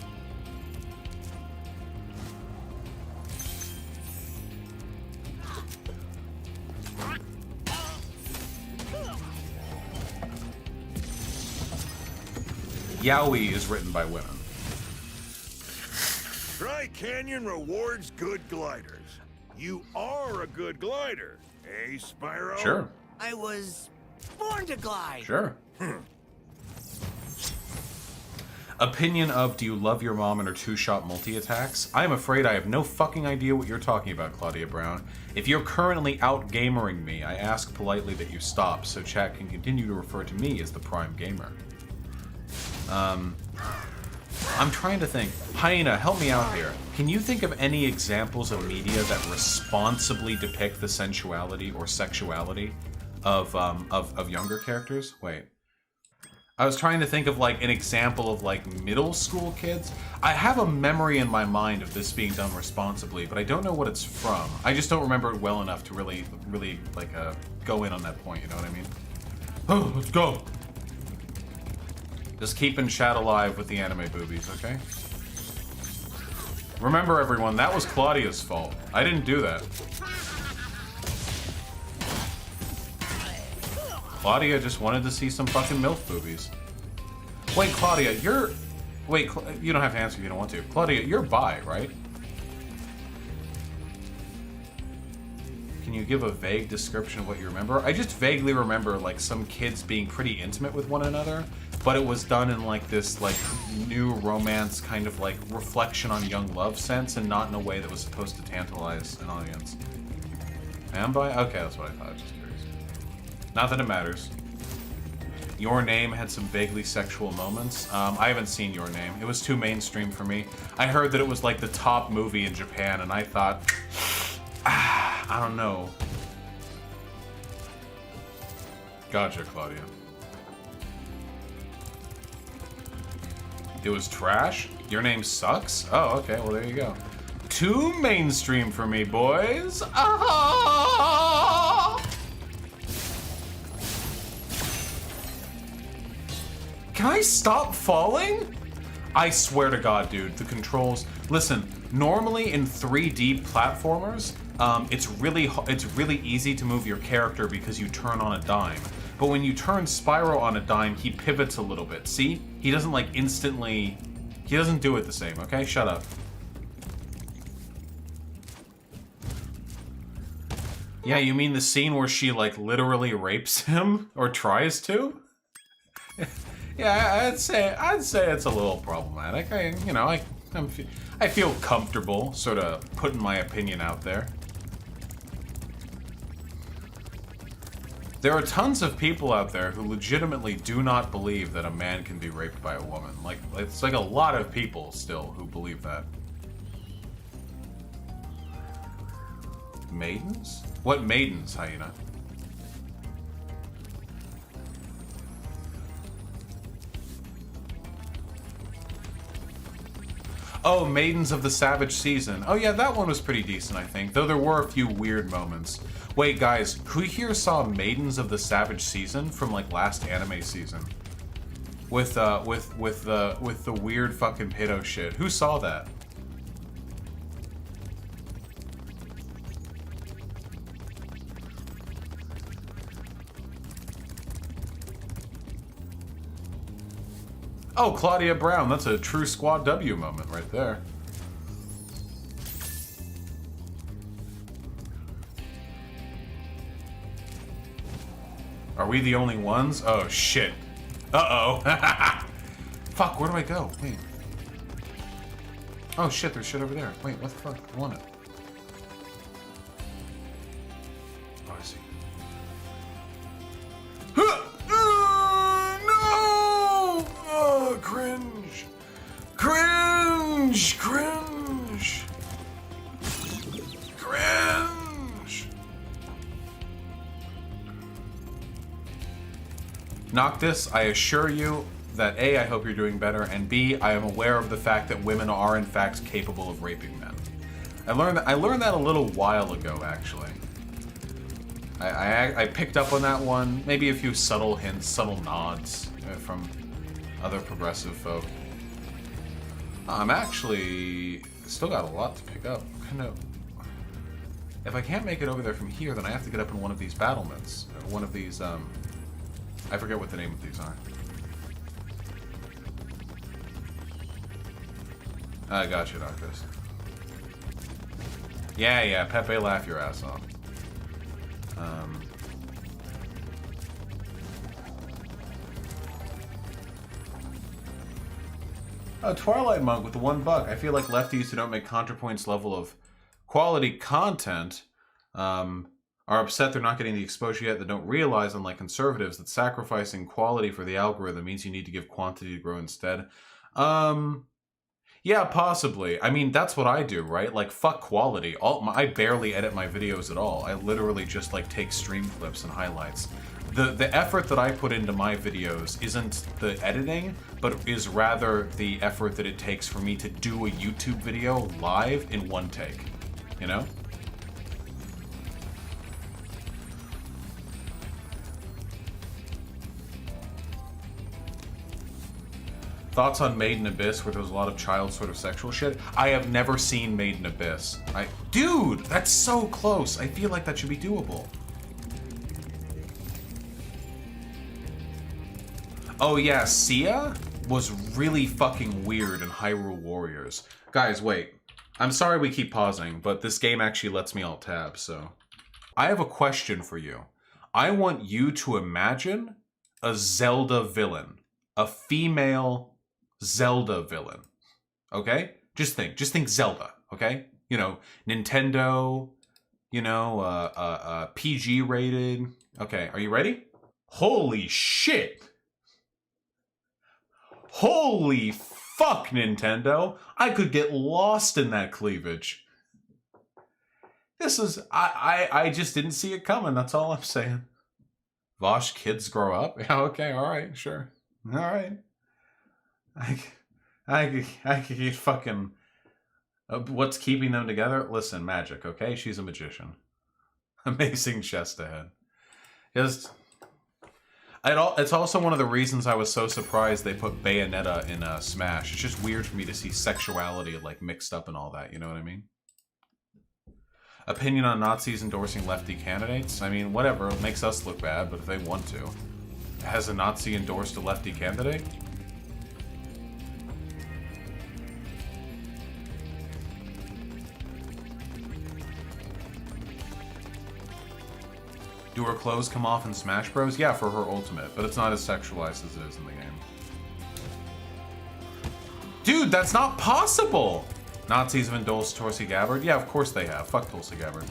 yaoi is written by women. Tri-Canyon rewards good gliders. You are a good glider, eh, Spyro? Sure. I was born to glide. Sure. Opinion of, do you love your mom and her two-shot multi-attacks? I am afraid I have no fucking idea what you're talking about, Claudia Brown. If you're currently out-gamering me, I ask politely that you stop, so chat can continue to refer to me as the prime gamer. I'm trying to think. Hyena, help me out here. Can you think of any examples of media that responsibly depict the sensuality or sexuality of younger characters? Wait. I was trying to think of like an example of like middle school kids. I have a memory in my mind of this being done responsibly, but I don't know what it's from. I just don't remember it well enough to really like go in on that point, you know what I mean? Oh, let's go. Just keeping chat alive with the anime boobies, okay? Remember everyone, that was Claudia's fault. I didn't do that. Claudia just wanted to see some fucking MILF boobies. Wait, Claudia, you're... Wait, you don't have to answer if you don't want to. Claudia, you're bi, right? Can you give a vague description of what you remember? I just vaguely remember, like, some kids being pretty intimate with one another, but it was done in, like, this, like, new romance kind of, like, reflection on young love sense, and not in a way that was supposed to tantalize an audience. Am bi? Okay, that's what I thought. Just curious. Not that it matters. Your Name had some vaguely sexual moments. I haven't seen Your Name. It was too mainstream for me. I heard that it was like the top movie in Japan, and I thought, I don't know. Gotcha, Claudia. It was trash? Your Name sucks? Oh, okay, well there you go. Too mainstream for me, boys. Ah! Can I stop falling? I swear to God, dude, the controls... Listen, normally in 3D platformers, it's really easy to move your character because you turn on a dime. But when you turn Spyro on a dime, he pivots a little bit. See? He doesn't, like, instantly... He doesn't do it the same, okay? Shut up. Yeah, you mean the scene where she, like, literally rapes him? Or tries to? Yeah, I'd say it's a little problematic. I feel comfortable sort of putting my opinion out there. There are tons of people out there who legitimately do not believe that a man can be raped by a woman. Like, it's like a lot of people still who believe that. Maidens? What maidens, Hyena? Oh, Maidens of the Savage Season. Oh yeah, that one was pretty decent, I think. Though there were a few weird moments. Wait, guys, who here saw Maidens of the Savage Season from like last anime season? With the weird fucking pedo shit. Who saw that? Oh, Claudia Brown, that's a true Squad W moment right there. Are we the only ones? Oh, shit. Uh-oh. Fuck, where do I go? Wait. Oh, shit, there's shit over there. Wait, what the fuck? I want it. Oh, I see. Cringe! Cringe! Cringe! Cringe! Noctis, I assure you that A, I hope you're doing better, and B, I am aware of the fact that women are in fact capable of raping men. I learned that a little while ago, actually. I picked up on that one, maybe a few subtle hints, subtle nods from other progressive folk. I'm actually still got a lot to pick up. If I can't make it over there from here, then I have to get up in one of these battlements. One of these, I forget what the name of these are. I got you, Doctors. Yeah, Pepe, laugh your ass off. Oh, Twilight Monk with the $1. I feel like lefties who don't make ContraPoint's level of quality content are upset they're not getting the exposure yet. They don't realize, unlike conservatives, that sacrificing quality for the algorithm means you need to give quantity to grow instead. Yeah, possibly. I mean, that's what I do, right? Like, fuck quality. I barely edit my videos at all. I literally just, like, take stream clips and highlights. The effort that I put into my videos isn't the editing, but is rather the effort that it takes for me to do a YouTube video live in one take. You know? Thoughts on Made in Abyss, where there was a lot of child sort of sexual shit? I have never seen Made in Abyss. Dude, that's so close. I feel like that should be doable. Oh yeah, Sia was really fucking weird in Hyrule Warriors. Guys, wait. I'm sorry we keep pausing, but this game actually lets me alt tab, so. I have a question for you. I want you to imagine a Zelda villain. A female Zelda villain. Okay? Just think Zelda, okay? You know, Nintendo, you know, PG rated. Okay, are you ready? Holy shit! Holy fuck, Nintendo! I could get lost in that cleavage. This is... I just didn't see it coming, that's all I'm saying. Vaush, kids grow up? Yeah, okay, alright, sure. Alright. I could get fucking... what's keeping them together? Listen, magic, okay? She's a magician. Amazing chest ahead. Just... It's also one of the reasons I was so surprised they put Bayonetta in Smash. It's just weird for me to see sexuality like mixed up and all that, you know what I mean? Opinion on Nazis endorsing lefty candidates? I mean, whatever, it makes us look bad, but if they want to. Has a Nazi endorsed a lefty candidate? Do her clothes come off in Smash Bros? Yeah, for her ultimate, but it's not as sexualized as it is in the game. Dude, that's not possible! Nazis have endorsed Tulsi Gabbard? Yeah, of course they have. Fuck Tulsi Gabbard.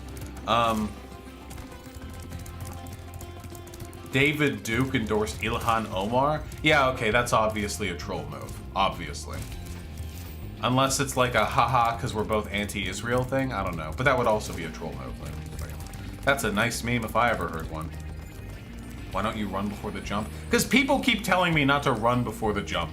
David Duke endorsed Ilhan Omar? Yeah, okay, that's obviously a troll move. Obviously. Unless it's like a haha because we're both anti-Israel thing, I don't know. But that would also be a troll move. That's a nice meme if I ever heard one. Why don't you run before the jump? Because people keep telling me not to run before the jump.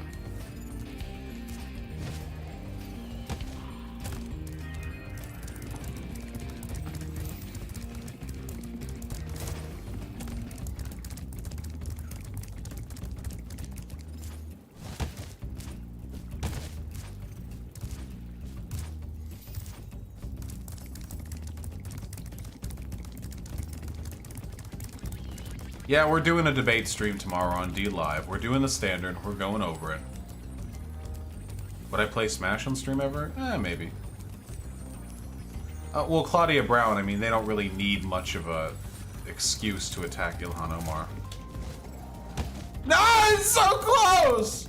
Yeah, we're doing a debate stream tomorrow on D Live. We're doing the standard. We're going over it. Would I play Smash on stream ever? Maybe. Well, Claudia Brown, I mean, they don't really need much of a excuse to attack Ilhan Omar. No, it's so close!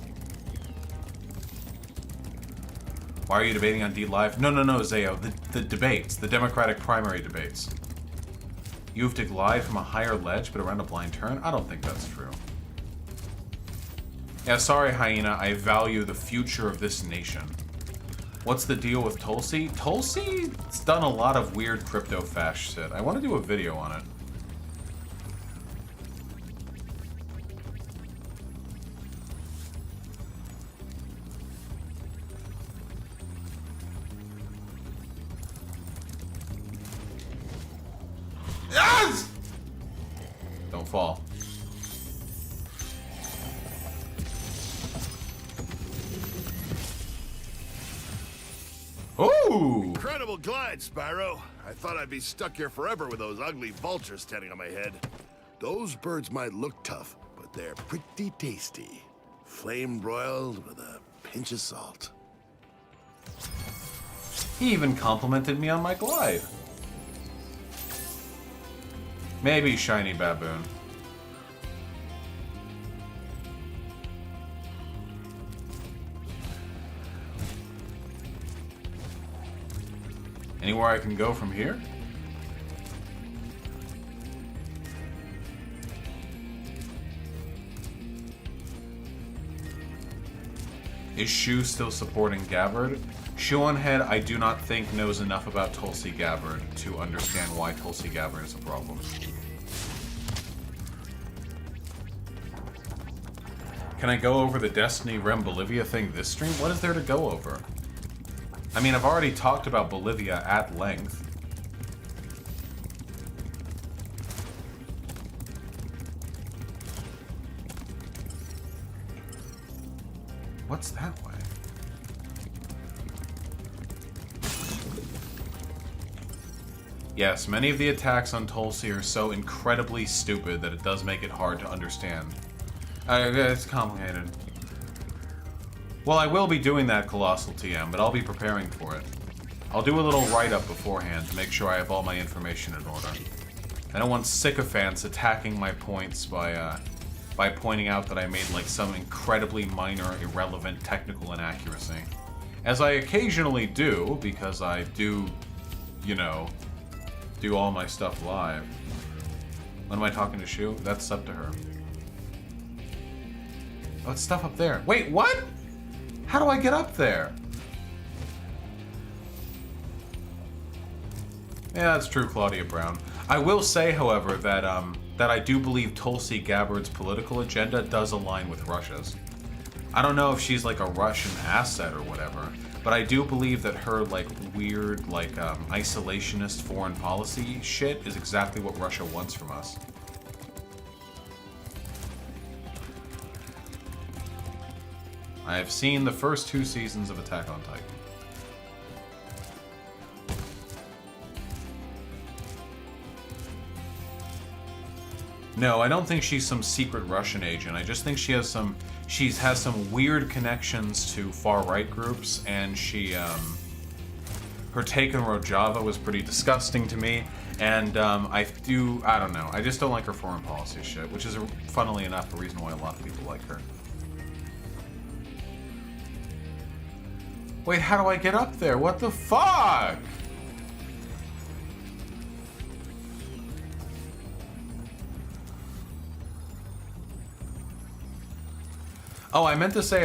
Why are you debating on D Live? No, Zayo. The debates. The Democratic primary debates. You have to glide from a higher ledge, but around a blind turn? I don't think that's true. Yeah, sorry, Hyena. I value the future of this nation. What's the deal with Tulsi? Tulsi's done a lot of weird crypto fash shit. I want to do a video on it. Yes! Don't fall. Ooh! Incredible glide, Spyro. I thought I'd be stuck here forever with those ugly vultures standing on my head. Those birds might look tough, but they're pretty tasty. Flame broiled with a pinch of salt. He even complimented me on my glide. Maybe Shiny Baboon. Anywhere I can go from here? Is Shu still supporting Gabbard? Shu on Head, I do not think knows enough about Tulsi Gabbard to understand why Tulsi Gabbard is a problem. Can I go over the Destiny Rem Bolivia thing this stream? What is there to go over? I mean, I've already talked about Bolivia at length. What's that way? Yes, many of the attacks on Tulsi are so incredibly stupid that it does make it hard to understand. It's complicated. Well, I will be doing that, Colossal TM, but I'll be preparing for it. I'll do a little write-up beforehand to make sure I have all my information in order. I don't want sycophants attacking my points by pointing out that I made like some incredibly minor, irrelevant technical inaccuracy. As I occasionally do, because I do, you know, do all my stuff live. When am I talking to Shu? That's up to her. Oh, it's stuff up there. Wait, what? How do I get up there? Yeah, that's true, Claudia Brown. I will say, however, that that I do believe Tulsi Gabbard's political agenda does align with Russia's. I don't know if she's like a Russian asset or whatever, but I do believe that her like weird, like isolationist foreign policy shit is exactly what Russia wants from us. I have seen the first 2 seasons of Attack on Titan. No, I don't think she's some secret Russian agent. I just think she has some weird connections to far-right groups, and her take on Rojava was pretty disgusting to me, and I don't know. I just don't like her foreign policy shit, which is, funnily enough, a reason why a lot of people like her. Wait, how do I get up there? What the fuck? Oh, I meant to say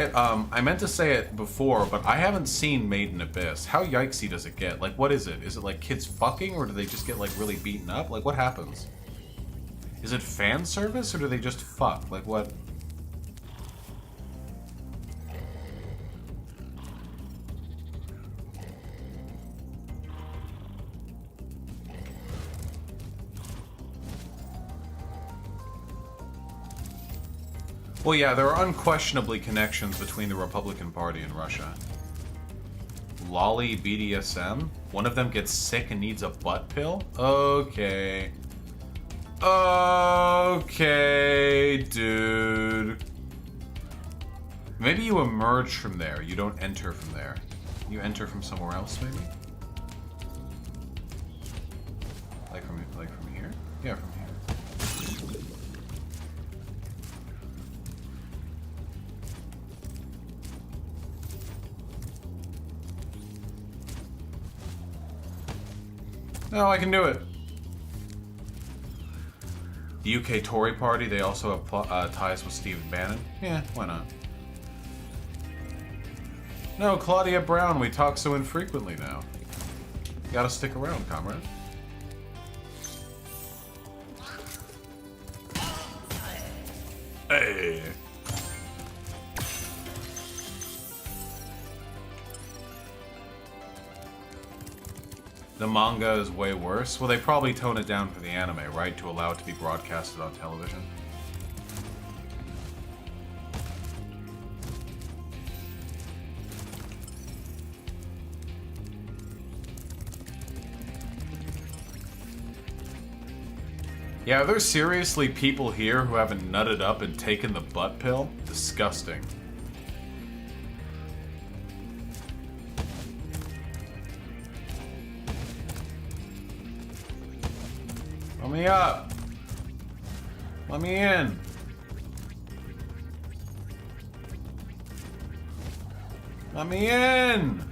it before, but I haven't seen Made in Abyss. How yikesy does it get? Like, what is it? Is it like kids fucking, or do they just get like really beaten up? Like, what happens? Is it fan service, or do they just fuck? Like, what? Well, yeah, there are unquestionably connections between the Republican Party and Russia. Lolly BDSM? One of them gets sick and needs a butt pill? Okay. Okay, dude. Maybe you emerge from there. You don't enter from there. You enter from somewhere else, maybe? Like from here? Yeah, from here. No, I can do it. The UK Tory party, they also have ties with Stephen Bannon. Yeah, why not? No, Claudia Brown, we talk so infrequently now. You gotta stick around, comrade. Hey. The manga is way worse. Well, they probably tone it down for the anime, right? To allow it to be broadcasted on television. Yeah, are there seriously people here who haven't nutted up and taken the butt pill? Disgusting. Let me up. Let me in. Let me in.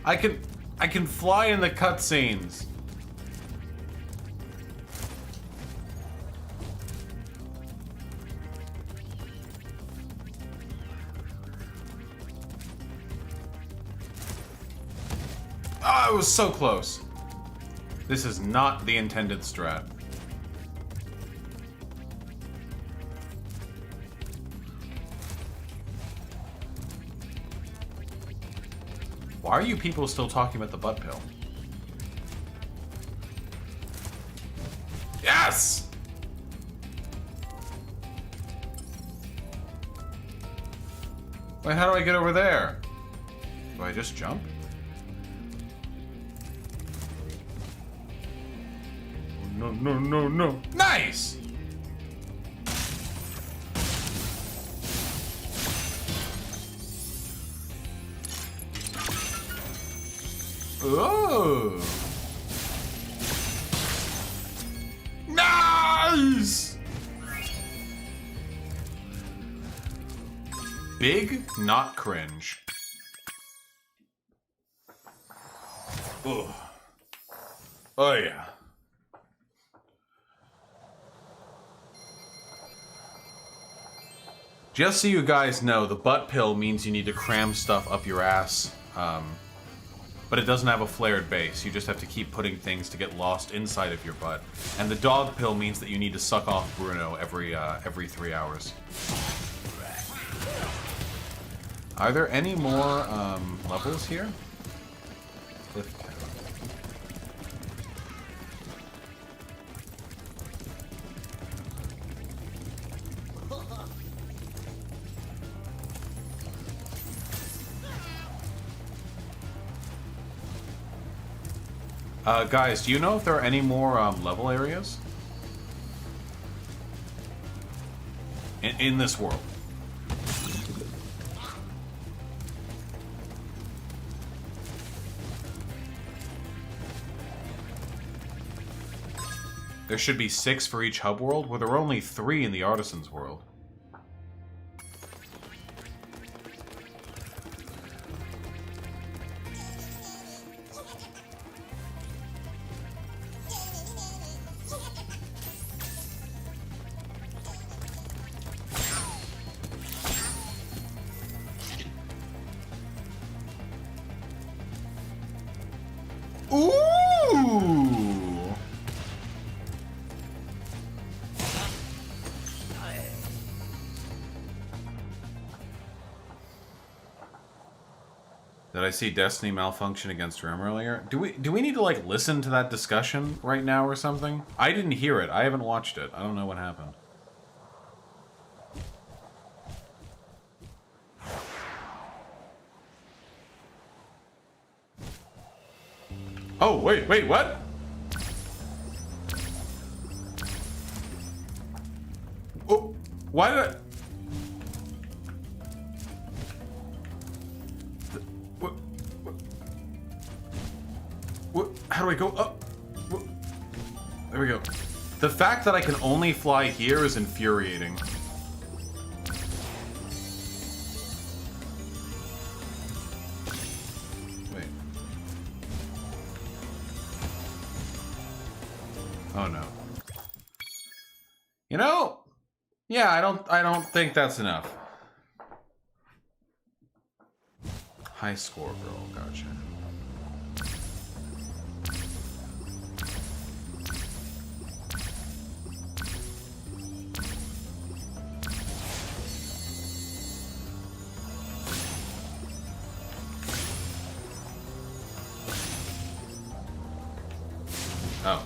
I can fly in the cutscenes. Ah, I was so close. This is not the intended strat. Why are you people still talking about the butt pill? Yes! Wait, how do I get over there? Do I just jump? No, no, no, no. Nice! Oh! Nice! Big, not cringe. Oh. Oh yeah. Just so you guys know, the butt pill means you need to cram stuff up your ass. But it doesn't have a flared base. You just have to keep putting things to get lost inside of your butt. And the dog pill means that you need to suck off Bruno every 3 hours. Are there any more levels here? Cliff Town. Guys, do you know if there are any more level areas? In this world? There should be 6 for each hub world, where there are only 3 in the Artisan's world. Ooh! Did I see Destiny malfunction against Rim earlier? Do we need to like listen to that discussion right now or something? I didn't hear it. I haven't watched it. I don't know what happened. Oh, wait, what? Oh, why did I... How do I go up? There we go. The fact that I can only fly here is infuriating. Wait. Oh no. You know? Yeah, I don't think that's enough. High score girl, gotcha. Oh.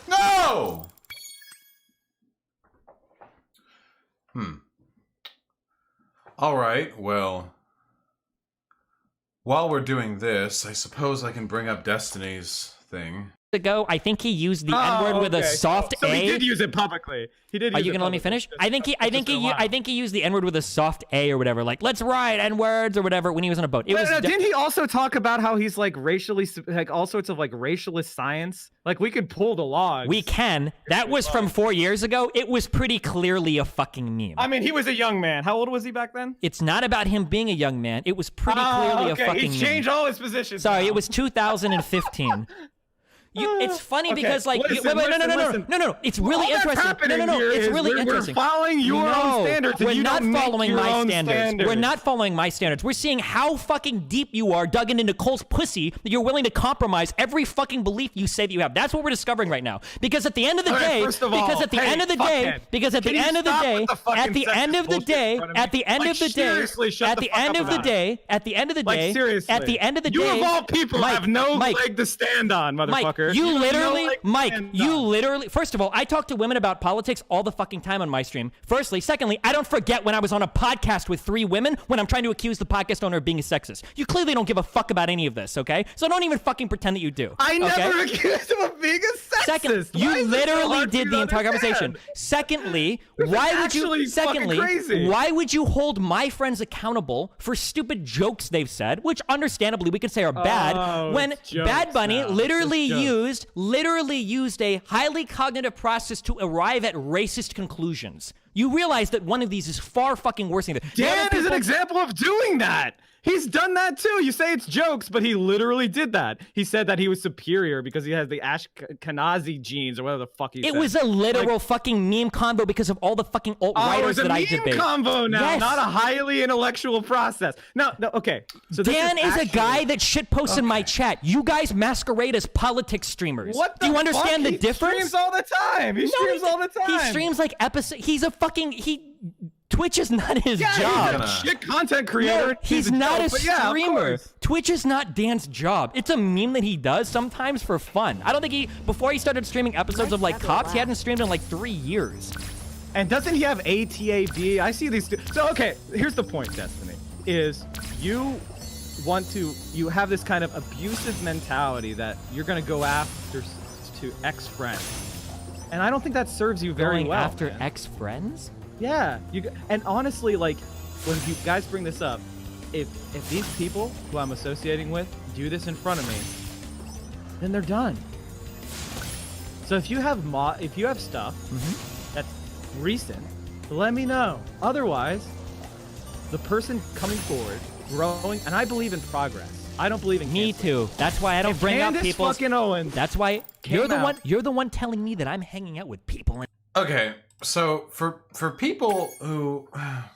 No! All right, well, while we're doing this, I suppose I can bring up Destiny's thing. Ago, I think he used the N-word with a soft so A. he did use it publicly. He did. Are you gonna let me finish? I think he used the N-word with a soft A or whatever. Like, let's ride N-words or whatever when he was on a boat. Didn't he also talk about how he's like racially, like all sorts of like racialist science? Like we could pull the logs. We can. That was from 4 years ago. It was pretty clearly a fucking meme. I mean, he was a young man. How old was he back then? It's not about him being a young man. It was pretty clearly a fucking meme. He changed all his positions. Sorry, now. it was 2015. It's funny because like no. It's really interesting. No. It's really interesting. We're following your own standards. And we're not following my standards. We're not following my standards. We're seeing how fucking deep you are dug into Nicole's pussy that you're willing to compromise every fucking belief you say that you have. That's what we're discovering right now. Because at the end of the day, at the end of the day, you of all people have no leg to stand on, motherfucker. You literally, first of all, I talk to women about politics all the fucking time on my stream. Secondly, I don't forget when I was on a podcast with 3 women when I'm trying to accuse the podcast owner of being a sexist. You clearly don't give a fuck about any of this, okay? So don't even fucking pretend that you do. I never accused him of being a sexist. Second, you literally did the entire conversation. Secondly, why would you hold my friends accountable for stupid jokes they've said, which understandably we could say are bad, when Bad Bunny literally used a highly cognitive process to arrive at racist conclusions. You realize that one of these is far fucking worse than the other. Dan is an example of doing that. He's done that too. You say it's jokes, but he literally did that. He said that he was superior because he has the Ashkenazi genes or whatever the fuck he said. It was a literal fucking meme combo because of all the fucking alt-writers that I debate. It's a meme combo now, yes. Not a highly intellectual process. No, okay. So Dan is a guy that shitposts in my chat. You guys masquerade as politics streamers. What the Do you understand fuck? the difference? He streams all the time. He streams all the time. He streams like episode. He's a fucking Twitch is not his job. He's a shit content creator. No, he's not a streamer. Twitch is not Dan's job. It's a meme that he does sometimes for fun. I don't think before he started streaming episodes of like Cops, he hadn't streamed in like 3 years. And doesn't he have ATAB? I see these. So, okay, here's the point, Destiny, is you have this kind of abusive mentality that you're going to go after to ex-friends. And I don't think that serves you very well. After ex-friends? Yeah, and honestly, like, when you guys bring this up, if these people who I'm associating with do this in front of me, then they're done. So if you have stuff that's recent, let me know. Otherwise, the person coming forward, growing, and I believe in progress. I don't believe in Me too. That's why I don't bring up people. Fucking Owens. That's why you're the one telling me that I'm hanging out with people. Okay. So for people who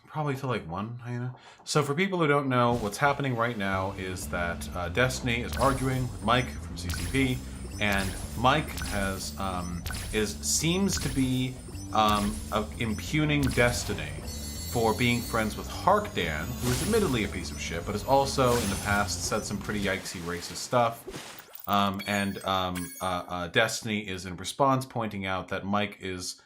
probably to like one, you know. So for people who don't know, what's happening right now is that Destiny is arguing with Mike from CCP, and Mike seems to be impugning Destiny for being friends with Harkdan, who is admittedly a piece of shit, but has also in the past said some pretty yikesy racist stuff. Destiny is in response pointing out that Mike is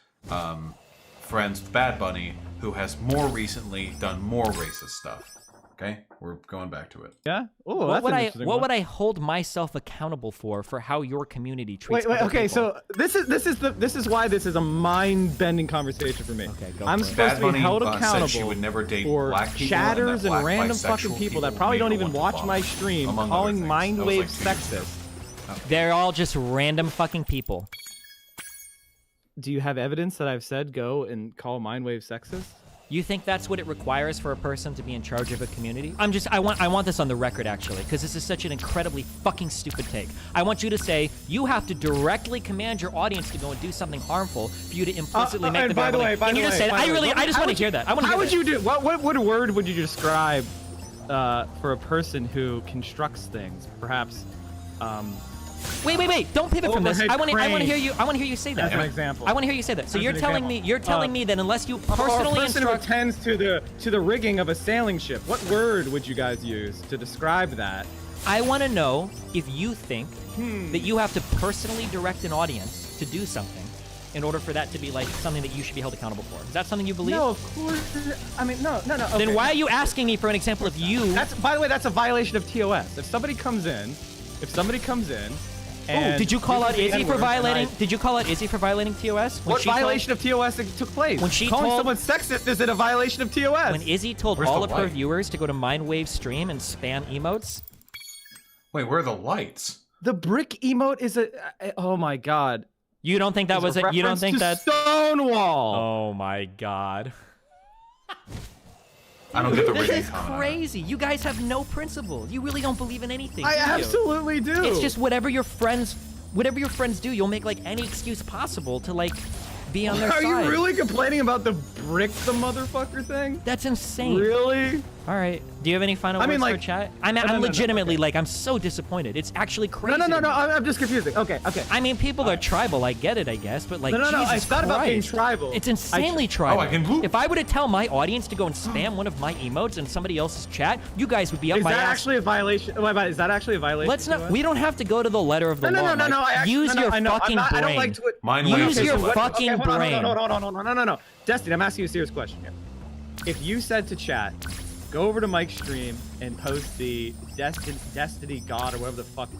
friends with Bad Bunny, who has more recently done more racist stuff. Okay, we're going back to it. Yeah. Oh, what would I hold myself accountable for how your community treats? Wait. Okay, people? so this is why this is a mind-bending conversation for me. Okay, go. I'm supposed to be held accountable said she would never date for black people chatters and random bisexual fucking people that probably don't even watch my stream, calling Mindwave sexist. They're all just random fucking people. Do you have evidence that I've said go and call Mindwave sexist? You think that's what it requires for a person to be in charge of a community? I want this on the record, actually, because this is such an incredibly fucking stupid take. I want you to say you have to directly command your audience to go and do something harmful for you to implicitly make them. By the way, I just want to hear that. How would you do? What word would you describe for a person who constructs things? Perhaps. Wait! Don't pivot from this. I want to hear you say that. As an example. I want to hear you say that. So you're telling me that unless you personally a person who attends to the rigging of a sailing ship, what word would you guys use to describe that? I want to know if you think that you have to personally direct an audience to do something in order for that to be like something that you should be held accountable for. Is that something you believe? No, of course. I mean, no. Then okay. why are you asking me for an example of you? That's, by the way, that's a violation of TOS. If somebody comes in, and did you call out Izzy for violating? TOS? Did you call out Izzy for violating TOS? What violation of TOS took place? When she calling told someone sexist is it a violation of TOS? When Izzy told all of her viewers to go to Mindwave's stream and spam emotes. Wait, where are the lights? The brick emote is a. Oh my god. You don't think that was it? You don't think that's Stonewall? Oh my god. I don't get the This rating is comment. crazy. You guys have no principles. You really don't believe in anything. I do you? absolutely do. It's just whatever your friends do, you'll make like any excuse possible to like be on their Are side. you really complaining about the brick the motherfucker thing? That's insane. Really? All right. Do you have any final words for chat? I'm legitimately like I'm so disappointed. It's actually crazy. No. I'm just confusing. Okay. I mean, people are tribal. I get it, I guess, but like, No. Jesus It's not about being Christ. tribal. It's insanely tribal. I can whoop. If I were to tell my audience to go and spam one of my emotes in somebody else's chat, you guys would be up Is my that ass. actually a violation? Is that actually a violation? Let's not. We don't have to go to the letter of the law. No. Mike. Use your fucking brain. I don't like to. Use your fucking brain. No. Destiny, I'm asking you a serious question here. If you said to chat, go over to Mike's stream and post the Destiny God or whatever the fuck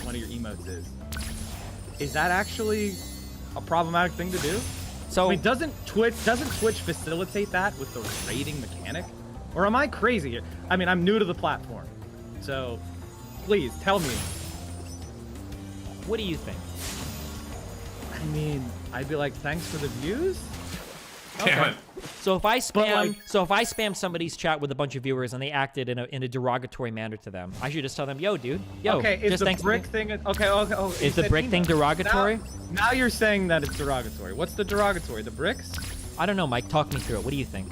one of your emotes is that actually a problematic thing to do? So I mean, doesn't Twitch facilitate that with the rating mechanic? Or am I crazy here? I mean, I'm new to the platform, so please tell me. What do you think? I mean, I'd be like, thanks for the views. Damn it. So if I spam, somebody's chat with a bunch of viewers and they acted in a derogatory manner to them, I should just tell them, yo, dude, yo. Okay, is just the thanks brick thing? Okay. Oh, is the brick thing derogatory? Now you're saying that it's derogatory. What's the derogatory? The bricks? I don't know, Mike. Talk me through it. What do you think?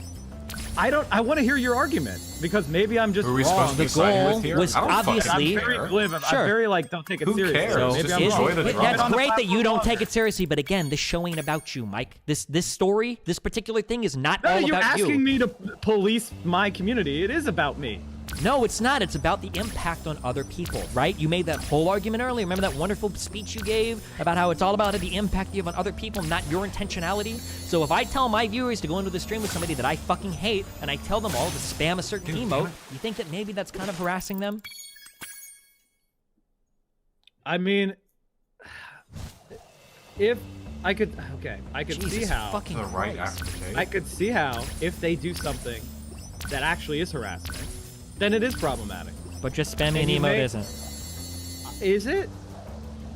I want to hear your argument because maybe I'm just Are we wrong. supposed to be siding with here? was I don't fucking obviously- care. I'm very glib. I'm Sure. very like, don't take it Who seriously. cares? So Just maybe I'm enjoy wrong. the drama. That's great that you don't take it seriously, but again, this show ain't about you, Mike. This story, this particular thing is not all You're about you. asking me to police my community. It is about me. No, it's not. It's about the impact on other people, right? You made that whole argument earlier. Remember that wonderful speech you gave about how it's all about the impact you have on other people, not your intentionality? So if I tell my viewers to go into the stream with somebody that I fucking hate, and I tell them all to spam a certain emote, you think that maybe that's kind of harassing them? I mean, if I could, I could see Jesus how. fucking The right Christ. aftertaste. I could see how if they do something that actually is harassment, then it is problematic. But just spamming an And you emote may- isn't. Is it?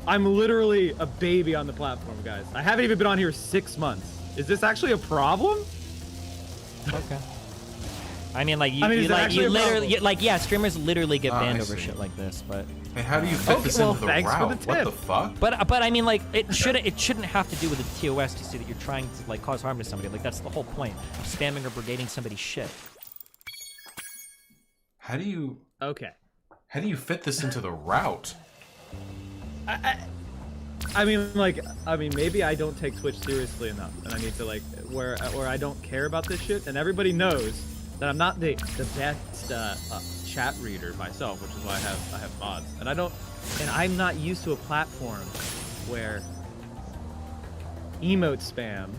I'm literally a baby on the platform, guys. I haven't even been on here 6 months. Is this actually a problem? Okay. I mean, like I mean, is it actually a literally, problem? like, yeah, streamers literally get Oh, banned I over see. shit like this, but. Hey, how do you fit this well, into the thanks for route? the What tip. the fuck? But I mean, like, it shouldn't have to do with the TOS to see that you're trying to like cause harm to somebody. Like that's the whole point of spamming or brigading somebody's shit. How do you fit this into the route? I mean, maybe I don't take Twitch seriously enough, and I need to where I don't care about this shit, and everybody knows that I'm not the best chat reader myself, which is why I have mods, and I'm not used to a platform where emote spam,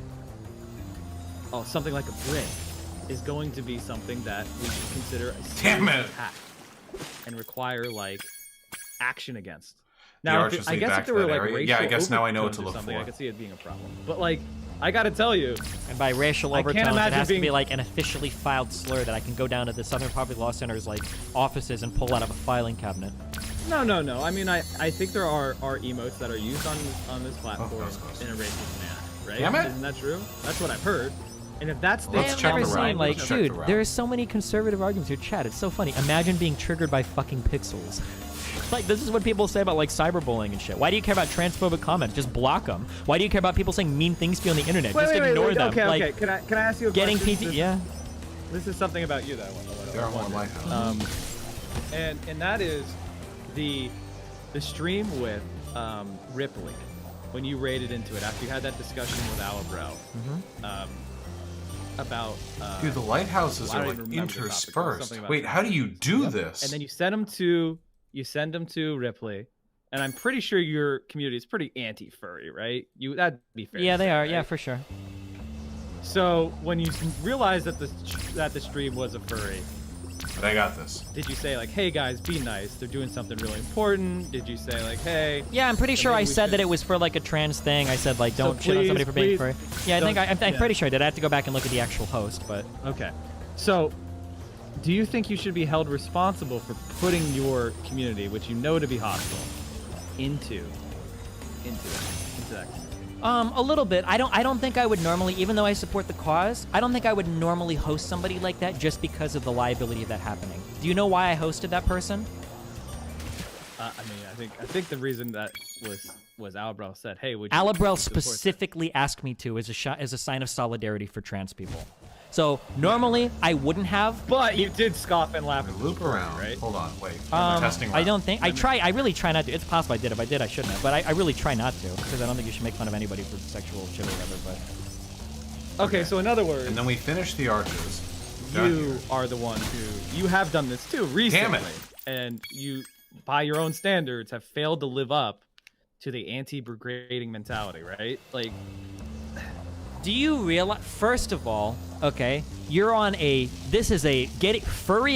something like a brick, is going to be something that we should consider a serious attack and require action against. Now, I guess if there were racial yeah, I guess now I know what to overtones or look something, for. I could see it being a problem. But I gotta tell you, And by racial I can't overtones, it imagine has to being- be like an officially filed slur that I can go down to the Southern Poverty Law Center's offices and pull out of a filing cabinet. no. I mean, I think there are emotes that are used on this platform in a racist manner, right? Damn it. Isn't that true? That's what I've heard. And if that's the Let's check the route. Like, Let's check dude, the route. there are so many conservative arguments in your chat. It's so funny. Imagine being triggered by fucking pixels. Like, this is what people say about cyberbullying and shit. Why do you care about transphobic comments? Just block them. Why do you care about people saying mean things to you on the internet? Just ignore them. Okay. Can I ask you a getting question? yeah. This is something about you that I want There are more lighthouse. And that is the stream with Ripley when you raided into it after you had that discussion with Alabro about Dude, the lighthouses I are don't even remember the topic. It was interspersed. something about Wait, how do you do this? and then you send them to Ripley, and I'm pretty sure your community is pretty anti-furry, right? That'd be fair. Yeah, to they say, are. right? Yeah, for sure. So when you realized that the stream was a furry, but I got this. Did you say like, "Hey guys, be nice. They're doing something really important"? Did you say like, "Hey"? Yeah, I'm pretty sure I said that it was for like a trans thing. I said like, don't shit on somebody for being furry. Yeah, I'm pretty sure I did. I have to go back and look at the actual post, but okay. So, do you think you should be held responsible for putting your community, which you know to be hostile, into that? A little bit. I don't think I would normally, even though I support the cause, I don't think I would normally host somebody like that just because of the liability of that happening. Do you know why I hosted that person? I think the reason that was Alabrel said, "Hey, would you?" Alabrel specifically asked me to as a sign of solidarity for trans people. So normally I wouldn't have. But you did scoff and laugh. Loop around. Right? Hold on, wait. Testing round. I don't think I really try not to. It's possible I did. If I did, I shouldn't have. But I really try not to because I don't think you should make fun of anybody for sexual shit or whatever. But okay, so in other words, and then we finish the arches. You are the one who you have done this too recently, and you, by your own standards, have failed to live up to the anti-degrading mentality, right? Like. Do you realize, first of all, okay, you're on furry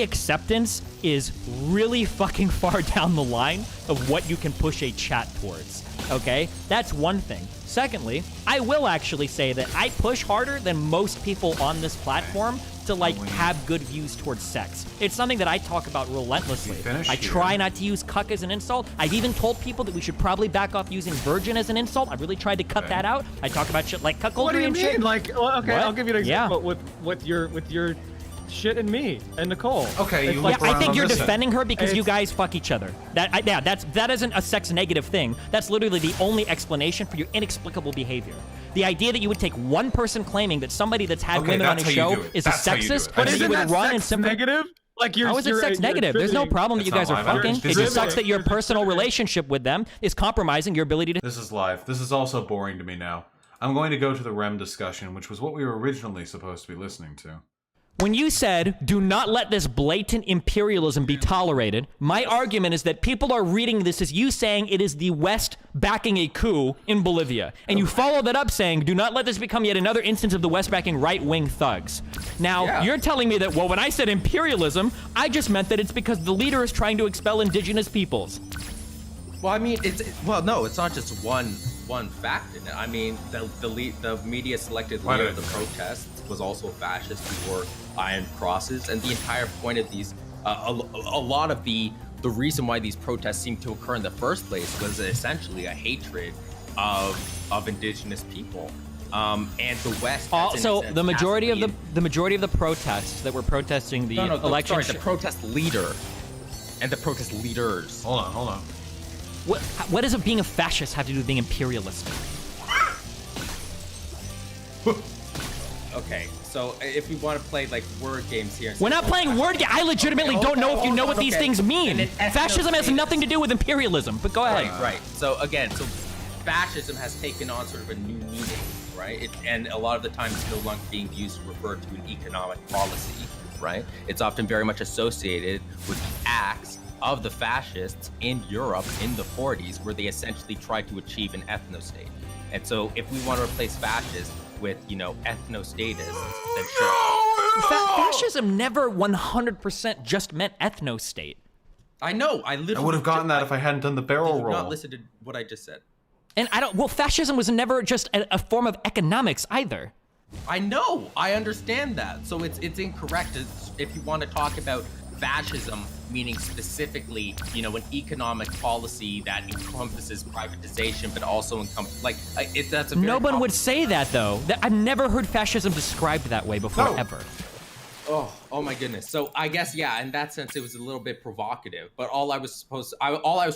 acceptance is really fucking far down the line of what you can push a chat towards, okay? That's one thing. Secondly, I will actually say that I push harder than most people on this platform to like have good views towards sex. It's something that I talk about relentlessly. I try not to use cuck as an insult. I've even told people that we should probably back off using virgin as an insult. I've really tried to cut that out. I talk about shit like cuckoldry What do you and mean? shit. Like, okay, I'll give you an example with your shit and me and Nicole. Okay, you I think you're defending her because you guys fuck each other. That isn't a sex negative thing. That's literally the only explanation for your inexplicable behavior. The idea that you would take one person claiming that somebody that's had women on his show is a sexist, but isn't that sex negative? Like how is it sex negative? There's no problem that you guys are fucking. It just sucks that your personal relationship with them is compromising your ability to. This is live. This is also boring to me now. I'm going to go to the REM discussion, which was what we were originally supposed to be listening to. When you said, do not let this blatant imperialism be tolerated, my argument is that people are reading this as you saying it is the West backing a coup in Bolivia. And you follow that up saying, do not let this become yet another instance of the West backing right-wing thugs. Now, you're telling me that, well, when I said imperialism, I just meant that it's because the leader is trying to expel indigenous peoples. Well, I mean, no, it's not just one factor. I mean, the media selected leader of the protests was also a fascist who wore iron crosses, and the entire point of these, a lot of the reason why these protests seemed to occur in the first place was essentially a hatred of indigenous people, and the West. Also, the majority of the protests that were protesting the election. Sorry, the protest leader and the protest leaders. Hold on. What does being a fascist have to do with being imperialist? Okay, so if we want to play like word games here, we're not playing word games. I legitimately don't know if you know what these things mean. Fascism has nothing to do with imperialism. But go ahead. Right. So again, fascism has taken on sort of a new meaning, right? And a lot of the time, it's no longer being used to refer to an economic policy, right? It's often very much associated with the acts of the fascists in Europe in the 40s, where they essentially tried to achieve an ethno-state. And so if we want to replace fascist with, ethno-statists, then sure. Fascism never 100% just meant ethno-state. I know, I would have gotten that if I hadn't done the barrel roll. Not listen to what I just said. And fascism was never just a form of economics either. I know, I understand that. So it's incorrect if you want to talk about fascism meaning specifically, an economic policy that encompasses privatization, but also that's a very no one would say that though. I've never heard fascism described that way before, ever. Oh my goodness. So I guess, in that sense, it was a little bit provocative, but all I was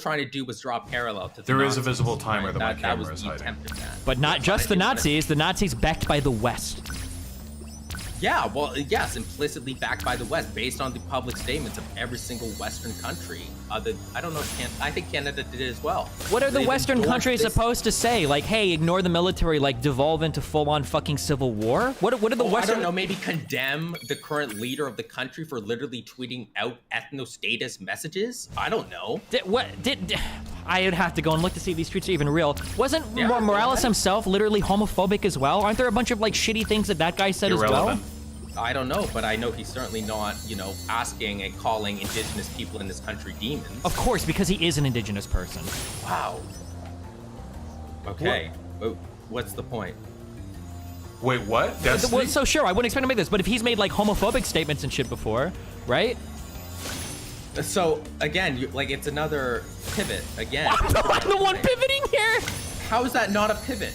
trying to do was draw a parallel to the There Nazis, is a visible timer that my camera was is the hiding. attempt at that. But not just the Nazis backed by the West. Yeah, well, yes, implicitly backed by the West, based on the public statements of every single Western country. I don't know if I think Canada did it as well. What are the Western countries supposed to say? Like, hey, ignore the military, devolve into full-on fucking civil war? What are the Western... I don't know, maybe condemn the current leader of the country for literally tweeting out ethno-statist messages? I don't know. I would have to go and look to see if these tweets are even real. Wasn't Morales himself literally homophobic as well? Aren't there a bunch of like shitty things that guy said as well? I don't know, but I know he's certainly not, asking and calling indigenous people in this country demons. Of course, because he is an indigenous person. Wow. Okay. What's the point? Wait, what? Destiny? So sure, I wouldn't expect him to make this, but if he's made like homophobic statements and shit before, right? So again, it's another pivot again. I'm the one pivoting here. How is that not a pivot?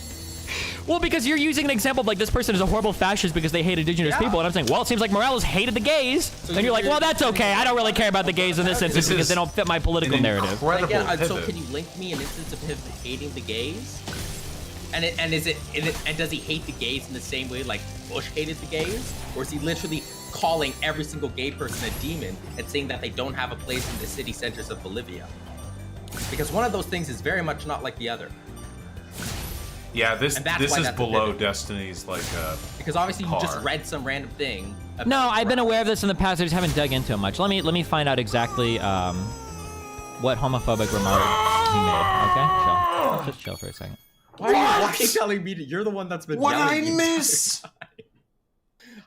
Well, because you're using an example of like this person is a horrible fascist because they hate indigenous people, and I'm saying, well, it seems like Morales hated the gays, and you're like, well, that's okay. I don't really care about the gays in this instance because they don't fit my political narrative. Again, so can you link me an instance of him hating the gays? And does he hate the gays in the same way like Bush hated the gays, or is he literally calling every single gay person a demon and saying that they don't have a place in the city centers of Bolivia? Because one of those things is very much not like the other. Yeah, this is below Destiny's because obviously you just read some random thing. No, I've been aware of this in the past. I just haven't dug into it much. Let me find out exactly what homophobic remark he made. Okay, chill. Let's just chill for a second. Why are you telling me that you're the one that's been what yelling? What I miss?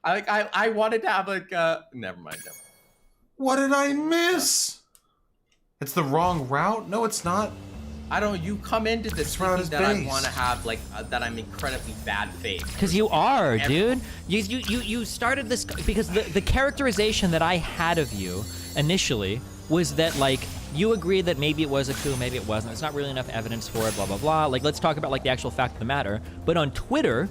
I wanted to have never mind. What did I miss? It's the wrong route? No, it's not. I don't. You come into this thinking that I want to have that I'm incredibly bad faith. Because you are, dude. You started this because the characterization that I had of you initially was that like you agreed that maybe it was a coup, maybe it wasn't. There's not really enough evidence for it. Blah blah blah. Like let's talk about like the actual fact of the matter. But on Twitter,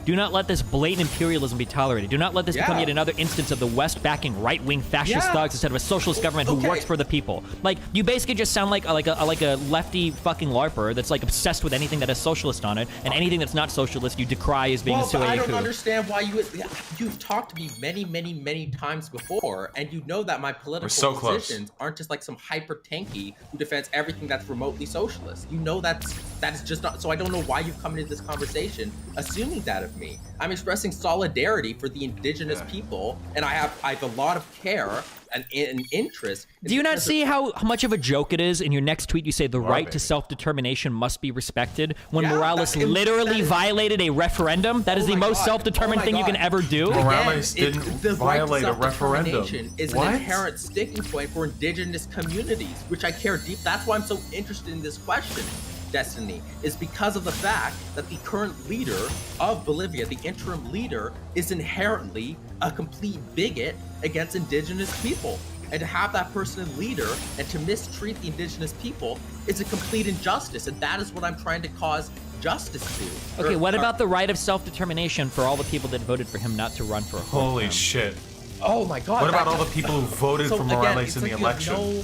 do not let this blatant imperialism be tolerated. Do not let this become yet another instance of the West backing right-wing fascist thugs instead of a socialist government who works for the people. Like, you basically just sound like a lefty fucking LARPer that's like obsessed with anything that has socialist on it, and anything that's not socialist you decry as being a coup. I don't understand why you've talked to me many times before, and you know that my political positions aren't just like some hyper tanky who defends everything that's remotely socialist. You know that is just not. So I don't know why you've come into this conversation assuming that of me. I'm expressing solidarity for the indigenous people, and I have a lot of care and interest. Do you not see how much of a joke it is? In your next tweet, you say the right to self-determination must be respected. When Morales literally violated a referendum, that is the most self-determined thing you can ever do. Morales didn't violate a referendum. Is an inherent sticking point for indigenous communities, which I care deep. That's why I'm so interested in this question. Destiny is because of the fact that the current leader of Bolivia, the interim leader, is inherently a complete bigot against indigenous people. And to have that person as leader and to mistreat the indigenous people is a complete injustice. And that is what I'm trying to cause justice to. Okay, what about the right of self-determination for all the people that voted for him not to run for a Holy shit. Oh my god. What about all the people who voted for Morales in the election?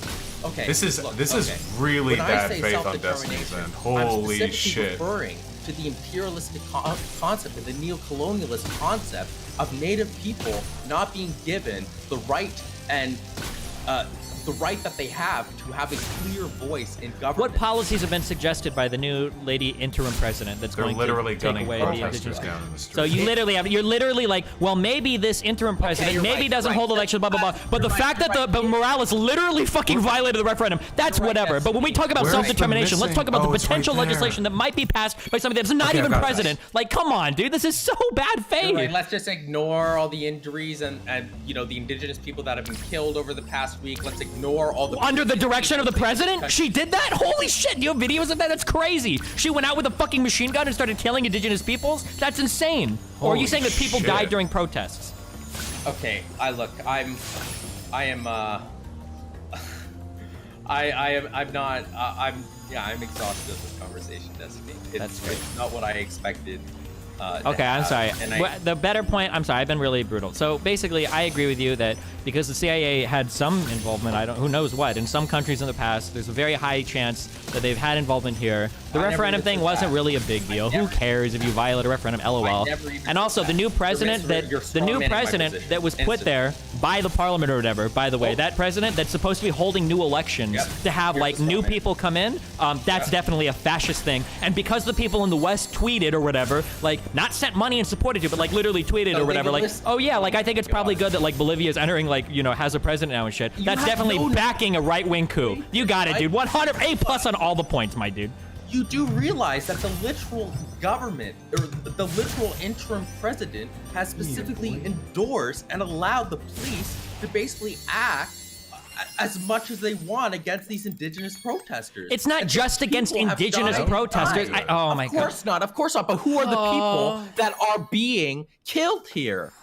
This is really bad faith on Destiny's end. Holy I'm shit. Referring to the imperialistic concept and the neo-colonialist concept of native people not being given the right and the right that they have to have a clear voice in government. What policies have been suggested by the new lady interim president that's going to take away the indigenous down in the street? So you're literally like, well, maybe this interim president maybe doesn't hold elections, blah blah blah. But the fact that but Morales literally fucking violated the referendum, that's whatever. But when we talk about self-determination, let's talk about the potential legislation that might be passed by somebody that's not even president. Like, come on, dude, this is so bad faith. Right. Let's just ignore all the injuries and the indigenous people that have been killed over the past week. Let's ignore all the under the direction of the president. She did that. Holy shit! You have videos of that? That's crazy. She went out with a fucking machine gun and started killing indigenous peoples. That's insane. Or are you saying that people died during protests? Okay, I'm exhausted of this conversation, Destiny. It's not what I expected. Okay, I'm sorry. The better point, I'm sorry, I've been really brutal. So basically, I agree with you that because the CIA had some involvement, who knows what, in some countries in the past, there's a very high chance that they've had involvement here. The referendum thing wasn't really a big deal. Who cares if you violate a referendum? LOL. And also, the new president that was put there by the parliament or whatever, by the way, that president that's supposed to be holding new elections to have like new people come in, that's definitely a fascist thing. And because the people in the West tweeted or whatever, like not sent money and supported you, but like literally tweeted or whatever, like, oh yeah, like I think it's probably good that like Bolivia is entering, like, you know, has a president now and shit. That's definitely backing a right-wing coup. You got it, dude. 100 A+ on all the points, my dude. You do realize that the literal government, or the literal interim president, has specifically endorsed and allowed the police to basically act as much as they want against these indigenous protesters. It's not just against indigenous protesters. Oh my God. Of course not. Of course not. But who are the people that are being killed here?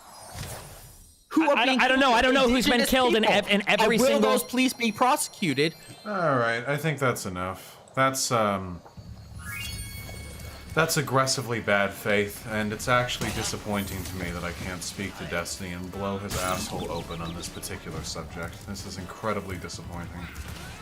Who are being I don't know. I don't know who's been killed in every single. Will those police be prosecuted? All right, I think that's enough. That's aggressively bad faith, and it's actually disappointing to me that I can't speak to Destiny and blow his asshole open on this particular subject. This is incredibly disappointing.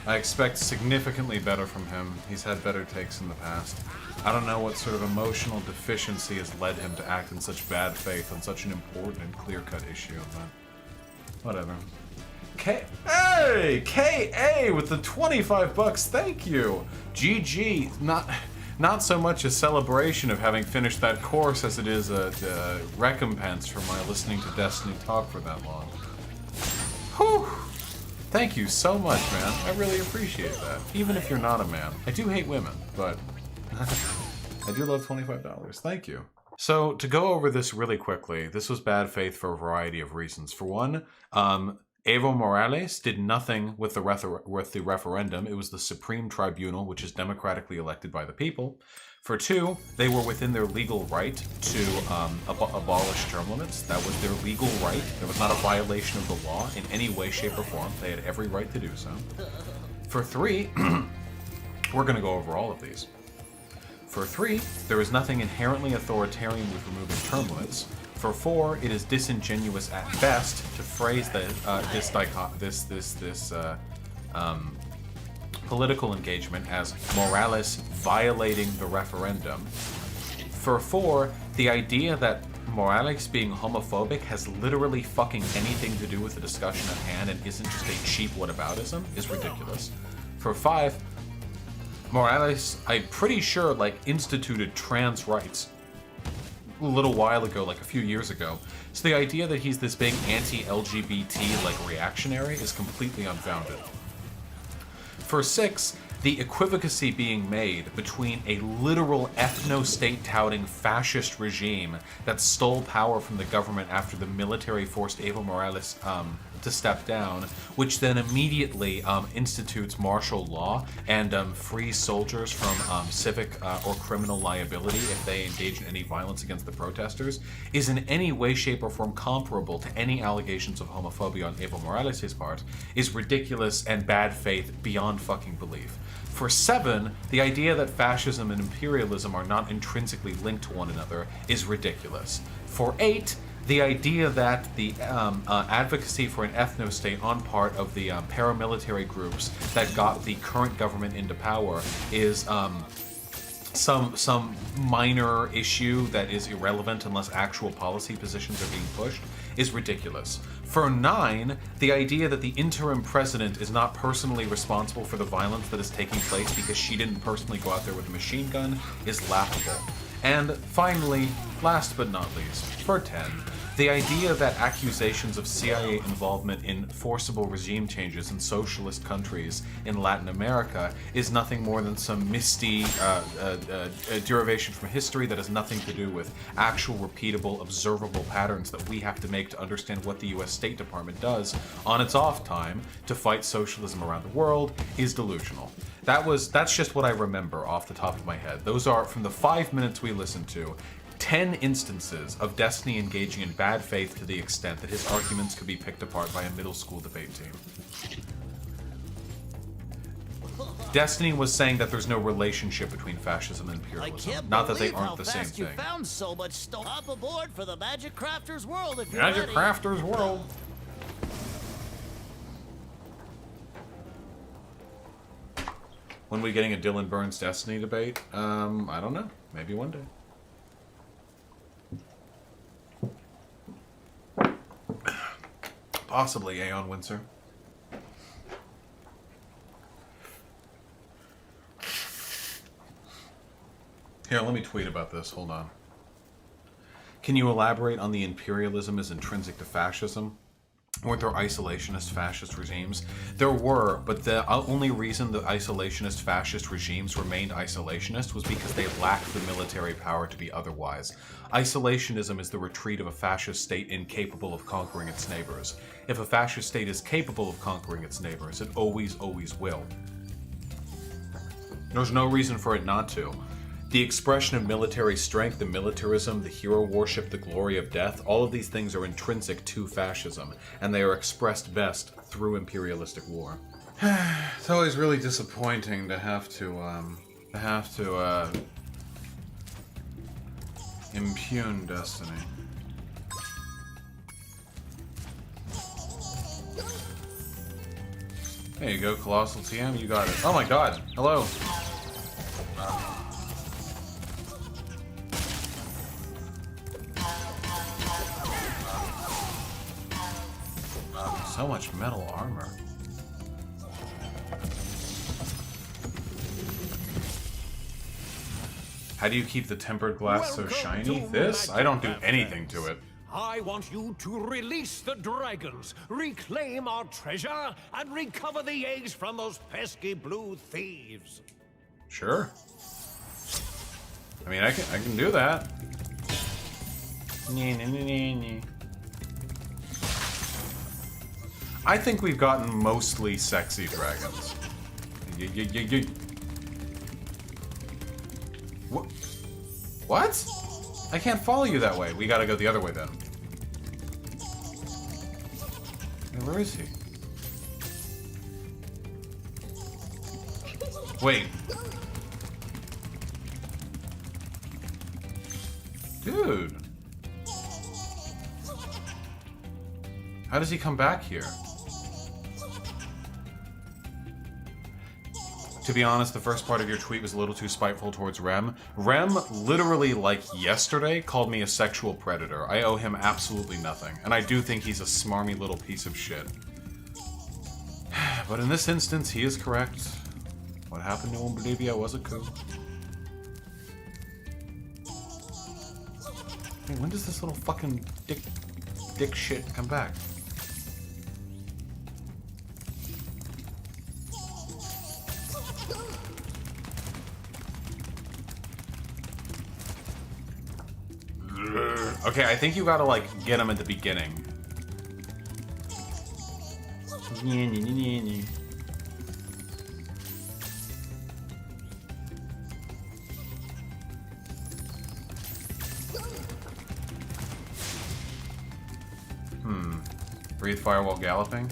I expect significantly better from him. He's had better takes in the past. I don't know what sort of emotional deficiency has led him to act in such bad faith on such an important and clear-cut issue, but whatever. Hey! KA with the 25 bucks, thank you! GG, not so much a celebration of having finished that course as it is a recompense for my listening to Destiny talk for that long. Whew! Thank you so much, man. I really appreciate that. Even if you're not a man. I do hate women, but I do love $25. Thank you. So, to go over this really quickly, this was bad faith for a variety of reasons. For one, Evo Morales did nothing with the referendum. It was the Supreme Tribunal, which is democratically elected by the people. For two, they were within their legal right to abolish term limits. That was their legal right. There was not a violation of the law in any way, shape, or form. They had every right to do so. For three, we're going to go over all of these. For three, there is nothing inherently authoritarian with removing term limits. For four, it is disingenuous at best to phrase this political engagement as Morales violating the referendum. For four, the idea that Morales being homophobic has literally fucking anything to do with the discussion at hand and isn't just a cheap whataboutism is ridiculous. For five, Morales, I'm pretty sure, like, instituted trans rights a little while ago, like a few years ago. So the idea that he's this big anti-LGBT, like, reactionary is completely unfounded. For six, the equivocacy being made between a literal ethno-state touting fascist regime that stole power from the government after the military forced Evo Morales to step down, which then immediately institutes martial law and frees soldiers from civic or criminal liability if they engage in any violence against the protesters, is in any way, shape, or form comparable to any allegations of homophobia on Evo Morales' part, is ridiculous and bad faith beyond fucking belief. For seven, the idea that fascism and imperialism are not intrinsically linked to one another is ridiculous. For eight, the idea that the advocacy for an ethno-state on part of the paramilitary groups that got the current government into power is some minor issue that is irrelevant unless actual policy positions are being pushed is ridiculous. For nine, the idea that the interim president is not personally responsible for the violence that is taking place because she didn't personally go out there with a machine gun is laughable. And finally, last but not least, for 10, the idea that accusations of CIA involvement in forcible regime changes in socialist countries in Latin America is nothing more than some misty derivation from history that has nothing to do with actual repeatable, observable patterns that we have to make to understand what the US State Department does on its off time to fight socialism around the world is delusional. That's just what I remember off the top of my head. Those are, from the 5 minutes we listened to, 10 instances of Destiny engaging in bad faith to the extent that his arguments could be picked apart by a middle school debate team. Destiny was saying that there's no relationship between fascism and imperialism, not that they aren't the same thing. You found so much stuff. Hop aboard for the Magic Crafter's World if you're Magic ready. Crafter's World. When are we getting a Dylan Burns Destiny debate? I don't know. Maybe one day. Possibly Aeon Windsor. Here, let me tweet about this. Hold on. Can you elaborate on the imperialism as intrinsic to fascism? Weren't there isolationist fascist regimes? There were, but the only reason the isolationist fascist regimes remained isolationist was because they lacked the military power to be otherwise. Isolationism is the retreat of a fascist state incapable of conquering its neighbors. If a fascist state is capable of conquering its neighbors, it always, always will. There's no reason for it not to. The expression of military strength, the militarism, the hero worship, the glory of death, all of these things are intrinsic to fascism, and they are expressed best through imperialistic war. It's always really disappointing to have to impugn destiny. There you go, Colossal TM, you got it. Oh my god, hello. So much metal armor. How do you keep the tempered glass so shiny? This? I don't do anything to it. I want you to release the dragons, reclaim our treasure, and recover the eggs from those pesky blue thieves. Sure. I mean, I can do that. I think we've gotten mostly sexy dragons. What? I can't follow you that way. We gotta go the other way then. Hey, where is he? Wait. Dude. How does he come back here? To be honest, the first part of your tweet was a little too spiteful towards Rem. Rem, literally like yesterday, called me a sexual predator. I owe him absolutely nothing, and I do think he's a smarmy little piece of shit. But in this instance, he is correct. What happened to him in Bolivia was a coup. Hey, when does this little fucking dick shit come back? Okay, I think you gotta, like, get him at the beginning. Breathe fire while galloping?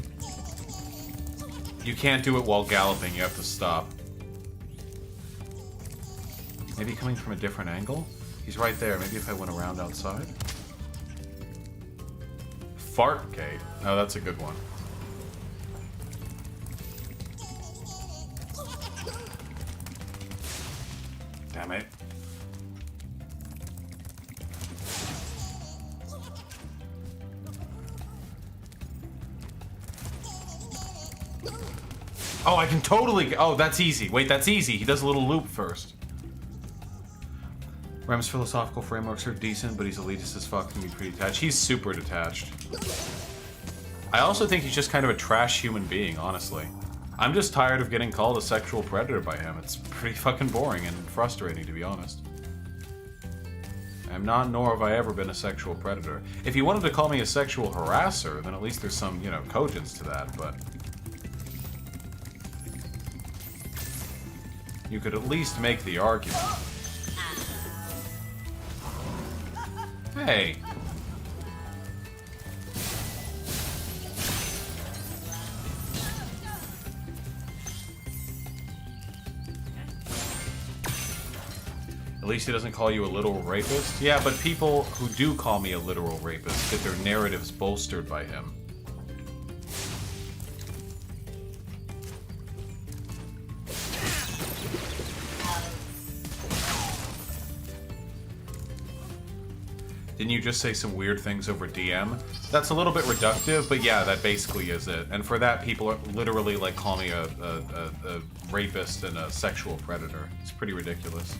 You can't do it while galloping, you have to stop. Maybe coming from a different angle? He's right there. Maybe if I went around outside? Fart Kate. Oh, that's a good one. Damn it. Oh, I can totally... Oh, that's easy. Wait, that's easy. He does a little loop first. Rem's philosophical frameworks are decent, but he's elitist as fuck and be pretty detached. He's super detached. I also think he's just kind of a trash human being, honestly. I'm just tired of getting called a sexual predator by him. It's pretty fucking boring and frustrating, to be honest. I'm not, nor have I ever been a sexual predator. If you wanted to call me a sexual harasser, then at least there's some, you know, cogence to that, but... You could at least make the argument. Hey. At least he doesn't call you a literal rapist. Yeah, but people who do call me a literal rapist get their narratives bolstered by him. Didn't you just say some weird things over DM? That's a little bit reductive, but yeah, that basically is it. And for that, people are literally like call me a rapist and a sexual predator. It's pretty ridiculous.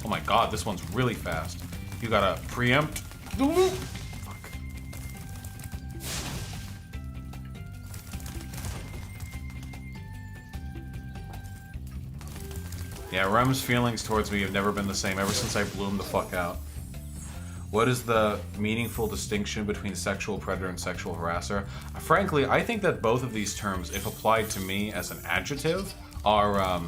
Oh my god, this one's really fast. You gotta preempt, Fuck. Yeah, Rem's feelings towards me have never been the same ever since I blew him the fuck out. What is the meaningful distinction between sexual predator and sexual harasser? Frankly, I think that both of these terms, if applied to me as an adjective, are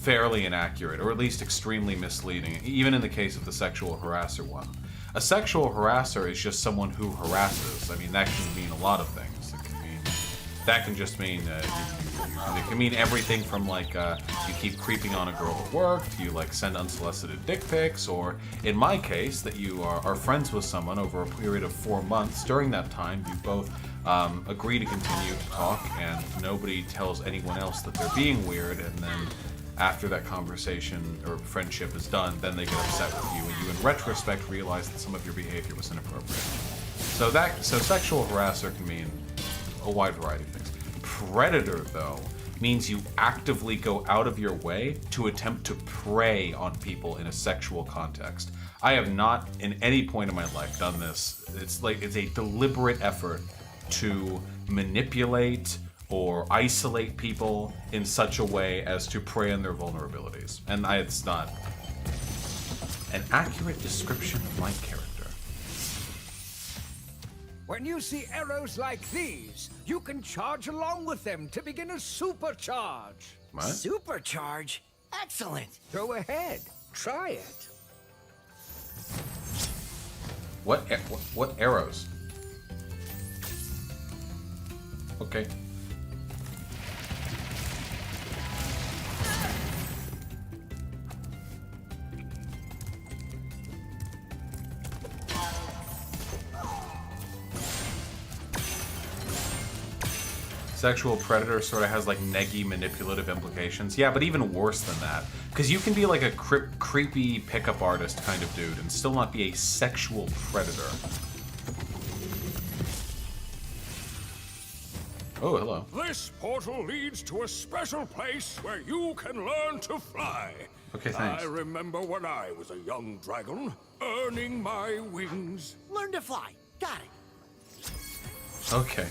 fairly inaccurate, or at least extremely misleading, even in the case of the sexual harasser one. A sexual harasser is just someone who harasses. I mean, that can mean a lot of things. That can just mean, it can mean everything from like, you keep creeping on a girl at work, to you like send unsolicited dick pics, or in my case, that you are friends with someone over a period of 4 months. During that time, you both agree to continue to talk, and nobody tells anyone else that they're being weird, and then after that conversation or friendship is done, then they get upset with you, and you in retrospect realize that some of your behavior was inappropriate. So sexual harasser can mean a wide variety of things. Predator, though, means you actively go out of your way to attempt to prey on people in a sexual context. I have not, in any point in my life, done this. It's a deliberate effort to manipulate or isolate people in such a way as to prey on their vulnerabilities. And it's not an accurate description of my character. When you see arrows like these, you can charge along with them to begin a supercharge. What? Supercharge? Excellent. Go ahead. Try it. What arrows? Okay. Sexual predator sort of has like neggy manipulative implications. Yeah, but even worse than that. Because you can be like a creepy pickup artist kind of dude and still not be a sexual predator. Oh, hello. This portal leads to a special place where you can learn to fly. Okay, thanks. I remember when I was a young dragon, earning my wings. Learn to fly. Got it. Okay.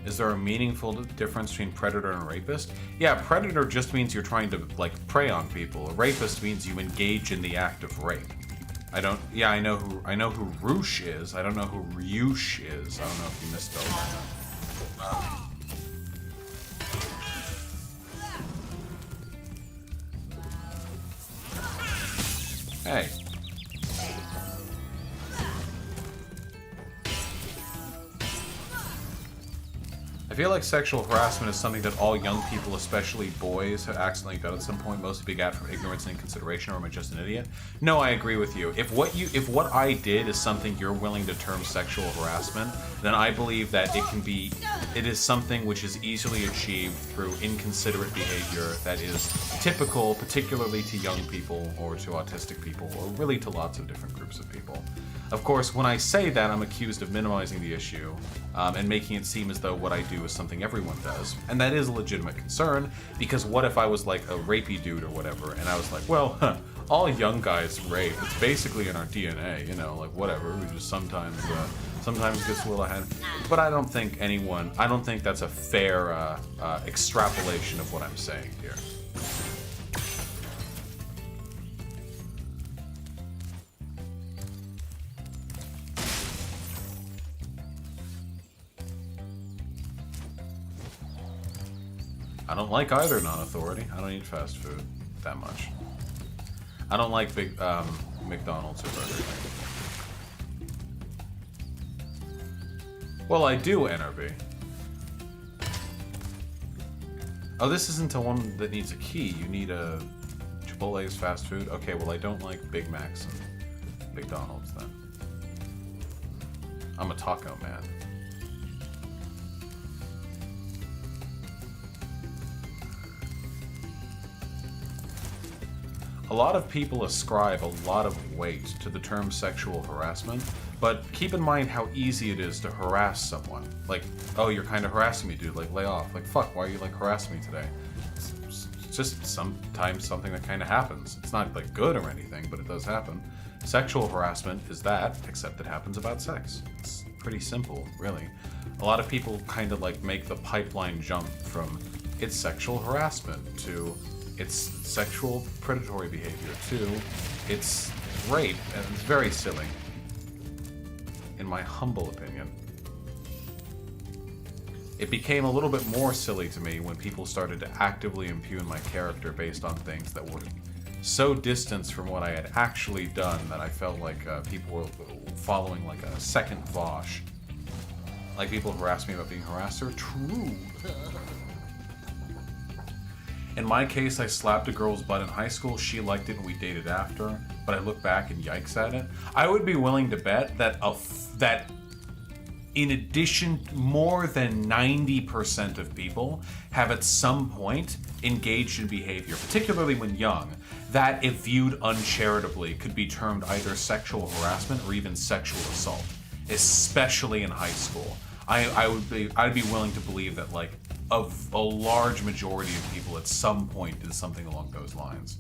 Is there a meaningful difference between predator and rapist? Yeah, predator just means you're trying to, like, prey on people. A rapist means you engage in the act of rape. I know who Roosh is. I don't know who Ryush is. I don't know if you misspelled that. Hey. I feel like sexual harassment is something that all young people, especially boys, have accidentally done at some point, mostly begat from ignorance and inconsideration, or am I just an idiot? No, I agree with you. If what I did is something you're willing to term sexual harassment, then I believe that it is something which is easily achieved through inconsiderate behavior that is typical, particularly to young people, or to autistic people, or really to lots of different groups of people. Of course, when I say that, I'm accused of minimizing the issue and making it seem as though what I do is something everyone does. And that is a legitimate concern, because what if I was like a rapey dude or whatever, and I was like, well, all young guys rape. It's basically in our DNA, you know, like whatever. We just sometimes gets a little ahead. But I don't think that's a fair extrapolation of what I'm saying here. I don't like either non-authority. I don't eat fast food that much. I don't like big McDonald's or Burger King. Well, I do, NRB. Oh, this isn't the one that needs a key. You need a Chipotle's fast food. Okay, well, I don't like Big Macs and McDonald's then. I'm a taco man. a lot of people ascribe a lot of weight to the term sexual harassment, but keep in mind how easy it is to harass someone. Like, oh, you're kind of harassing me, dude, like, lay off. Like, fuck, why are you, like, harassing me today? It's just sometimes something that kind of happens. It's not, like, good or anything, but it does happen. Sexual harassment is that, except it happens about sex. It's pretty simple, really. A lot of people kind of, like, make the pipeline jump from it's sexual harassment to it's sexual predatory behavior to it's rape, and it's very silly, in my humble opinion. It became a little bit more silly to me when people started to actively impugn my character based on things that were so distanced from what I had actually done that I felt like people were following like a second Vaush. Like people harassed me about being a harasser. True. In my case, I slapped a girl's butt in high school. She liked it and we dated after. But I look back and yikes at it. I would be willing to bet that that in addition, more than 90% of people have at some point engaged in behavior, particularly when young, that if viewed uncharitably could be termed either sexual harassment or even sexual assault, especially in high school. I'd be willing to believe that like a large majority of people at some point did something along those lines.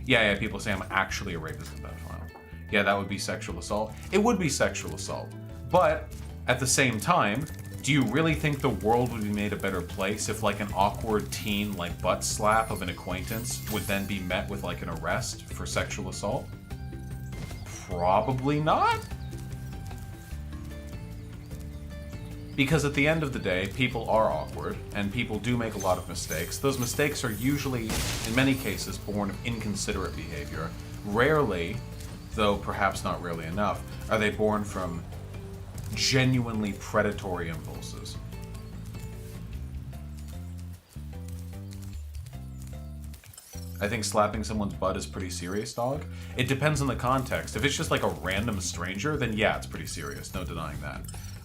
Yeah, people say I'm actually a rapist and pedophile. Yeah, that would be sexual assault. It would be sexual assault. But at the same time, do you really think the world would be made a better place if like an awkward teen like butt slap of an acquaintance would then be met with like an arrest for sexual assault? Probably not. Because at the end of the day, people are awkward, and people do make a lot of mistakes. Those mistakes are usually, in many cases, born of inconsiderate behavior. Rarely, though perhaps not rarely enough, are they born from genuinely predatory impulses. I think slapping someone's butt is pretty serious, dog. It depends on the context. If it's just like a random stranger, then yeah, it's pretty serious. No denying that.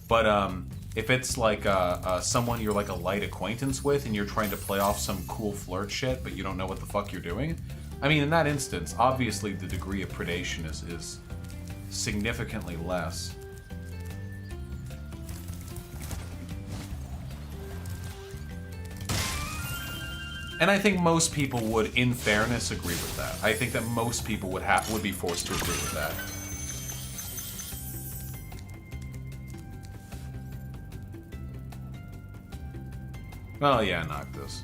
But if it's like someone you're like a light acquaintance with and you're trying to play off some cool flirt shit, but you don't know what the fuck you're doing, I mean, in that instance, obviously the degree of predation is significantly less. And I think most people would, in fairness, agree with that. I think that most people would be forced to agree with that. Oh yeah, Noctis.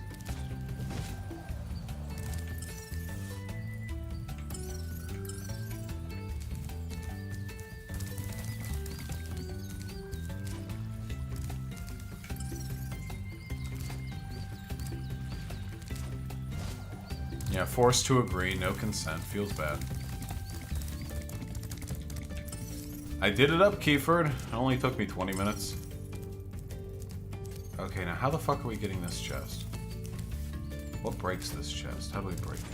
Yeah, forced to agree, no consent, feels bad. I did it up, Keyford. It only took me 20 minutes. Okay, now how the fuck are we getting this chest? What breaks this chest? How do we break it?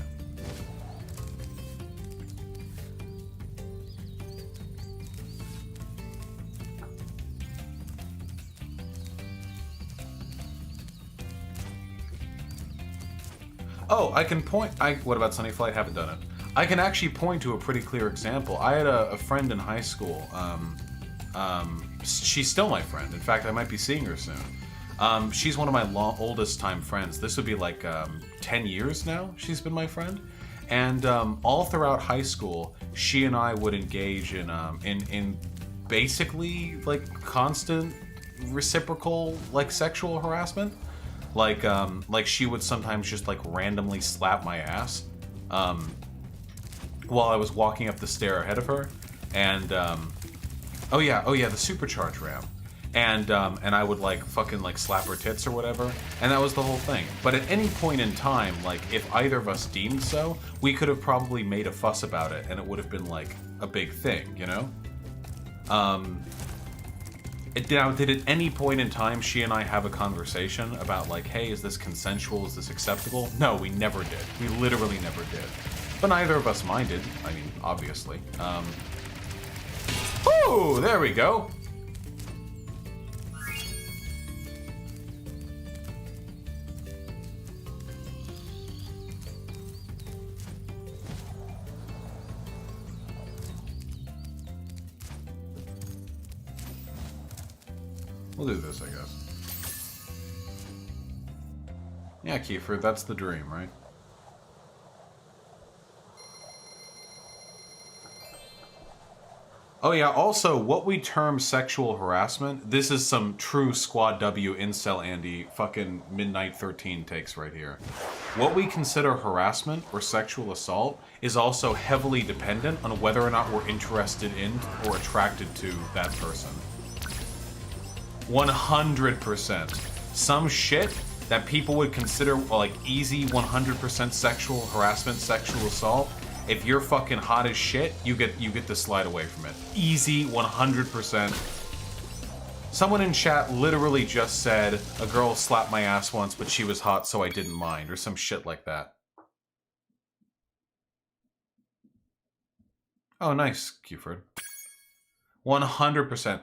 Oh, I can point... What about Sunny Flight? Haven't done it. I can actually point to a pretty clear example. I had a friend in high school. She's still my friend. In fact, I might be seeing her soon. She's one of my oldest time friends. This would be like 10 years now she's been my friend. And all throughout high school, she and I would engage in basically like constant reciprocal like sexual harassment. Like she would sometimes just like randomly slap my ass while I was walking up the stair ahead of her. And oh yeah, the supercharge ramp. And I would like fucking like slap her tits or whatever, and that was the whole thing. But at any point in time, like if either of us deemed so, we could have probably made a fuss about it, and it would have been like a big thing, you know? Now, did at any point in time she and I have a conversation about like, hey, is this consensual? Is this acceptable? No, we never did. We literally never did. But neither of us minded. I mean, obviously. Ooh, there we go. We'll do this, I guess. Yeah, Kiefer, that's the dream, right? Oh yeah, also, what we term sexual harassment, this is some true Squad W incel Andy fucking Midnight 13 takes right here. What we consider harassment or sexual assault is also heavily dependent on whether or not we're interested in or attracted to that person. 100%. Some shit that people would consider like easy 100% sexual harassment, sexual assault, if you're fucking hot as shit, you get to slide away from it. Easy 100%. Someone in chat literally just said, a girl slapped my ass once, but she was hot, so I didn't mind, or some shit like that. Oh, nice, Cuford. 100%.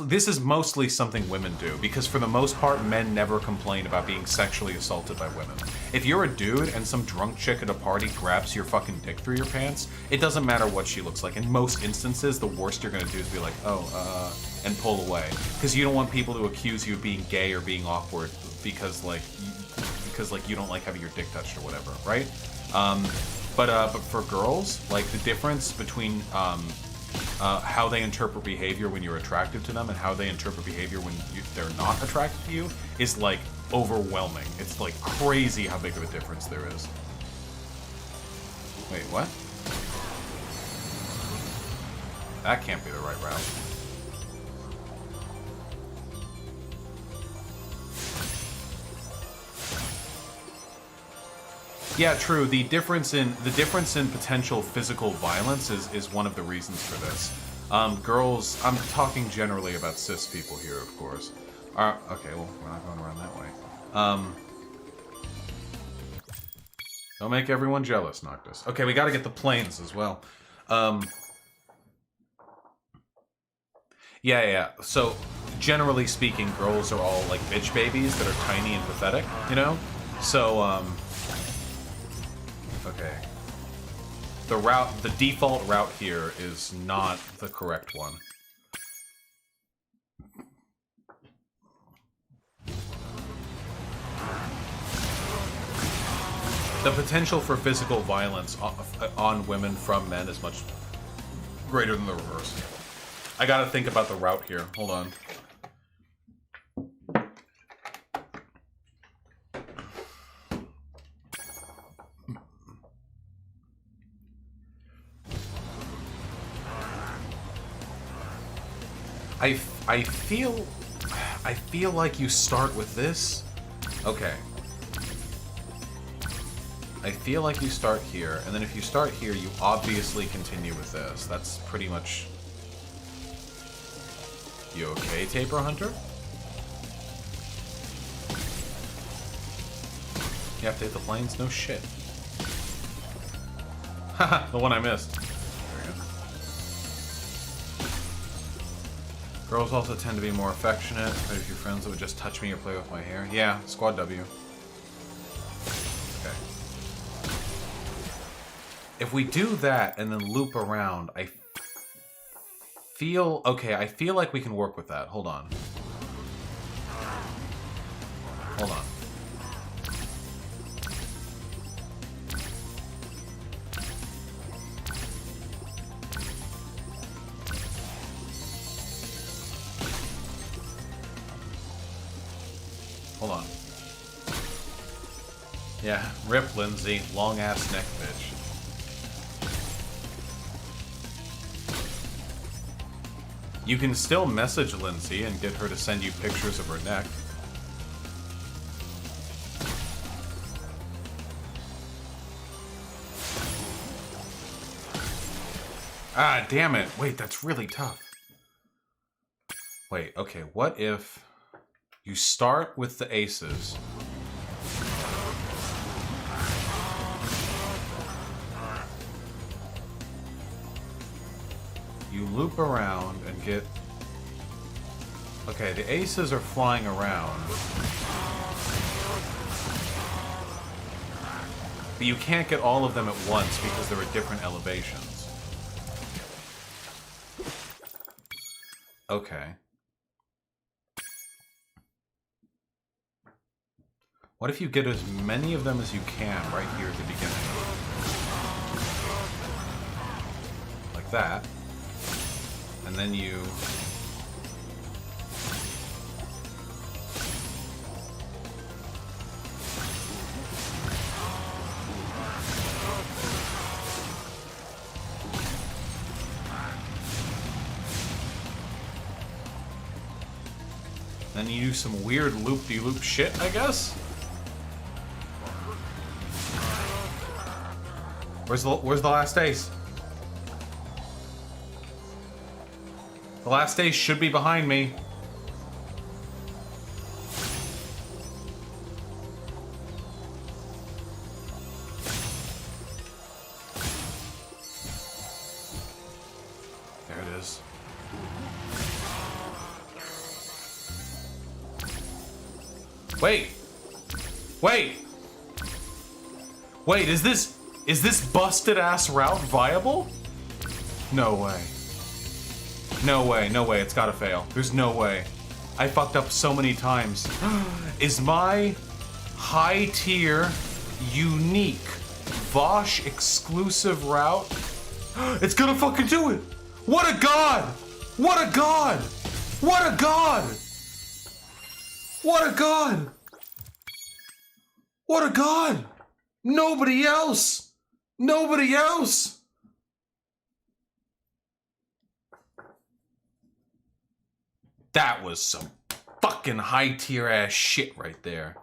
This is mostly something women do, because for the most part, men never complain about being sexually assaulted by women. If you're a dude and some drunk chick at a party grabs your fucking dick through your pants, it doesn't matter what she looks like. In most instances, the worst you're gonna do is be like, oh, and pull away. Because you don't want people to accuse you of being gay or being awkward because you don't like having your dick touched or whatever, right? But for girls, like the difference between how they interpret behavior when you're attracted to them and how they interpret behavior when they're not attracted to you is like overwhelming. It's like crazy how big of a difference there is. Wait, what? That can't be the right route. Yeah, true. The difference in potential physical violence is one of the reasons for this. Girls, I'm talking generally about cis people here, of course. Okay, well, we're not going around that way. Don't make everyone jealous, Noctis. Okay, we got to get the planes as well. Yeah. So, generally speaking, girls are all like bitch babies that are tiny and pathetic, you know? So, okay. The default route here is not the correct one. The potential for physical violence on women from men is much greater than the reverse. I gotta think about the route here. Hold on. I feel like you start with this. Okay. I feel like you start here, and then if you start here, you obviously continue with this. That's pretty much... You okay, Taper Hunter? You have to hit the planes? No shit. Haha, the one I missed. Girls also tend to be more affectionate. Quite a few friends that would just touch me or play with my hair. Yeah, Squad W. Okay. If we do that and then loop around, I feel like we can work with that. Hold on. Hold on. Hold on. Yeah, rip Lindsay, long ass neck bitch. You can still message Lindsay and get her to send you pictures of her neck. Ah, damn it. Wait, that's really tough. Wait, okay, what if you start with the aces? You loop around and get... Okay, the aces are flying around. But you can't get all of them at once because they're at different elevations. Okay. What if you get as many of them as you can right here at the beginning? Like that. And then you... Then you do some weird loop-de-loop shit, I guess? Where's the last ace? The last ace should be behind me. There it is. Wait! Wait! Wait, is this busted ass route viable? No way. No way, no way, it's gotta fail. There's no way. I fucked up so many times. Is my high tier, unique, Vaush exclusive route? It's gonna fucking do it! What a god! What a god! What a god! What a god! What a god! Nobody else! Nobody else! That was some fucking high tier ass shit right there.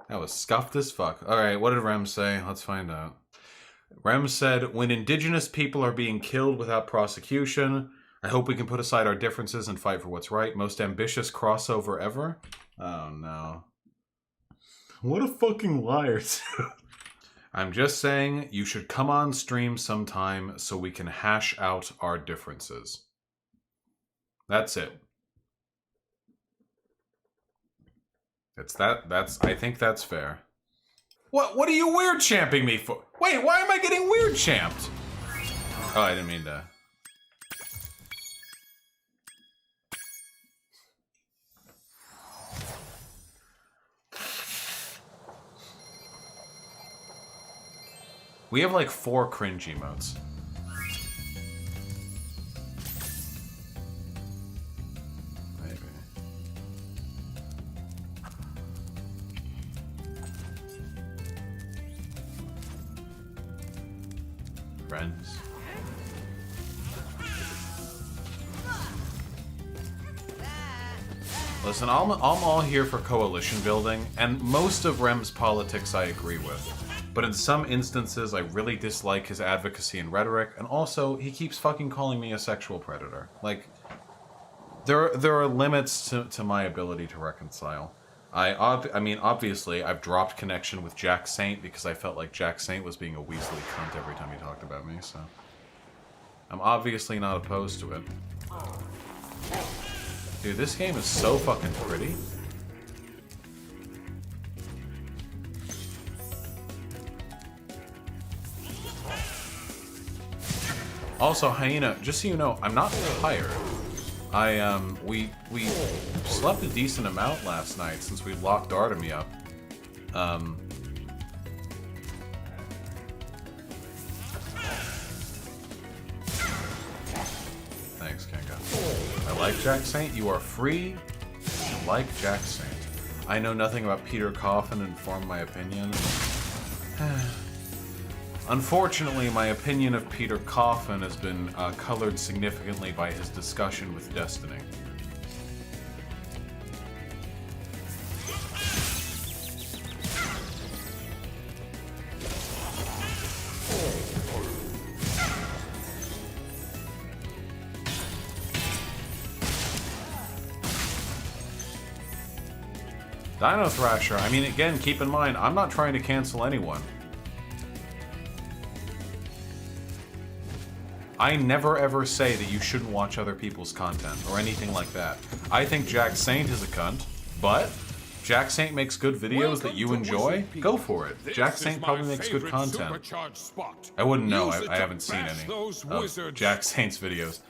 That was scuffed as fuck. Alright, what did Rem say? Let's find out. Rem said, when indigenous people are being killed without prosecution, I hope we can put aside our differences and fight for what's right. Most ambitious crossover ever? Oh no. What a fucking liar, too. I'm just saying, you should come on stream sometime so we can hash out our differences. That's it. I think that's fair. What are you weird champing me for? Wait, why am I getting weird champed? Oh, I didn't mean to. We have like 4 cringe emotes. Maybe. Friends. Listen, I'm all here for coalition building, and most of Rem's politics I agree with. But in some instances, I really dislike his advocacy and rhetoric, and also, he keeps fucking calling me a sexual predator. Like, there are limits to my ability to reconcile. I mean, obviously, I've dropped connection with Jack Saint because I felt like Jack Saint was being a Weasley cunt every time he talked about me, so... I'm obviously not opposed to it. Dude, this game is so fucking pretty. Also, Hyena, just so you know, I'm not tired. We slept a decent amount last night since we locked Artemy up. Thanks, Kenga. I like Jack Saint. You are free to like Jack Saint. I know nothing about Peter Coffin and form my opinion. Unfortunately, my opinion of Peter Coffin has been colored significantly by his discussion with Destiny. Dino Thrasher, I mean, again, keep in mind, I'm not trying to cancel anyone. I never ever say that you shouldn't watch other people's content or anything like that. I think Jack Saint is a cunt, but Jack Saint makes good videos that you enjoy. Go for it. Jack Saint probably makes good content. I wouldn't know. I haven't seen any of Jack Saint's videos.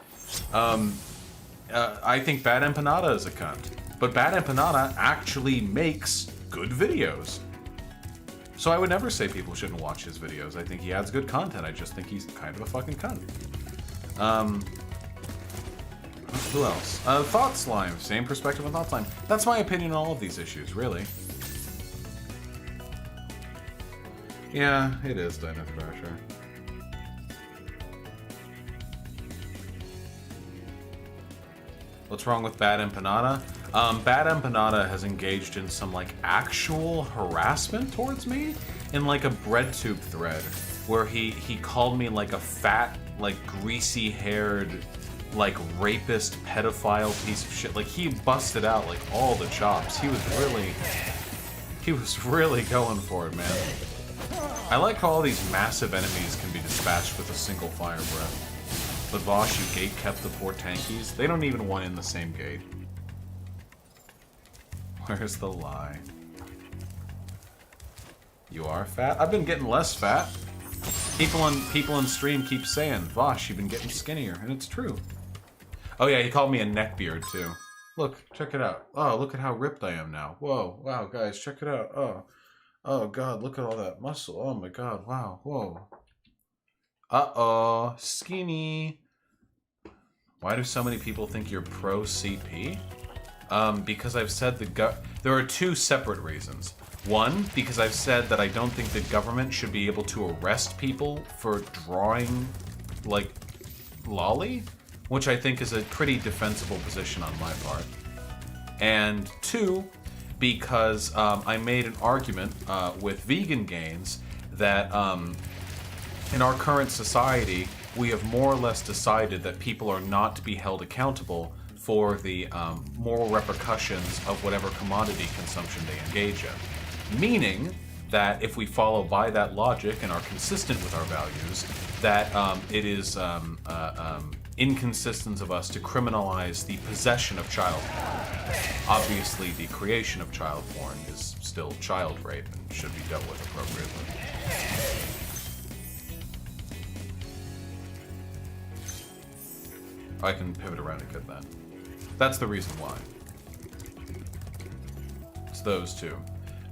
I think Bad Empanada is a cunt, but Bad Empanada actually makes good videos. So I would never say people shouldn't watch his videos. I think he adds good content. I just think he's kind of a fucking cunt. Who else? Thought Slime. Same perspective on Thought Slime. That's my opinion on all of these issues, really. Yeah, it is Dino Thrasher. What's wrong with Bad Empanada? Bad Empanada has engaged in some, like, actual harassment towards me in, like, a BreadTube thread where he called me, like, a fat, like, greasy-haired, like, rapist, pedophile piece of shit. Like, he busted out, like, all the chops. He was really going for it, man. I like how all these massive enemies can be dispatched with a single fire breath. But Vaush, you gate kept the poor tankies. They don't even want in the same gate. Where's the lie? You are fat? I've been getting less fat. People on stream keep saying, Vaush, you've been getting skinnier, and it's true. Oh yeah, he called me a neckbeard too. Look, check it out. Oh, look at how ripped I am now. Whoa, wow, guys, check it out. Oh god, look at all that muscle. Oh my god, wow, whoa. Uh-oh, skinny. Why do so many people think you're pro CP? Because I've said there are two separate reasons. One, because I've said that I don't think the government should be able to arrest people for drawing, like, lolly, which I think is a pretty defensible position on my part. And two, because I made an argument with Vegan Gains that in our current society, we have more or less decided that people are not to be held accountable for the moral repercussions of whatever commodity consumption they engage in. Meaning that if we follow by that logic and are consistent with our values, that it is inconsistent of us to criminalize the possession of child porn. Obviously, the creation of child porn is still child rape and should be dealt with appropriately. I can pivot around and get that. That's the reason why. It's those two.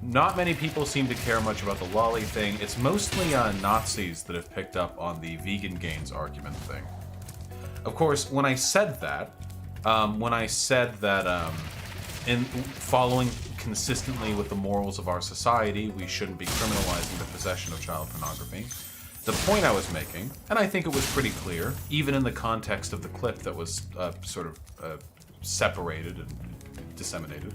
Not many people seem to care much about the lolly thing. It's mostly Nazis that have picked up on the Vegan Gains argument thing. Of course, when I said that, in following consistently with the morals of our society, we shouldn't be criminalizing the possession of child pornography. The point I was making, and I think it was pretty clear, even in the context of the clip that was separated and disseminated,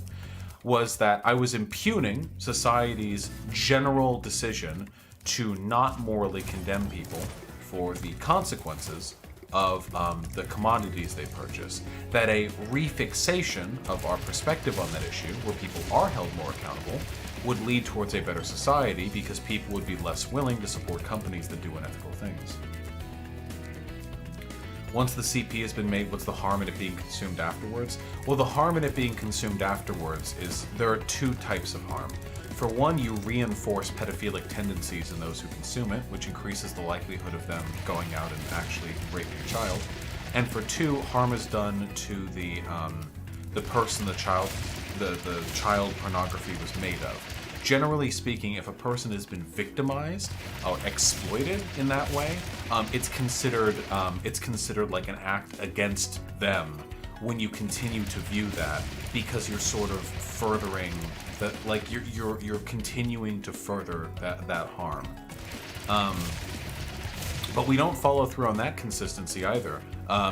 was that I was impugning society's general decision to not morally condemn people for the consequences of the commodities they purchase. That a refixation of our perspective on that issue, where people are held more accountable, would lead towards a better society because people would be less willing to support companies that do unethical things. Once the CP has been made, what's the harm in it being consumed afterwards? Well, the harm in it being consumed afterwards is there are two types of harm. For one, you reinforce pedophilic tendencies in those who consume it, which increases the likelihood of them going out and actually raping a child. And for two, harm is done to the person the child pornography was made of. Generally speaking, if a person has been victimized or exploited in that way, it's considered like an act against them when you continue to view that, because you're sort of furthering that, like you're continuing to further that harm. But we don't follow through on that consistency either,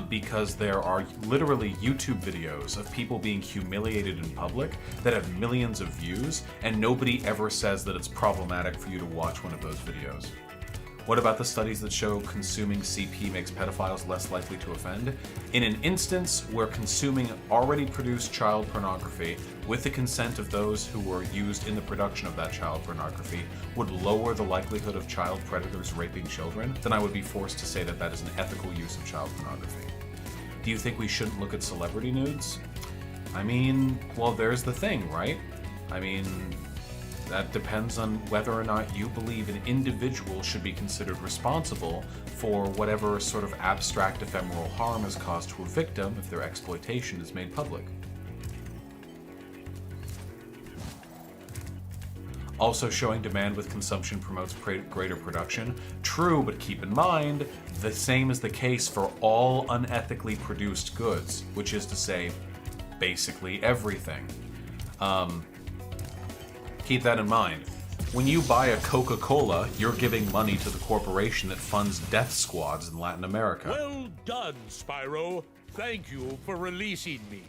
because there are literally YouTube videos of people being humiliated in public that have millions of views, and nobody ever says that it's problematic for you to watch one of those videos. What about the studies that show consuming CP makes pedophiles less likely to offend? In an instance where consuming already produced child pornography with the consent of those who were used in the production of that child pornography would lower the likelihood of child predators raping children, then I would be forced to say that that is an ethical use of child pornography. Do you think we shouldn't look at celebrity nudes? I mean, well, there's the thing, right? I mean, that depends on whether or not you believe an individual should be considered responsible for whatever sort of abstract ephemeral harm is caused to a victim if their exploitation is made public. Also, showing demand with consumption promotes greater production. True, but keep in mind, the same is the case for all unethically produced goods, which is to say, basically everything. Keep that in mind. When you buy a Coca-Cola, you're giving money to the corporation that funds death squads in Latin America. Well done, Spyro. Thank you for releasing me.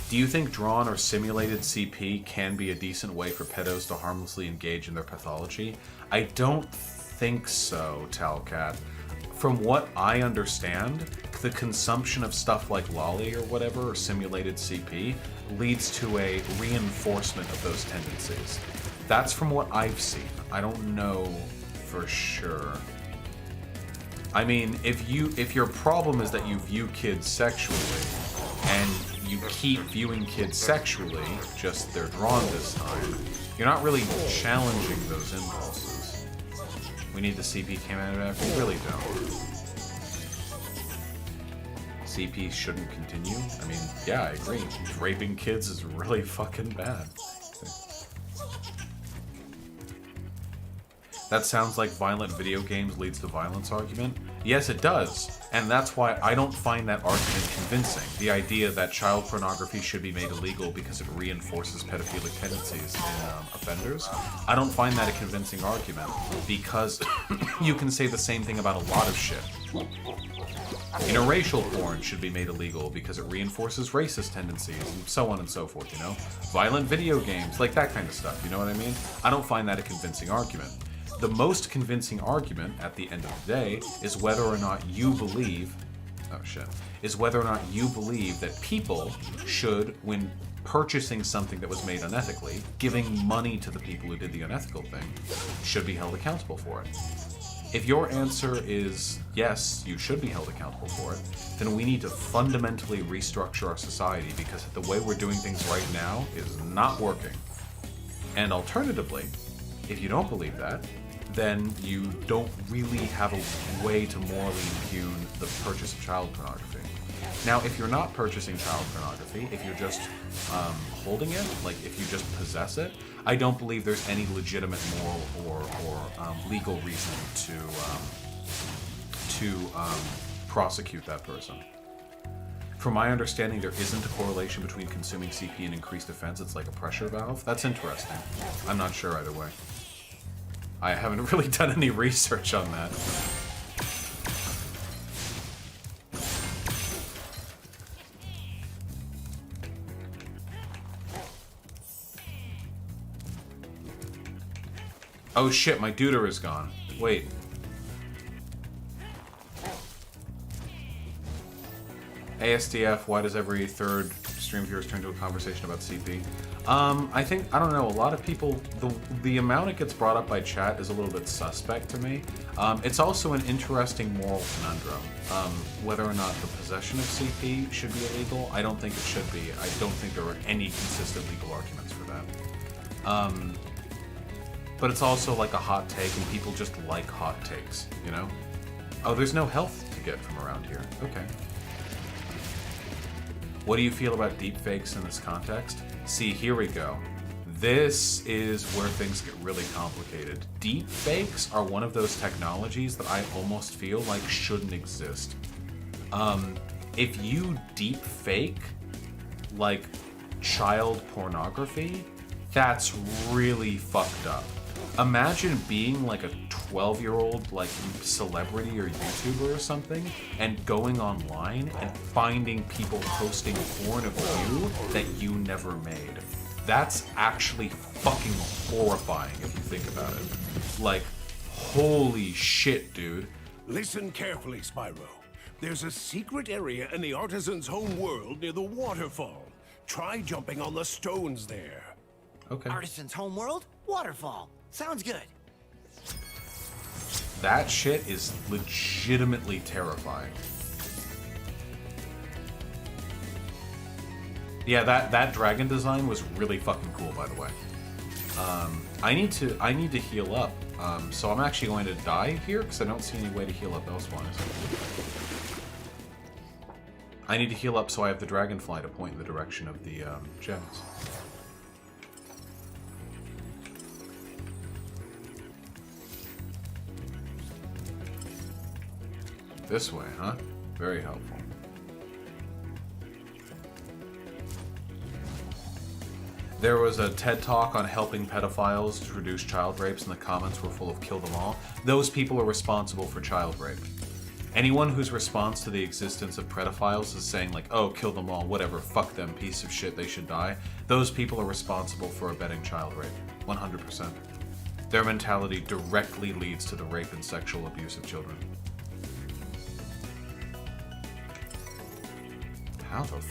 Do you think drawn or simulated CP can be a decent way for pedos to harmlessly engage in their pathology? I don't think so, Talcat. From what I understand, the consumption of stuff like lolly or whatever, or simulated CP, leads to a reinforcement of those tendencies. That's from what I've seen. I don't know for sure. I mean, if your problem is that you view kids sexually, and you keep viewing kids sexually, just they're drawn this time, you're not really challenging those impulses. We need the CP came out. We really don't. CP shouldn't continue. I mean, yeah, I agree. Raping kids is really fucking bad. That sounds like violent video games leads to violence argument. Yes, it does. And that's why I don't find that argument convincing. The idea that child pornography should be made illegal because it reinforces pedophilic tendencies in offenders. I don't find that a convincing argument because you can say the same thing about a lot of shit. Interracial porn should be made illegal because it reinforces racist tendencies and so on and so forth, you know? Violent video games, like that kind of stuff, you know what I mean? I don't find that a convincing argument. The most convincing argument, at the end of the day, is whether or not you believe... Oh, shit. Is whether or not you believe that people should, when purchasing something that was made unethically, giving money to the people who did the unethical thing, should be held accountable for it. If your answer is yes, you should be held accountable for it, then we need to fundamentally restructure our society because the way we're doing things right now is not working. And alternatively, if you don't believe that, then you don't really have a way to morally impugn the purchase of child pornography. Now, if you're not purchasing child pornography, if you're just holding it, like if you just possess it, I don't believe there's any legitimate moral or legal reason to prosecute that person. From my understanding, there isn't a correlation between consuming CP and increased offense. It's like a pressure valve. That's interesting. I'm not sure either way. I haven't really done any research on that. Oh shit, my duder is gone. Wait. ASDF, why does every third stream viewers turn to a conversation about CP? I don't know, a lot of people, the amount it gets brought up by chat is a little bit suspect to me. It's also an interesting moral conundrum. Whether or not the possession of CP should be illegal, I don't think it should be. I don't think there are any consistent legal arguments for that. But it's also like a hot take, and people just like hot takes, you know? Oh, there's no health to get from around here. Okay. What do you feel about deepfakes in this context? See, here we go. This is where things get really complicated. Deepfakes are one of those technologies that I almost feel like shouldn't exist. If you deepfake, like, child pornography, that's really fucked up. Imagine being like a 12-year-old like celebrity or YouTuber or something and going online and finding people posting porn of you that you never made. That's actually fucking horrifying if you think about it. Like, holy shit, dude. Listen carefully, Spyro. There's a secret area in the artisan's home world near the waterfall. Try jumping on the stones there. Okay. Artisan's home world? Waterfall. Sounds good. That shit is legitimately terrifying. Yeah, that dragon design was really fucking cool, by the way. I need to heal up. So I'm actually going to die here because I don't see any way to heal up elsewise. I need to heal up so I have the dragonfly to point in the direction of the gems. This way, huh? Very helpful. There was a TED Talk on helping pedophiles to reduce child rapes, and the comments were full of kill them all. Those people are responsible for child rape. Anyone whose response to the existence of pedophiles is saying like, oh, kill them all, whatever, fuck them, piece of shit, they should die, those people are responsible for abetting child rape. 100%. Their mentality directly leads to the rape and sexual abuse of children. How the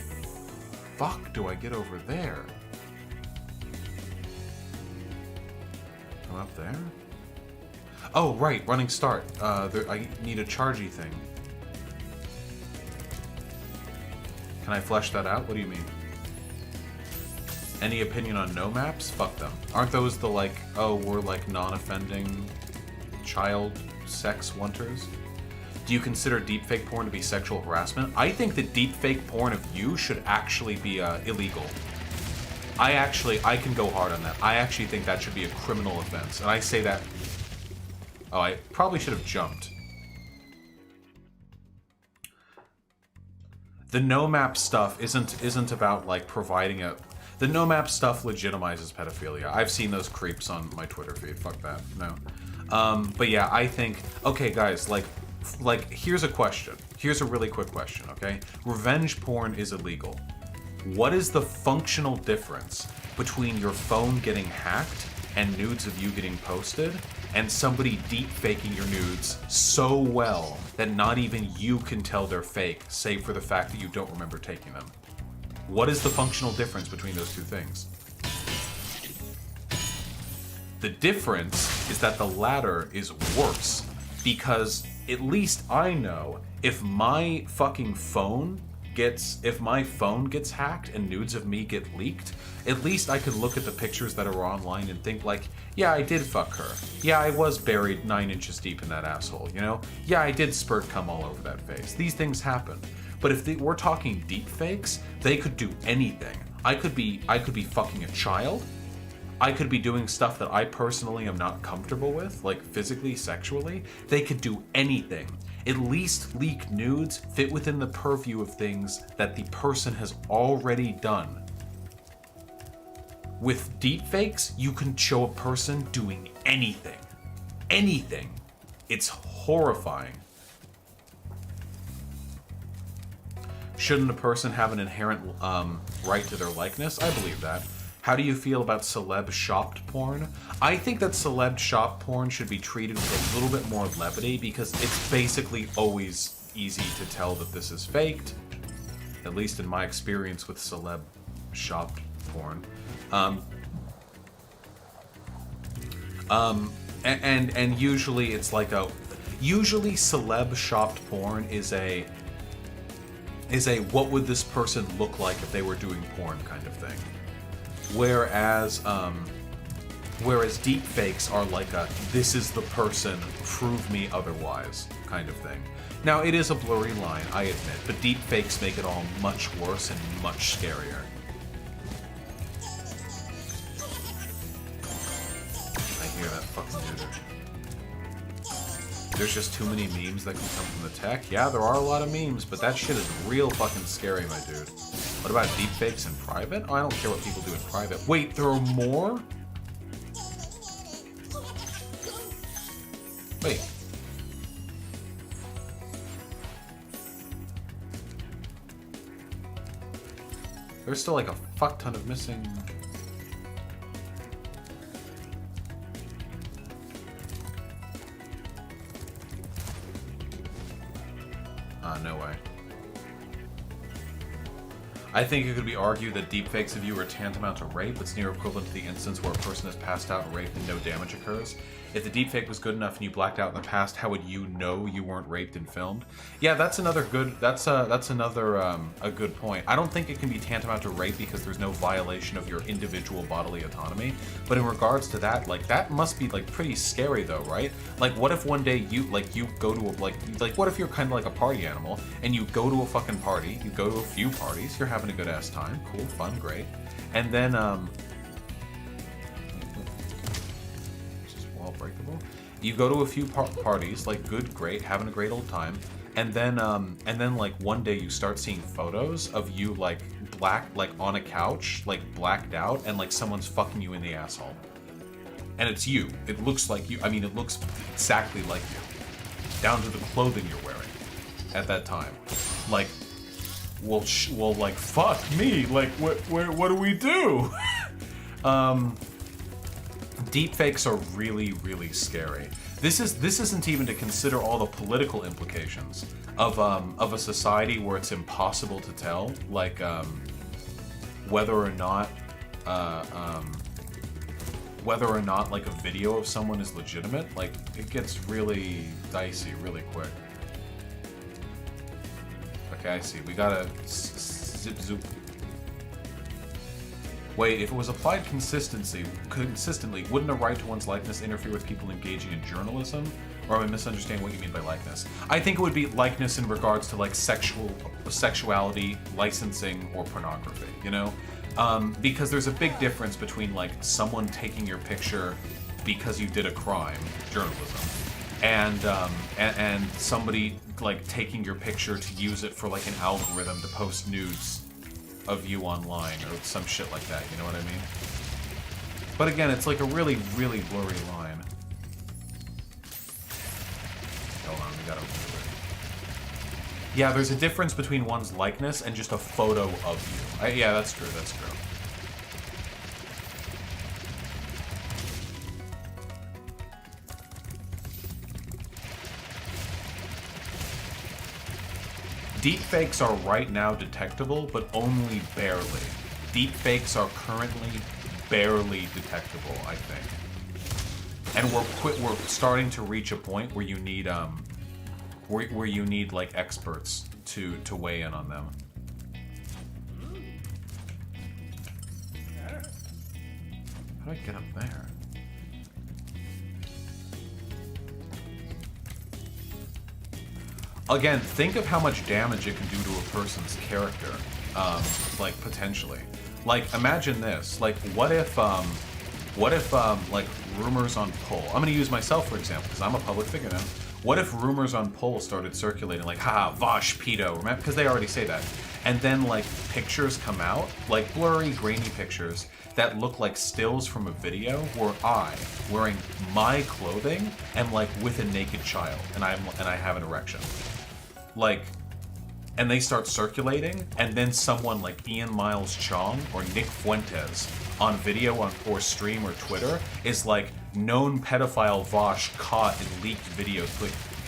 fuck do I get over there? Come up there? Oh, right, running start. I need a chargy thing. Can I flesh that out? What do you mean? Any opinion on no maps? Fuck them. Aren't those the like, oh, we're like non-offending child sex wanters? Do you consider deepfake porn to be sexual harassment? I think that deepfake porn of you should actually be illegal. I can go hard on that. I actually think that should be a criminal offense. And I say that... Oh, I probably should have jumped. The no map stuff isn't about like providing a... The no map stuff legitimizes pedophilia. I've seen those creeps on my Twitter feed. Fuck that. No. But yeah, I think... Okay, guys, like, here's a question. Here's a really quick question, okay? Revenge porn is illegal. What is the functional difference between your phone getting hacked and nudes of you getting posted and somebody deep faking your nudes so well that not even you can tell they're fake, save for the fact that you don't remember taking them? What is the functional difference between those two things? The difference is that the latter is worse, because at least I know if my fucking phone gets hacked and nudes of me get leaked, at least I could look at the pictures that are online and think like, yeah, I did fuck her. Yeah, I was buried 9 inches deep in that asshole, you know? Yeah, I did spurt cum all over that face. These things happen. But if we're talking deep fakes, they could do anything. I could be fucking a child. I could be doing stuff that I personally am not comfortable with, like physically, sexually. They could do anything. At least leak nudes fit within the purview of things that the person has already done. With deepfakes, you can show a person doing anything. Anything. It's horrifying. Shouldn't a person have an inherent right to their likeness? I believe that. How do you feel about celeb shopped porn? I think that celeb shop porn should be treated with a little bit more levity because it's basically always easy to tell that this is faked. At least in my experience with celeb shopped porn. And usually it's like usually celeb shopped porn is a what would this person look like if they were doing porn kind of thing. Whereas deepfakes are like a this is the person, prove me otherwise kind of thing. Now it is a blurry line, I admit, but deepfakes make it all much worse and much scarier. I hear that fucking dude. There's just too many memes that can come from the tech. Yeah, there are a lot of memes, but that shit is real fucking scary, my dude. What about deepfakes in private? Oh, I don't care what people do in private. Wait, there are more? Wait. There's still like a fuck ton of missing... No way. I think it could be argued that deepfakes of you are tantamount to rape. It's near equivalent to the instance where a person is passed out and raped and no damage occurs. If the deepfake was good enough and you blacked out in the past, how would you know you weren't raped and filmed? Yeah, that's another good. That's another a good point. I don't think it can be tantamount to rape because there's no violation of your individual bodily autonomy. But in regards to that, like that must be like pretty scary though, right? Like, what if one day you go to what if you're kind of like a party animal and you go to a fucking party, you go to a few parties, you're having a good ass time, cool, fun, great, and then breakable. You go to a few parties, like good, great, having a great old time, and then like one day you start seeing photos of you like like on a couch, like blacked out, and like someone's fucking you in the asshole. And it's you. It looks like you. I mean, it looks exactly like you, down to the clothing you're wearing at that time. Like, well, like fuck me. Like, what do we do? Deepfakes are really, really scary. This isn't even to consider all the political implications of a society where it's impossible to tell, like whether or not like a video of someone is legitimate. Like, it gets really dicey really quick. Okay, I see. We gotta zip zoop. Wait, if it was applied consistently, wouldn't a right to one's likeness interfere with people engaging in journalism? Or am I misunderstanding what you mean by likeness? I think it would be likeness in regards to like sexuality, licensing, or pornography, you know? Because there's a big difference between like someone taking your picture because you did a crime, journalism, and somebody like taking your picture to use it for like an algorithm to post nudes of you online or some shit like that, you know what I mean? But again, it's like a really, really blurry line. Hold on, we gotta move it. Yeah, there's a difference between one's likeness and just a photo of you. Yeah, that's true, that's true. Deepfakes are right now detectable, but only barely. Deepfakes are currently barely detectable, I think. And we're starting to reach a point where you need where you need like experts to weigh in on them. How do I get up there? Again, think of how much damage it can do to a person's character, like, potentially. Like, imagine this. Like, what if, like, rumors on Poll... I'm gonna use myself, for example, because I'm a public figure now. What if rumors on Poll started circulating, like, haha, Vaush, pedo, remember? Because they already say that. And then, like, pictures come out, like, blurry, grainy pictures, that look like stills from a video where I, wearing my clothing, am, like, with a naked child, and I have an erection. Like, and they start circulating, and then someone like Ian Miles Chong or Nick Fuentes on video or stream or Twitter is like, known pedophile Vaush caught in leaked videos.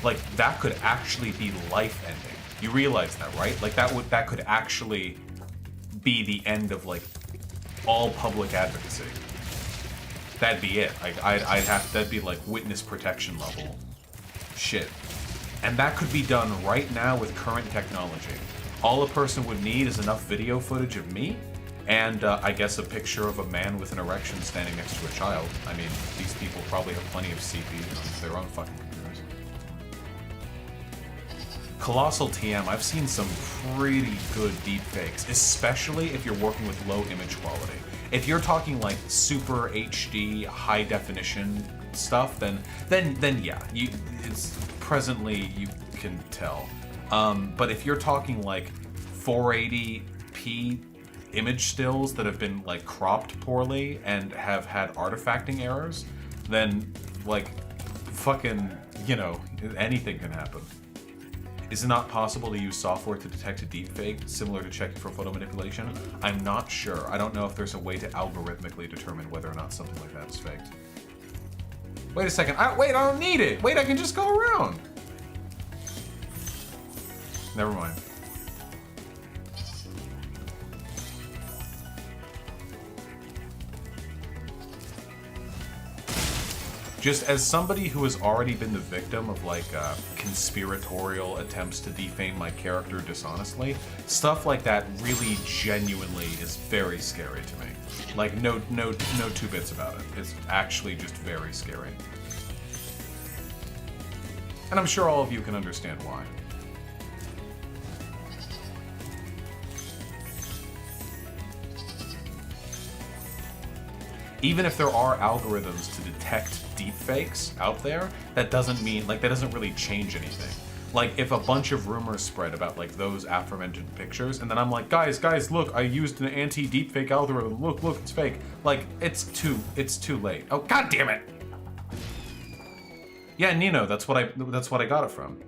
Like, that could actually be life-ending. You realize that, right? Like, that could actually be the end of like all public advocacy. That'd be it. Like, that'd be like witness protection level shit. And that could be done right now with current technology. All a person would need is enough video footage of me, and I guess a picture of a man with an erection standing next to a child. I mean, these people probably have plenty of CPs on their own fucking computers. Colossal TM, I've seen some pretty good deepfakes, especially if you're working with low image quality. If you're talking like super HD, high definition stuff, then yeah, it's presently you can tell. But if you're talking like 480p image stills that have been like cropped poorly and have had artifacting errors, then like fucking, you know, anything can happen. Is it not possible to use software to detect a deepfake, similar to checking for photo manipulation? I'm not sure. I don't know if there's a way to algorithmically determine whether or not something like that is faked. Wait a second. Wait, I don't need it. Wait, I can just go around. Never mind. Just as somebody who has already been the victim of like conspiratorial attempts to defame my character dishonestly, stuff like that really genuinely is very scary to me. Like no two bits about it. It's actually just very scary. And I'm sure all of you can understand why. Even if there are algorithms to detect deepfakes out there, that doesn't mean, like, that doesn't really change anything. Like, if a bunch of rumors spread about, like, those aforementioned pictures, and then I'm like, guys, look, I used an anti-deepfake algorithm. Look, it's fake. Like, it's too late. Oh, god damn it! Yeah, Nino, that's what I got it from.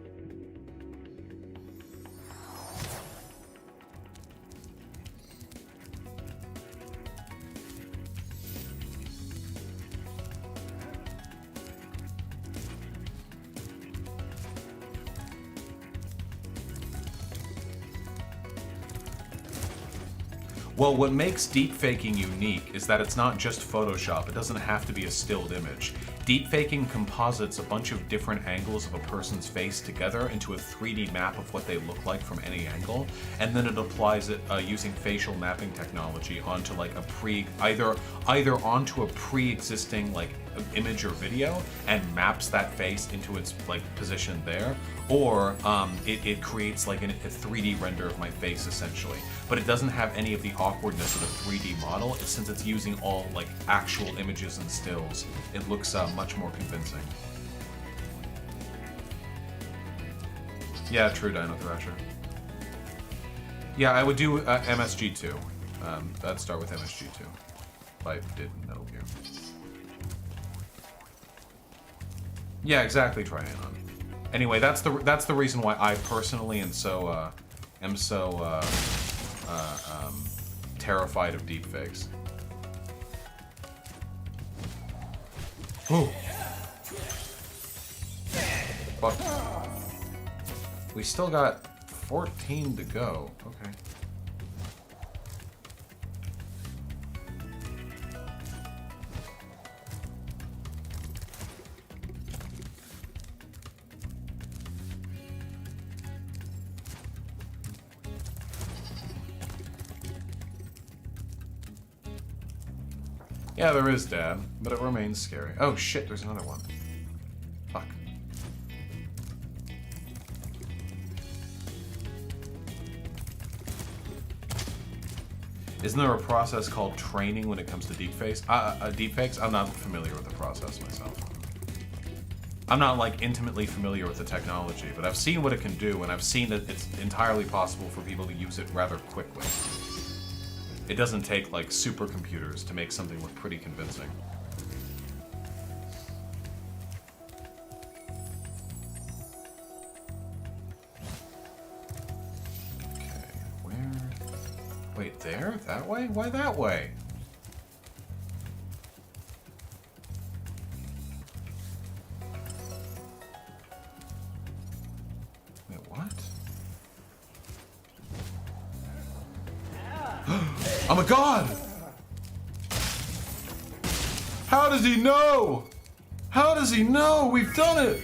Well, what makes deepfaking unique is that it's not just Photoshop. It doesn't have to be a stilled image. Deepfaking composites a bunch of different angles of a person's face together into a 3D map of what they look like from any angle, and then it applies it using facial mapping technology onto like a either onto a pre-existing like image or video and maps that face into its like position there, or it creates like a 3D render of my face essentially. But it doesn't have any of the awkwardness of a 3D model. Since it's using all like actual images and stills, it looks much more convincing. Yeah, true, Dino Thrasher. Yeah, I would do MSG2. I'd start with MSG2 if I did Metal Gear. Yeah, exactly, Trianon. Anyway, that's the reason why I personally am so terrified of deepfakes. Ooh. Fuck. We still got 14 to go. Okay. Yeah, there is, Dad, but it remains scary. Oh shit, there's another one. Fuck. Isn't there a process called training when it comes to deepfakes? Deepfakes? I'm not familiar with the process myself. I'm not like intimately familiar with the technology, but I've seen what it can do, and I've seen that it's entirely possible for people to use it rather quickly. It doesn't take, like, supercomputers to make something look pretty convincing. Okay, where... Wait, there? That way? Why that way? Wait, what? Oh my god! How does he know? How does he know? We've done it!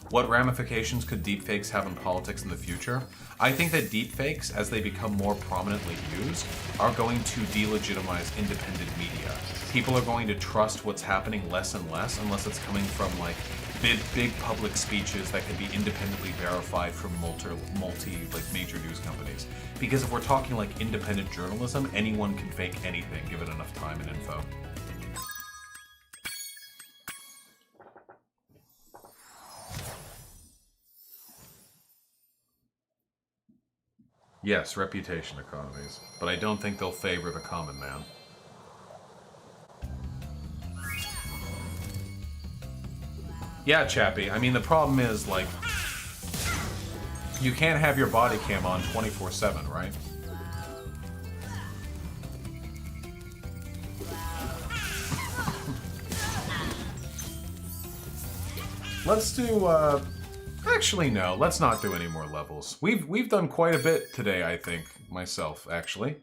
What ramifications could deepfakes have in politics in the future? I think that deepfakes, as they become more prominently used, are going to delegitimize independent media. People are going to trust what's happening less and less unless it's coming from like big public speeches that can be independently verified from multi major news companies. Because if we're talking like independent journalism, anyone can fake anything given enough time and info. Yes, reputation economies, but I don't think they'll favor the common man. Yeah, Chappie, I mean, the problem is, like, you can't have your body cam on 24/7, right? Let's do, actually, no, let's not do any more levels. We've done quite a bit today, I think, myself, actually.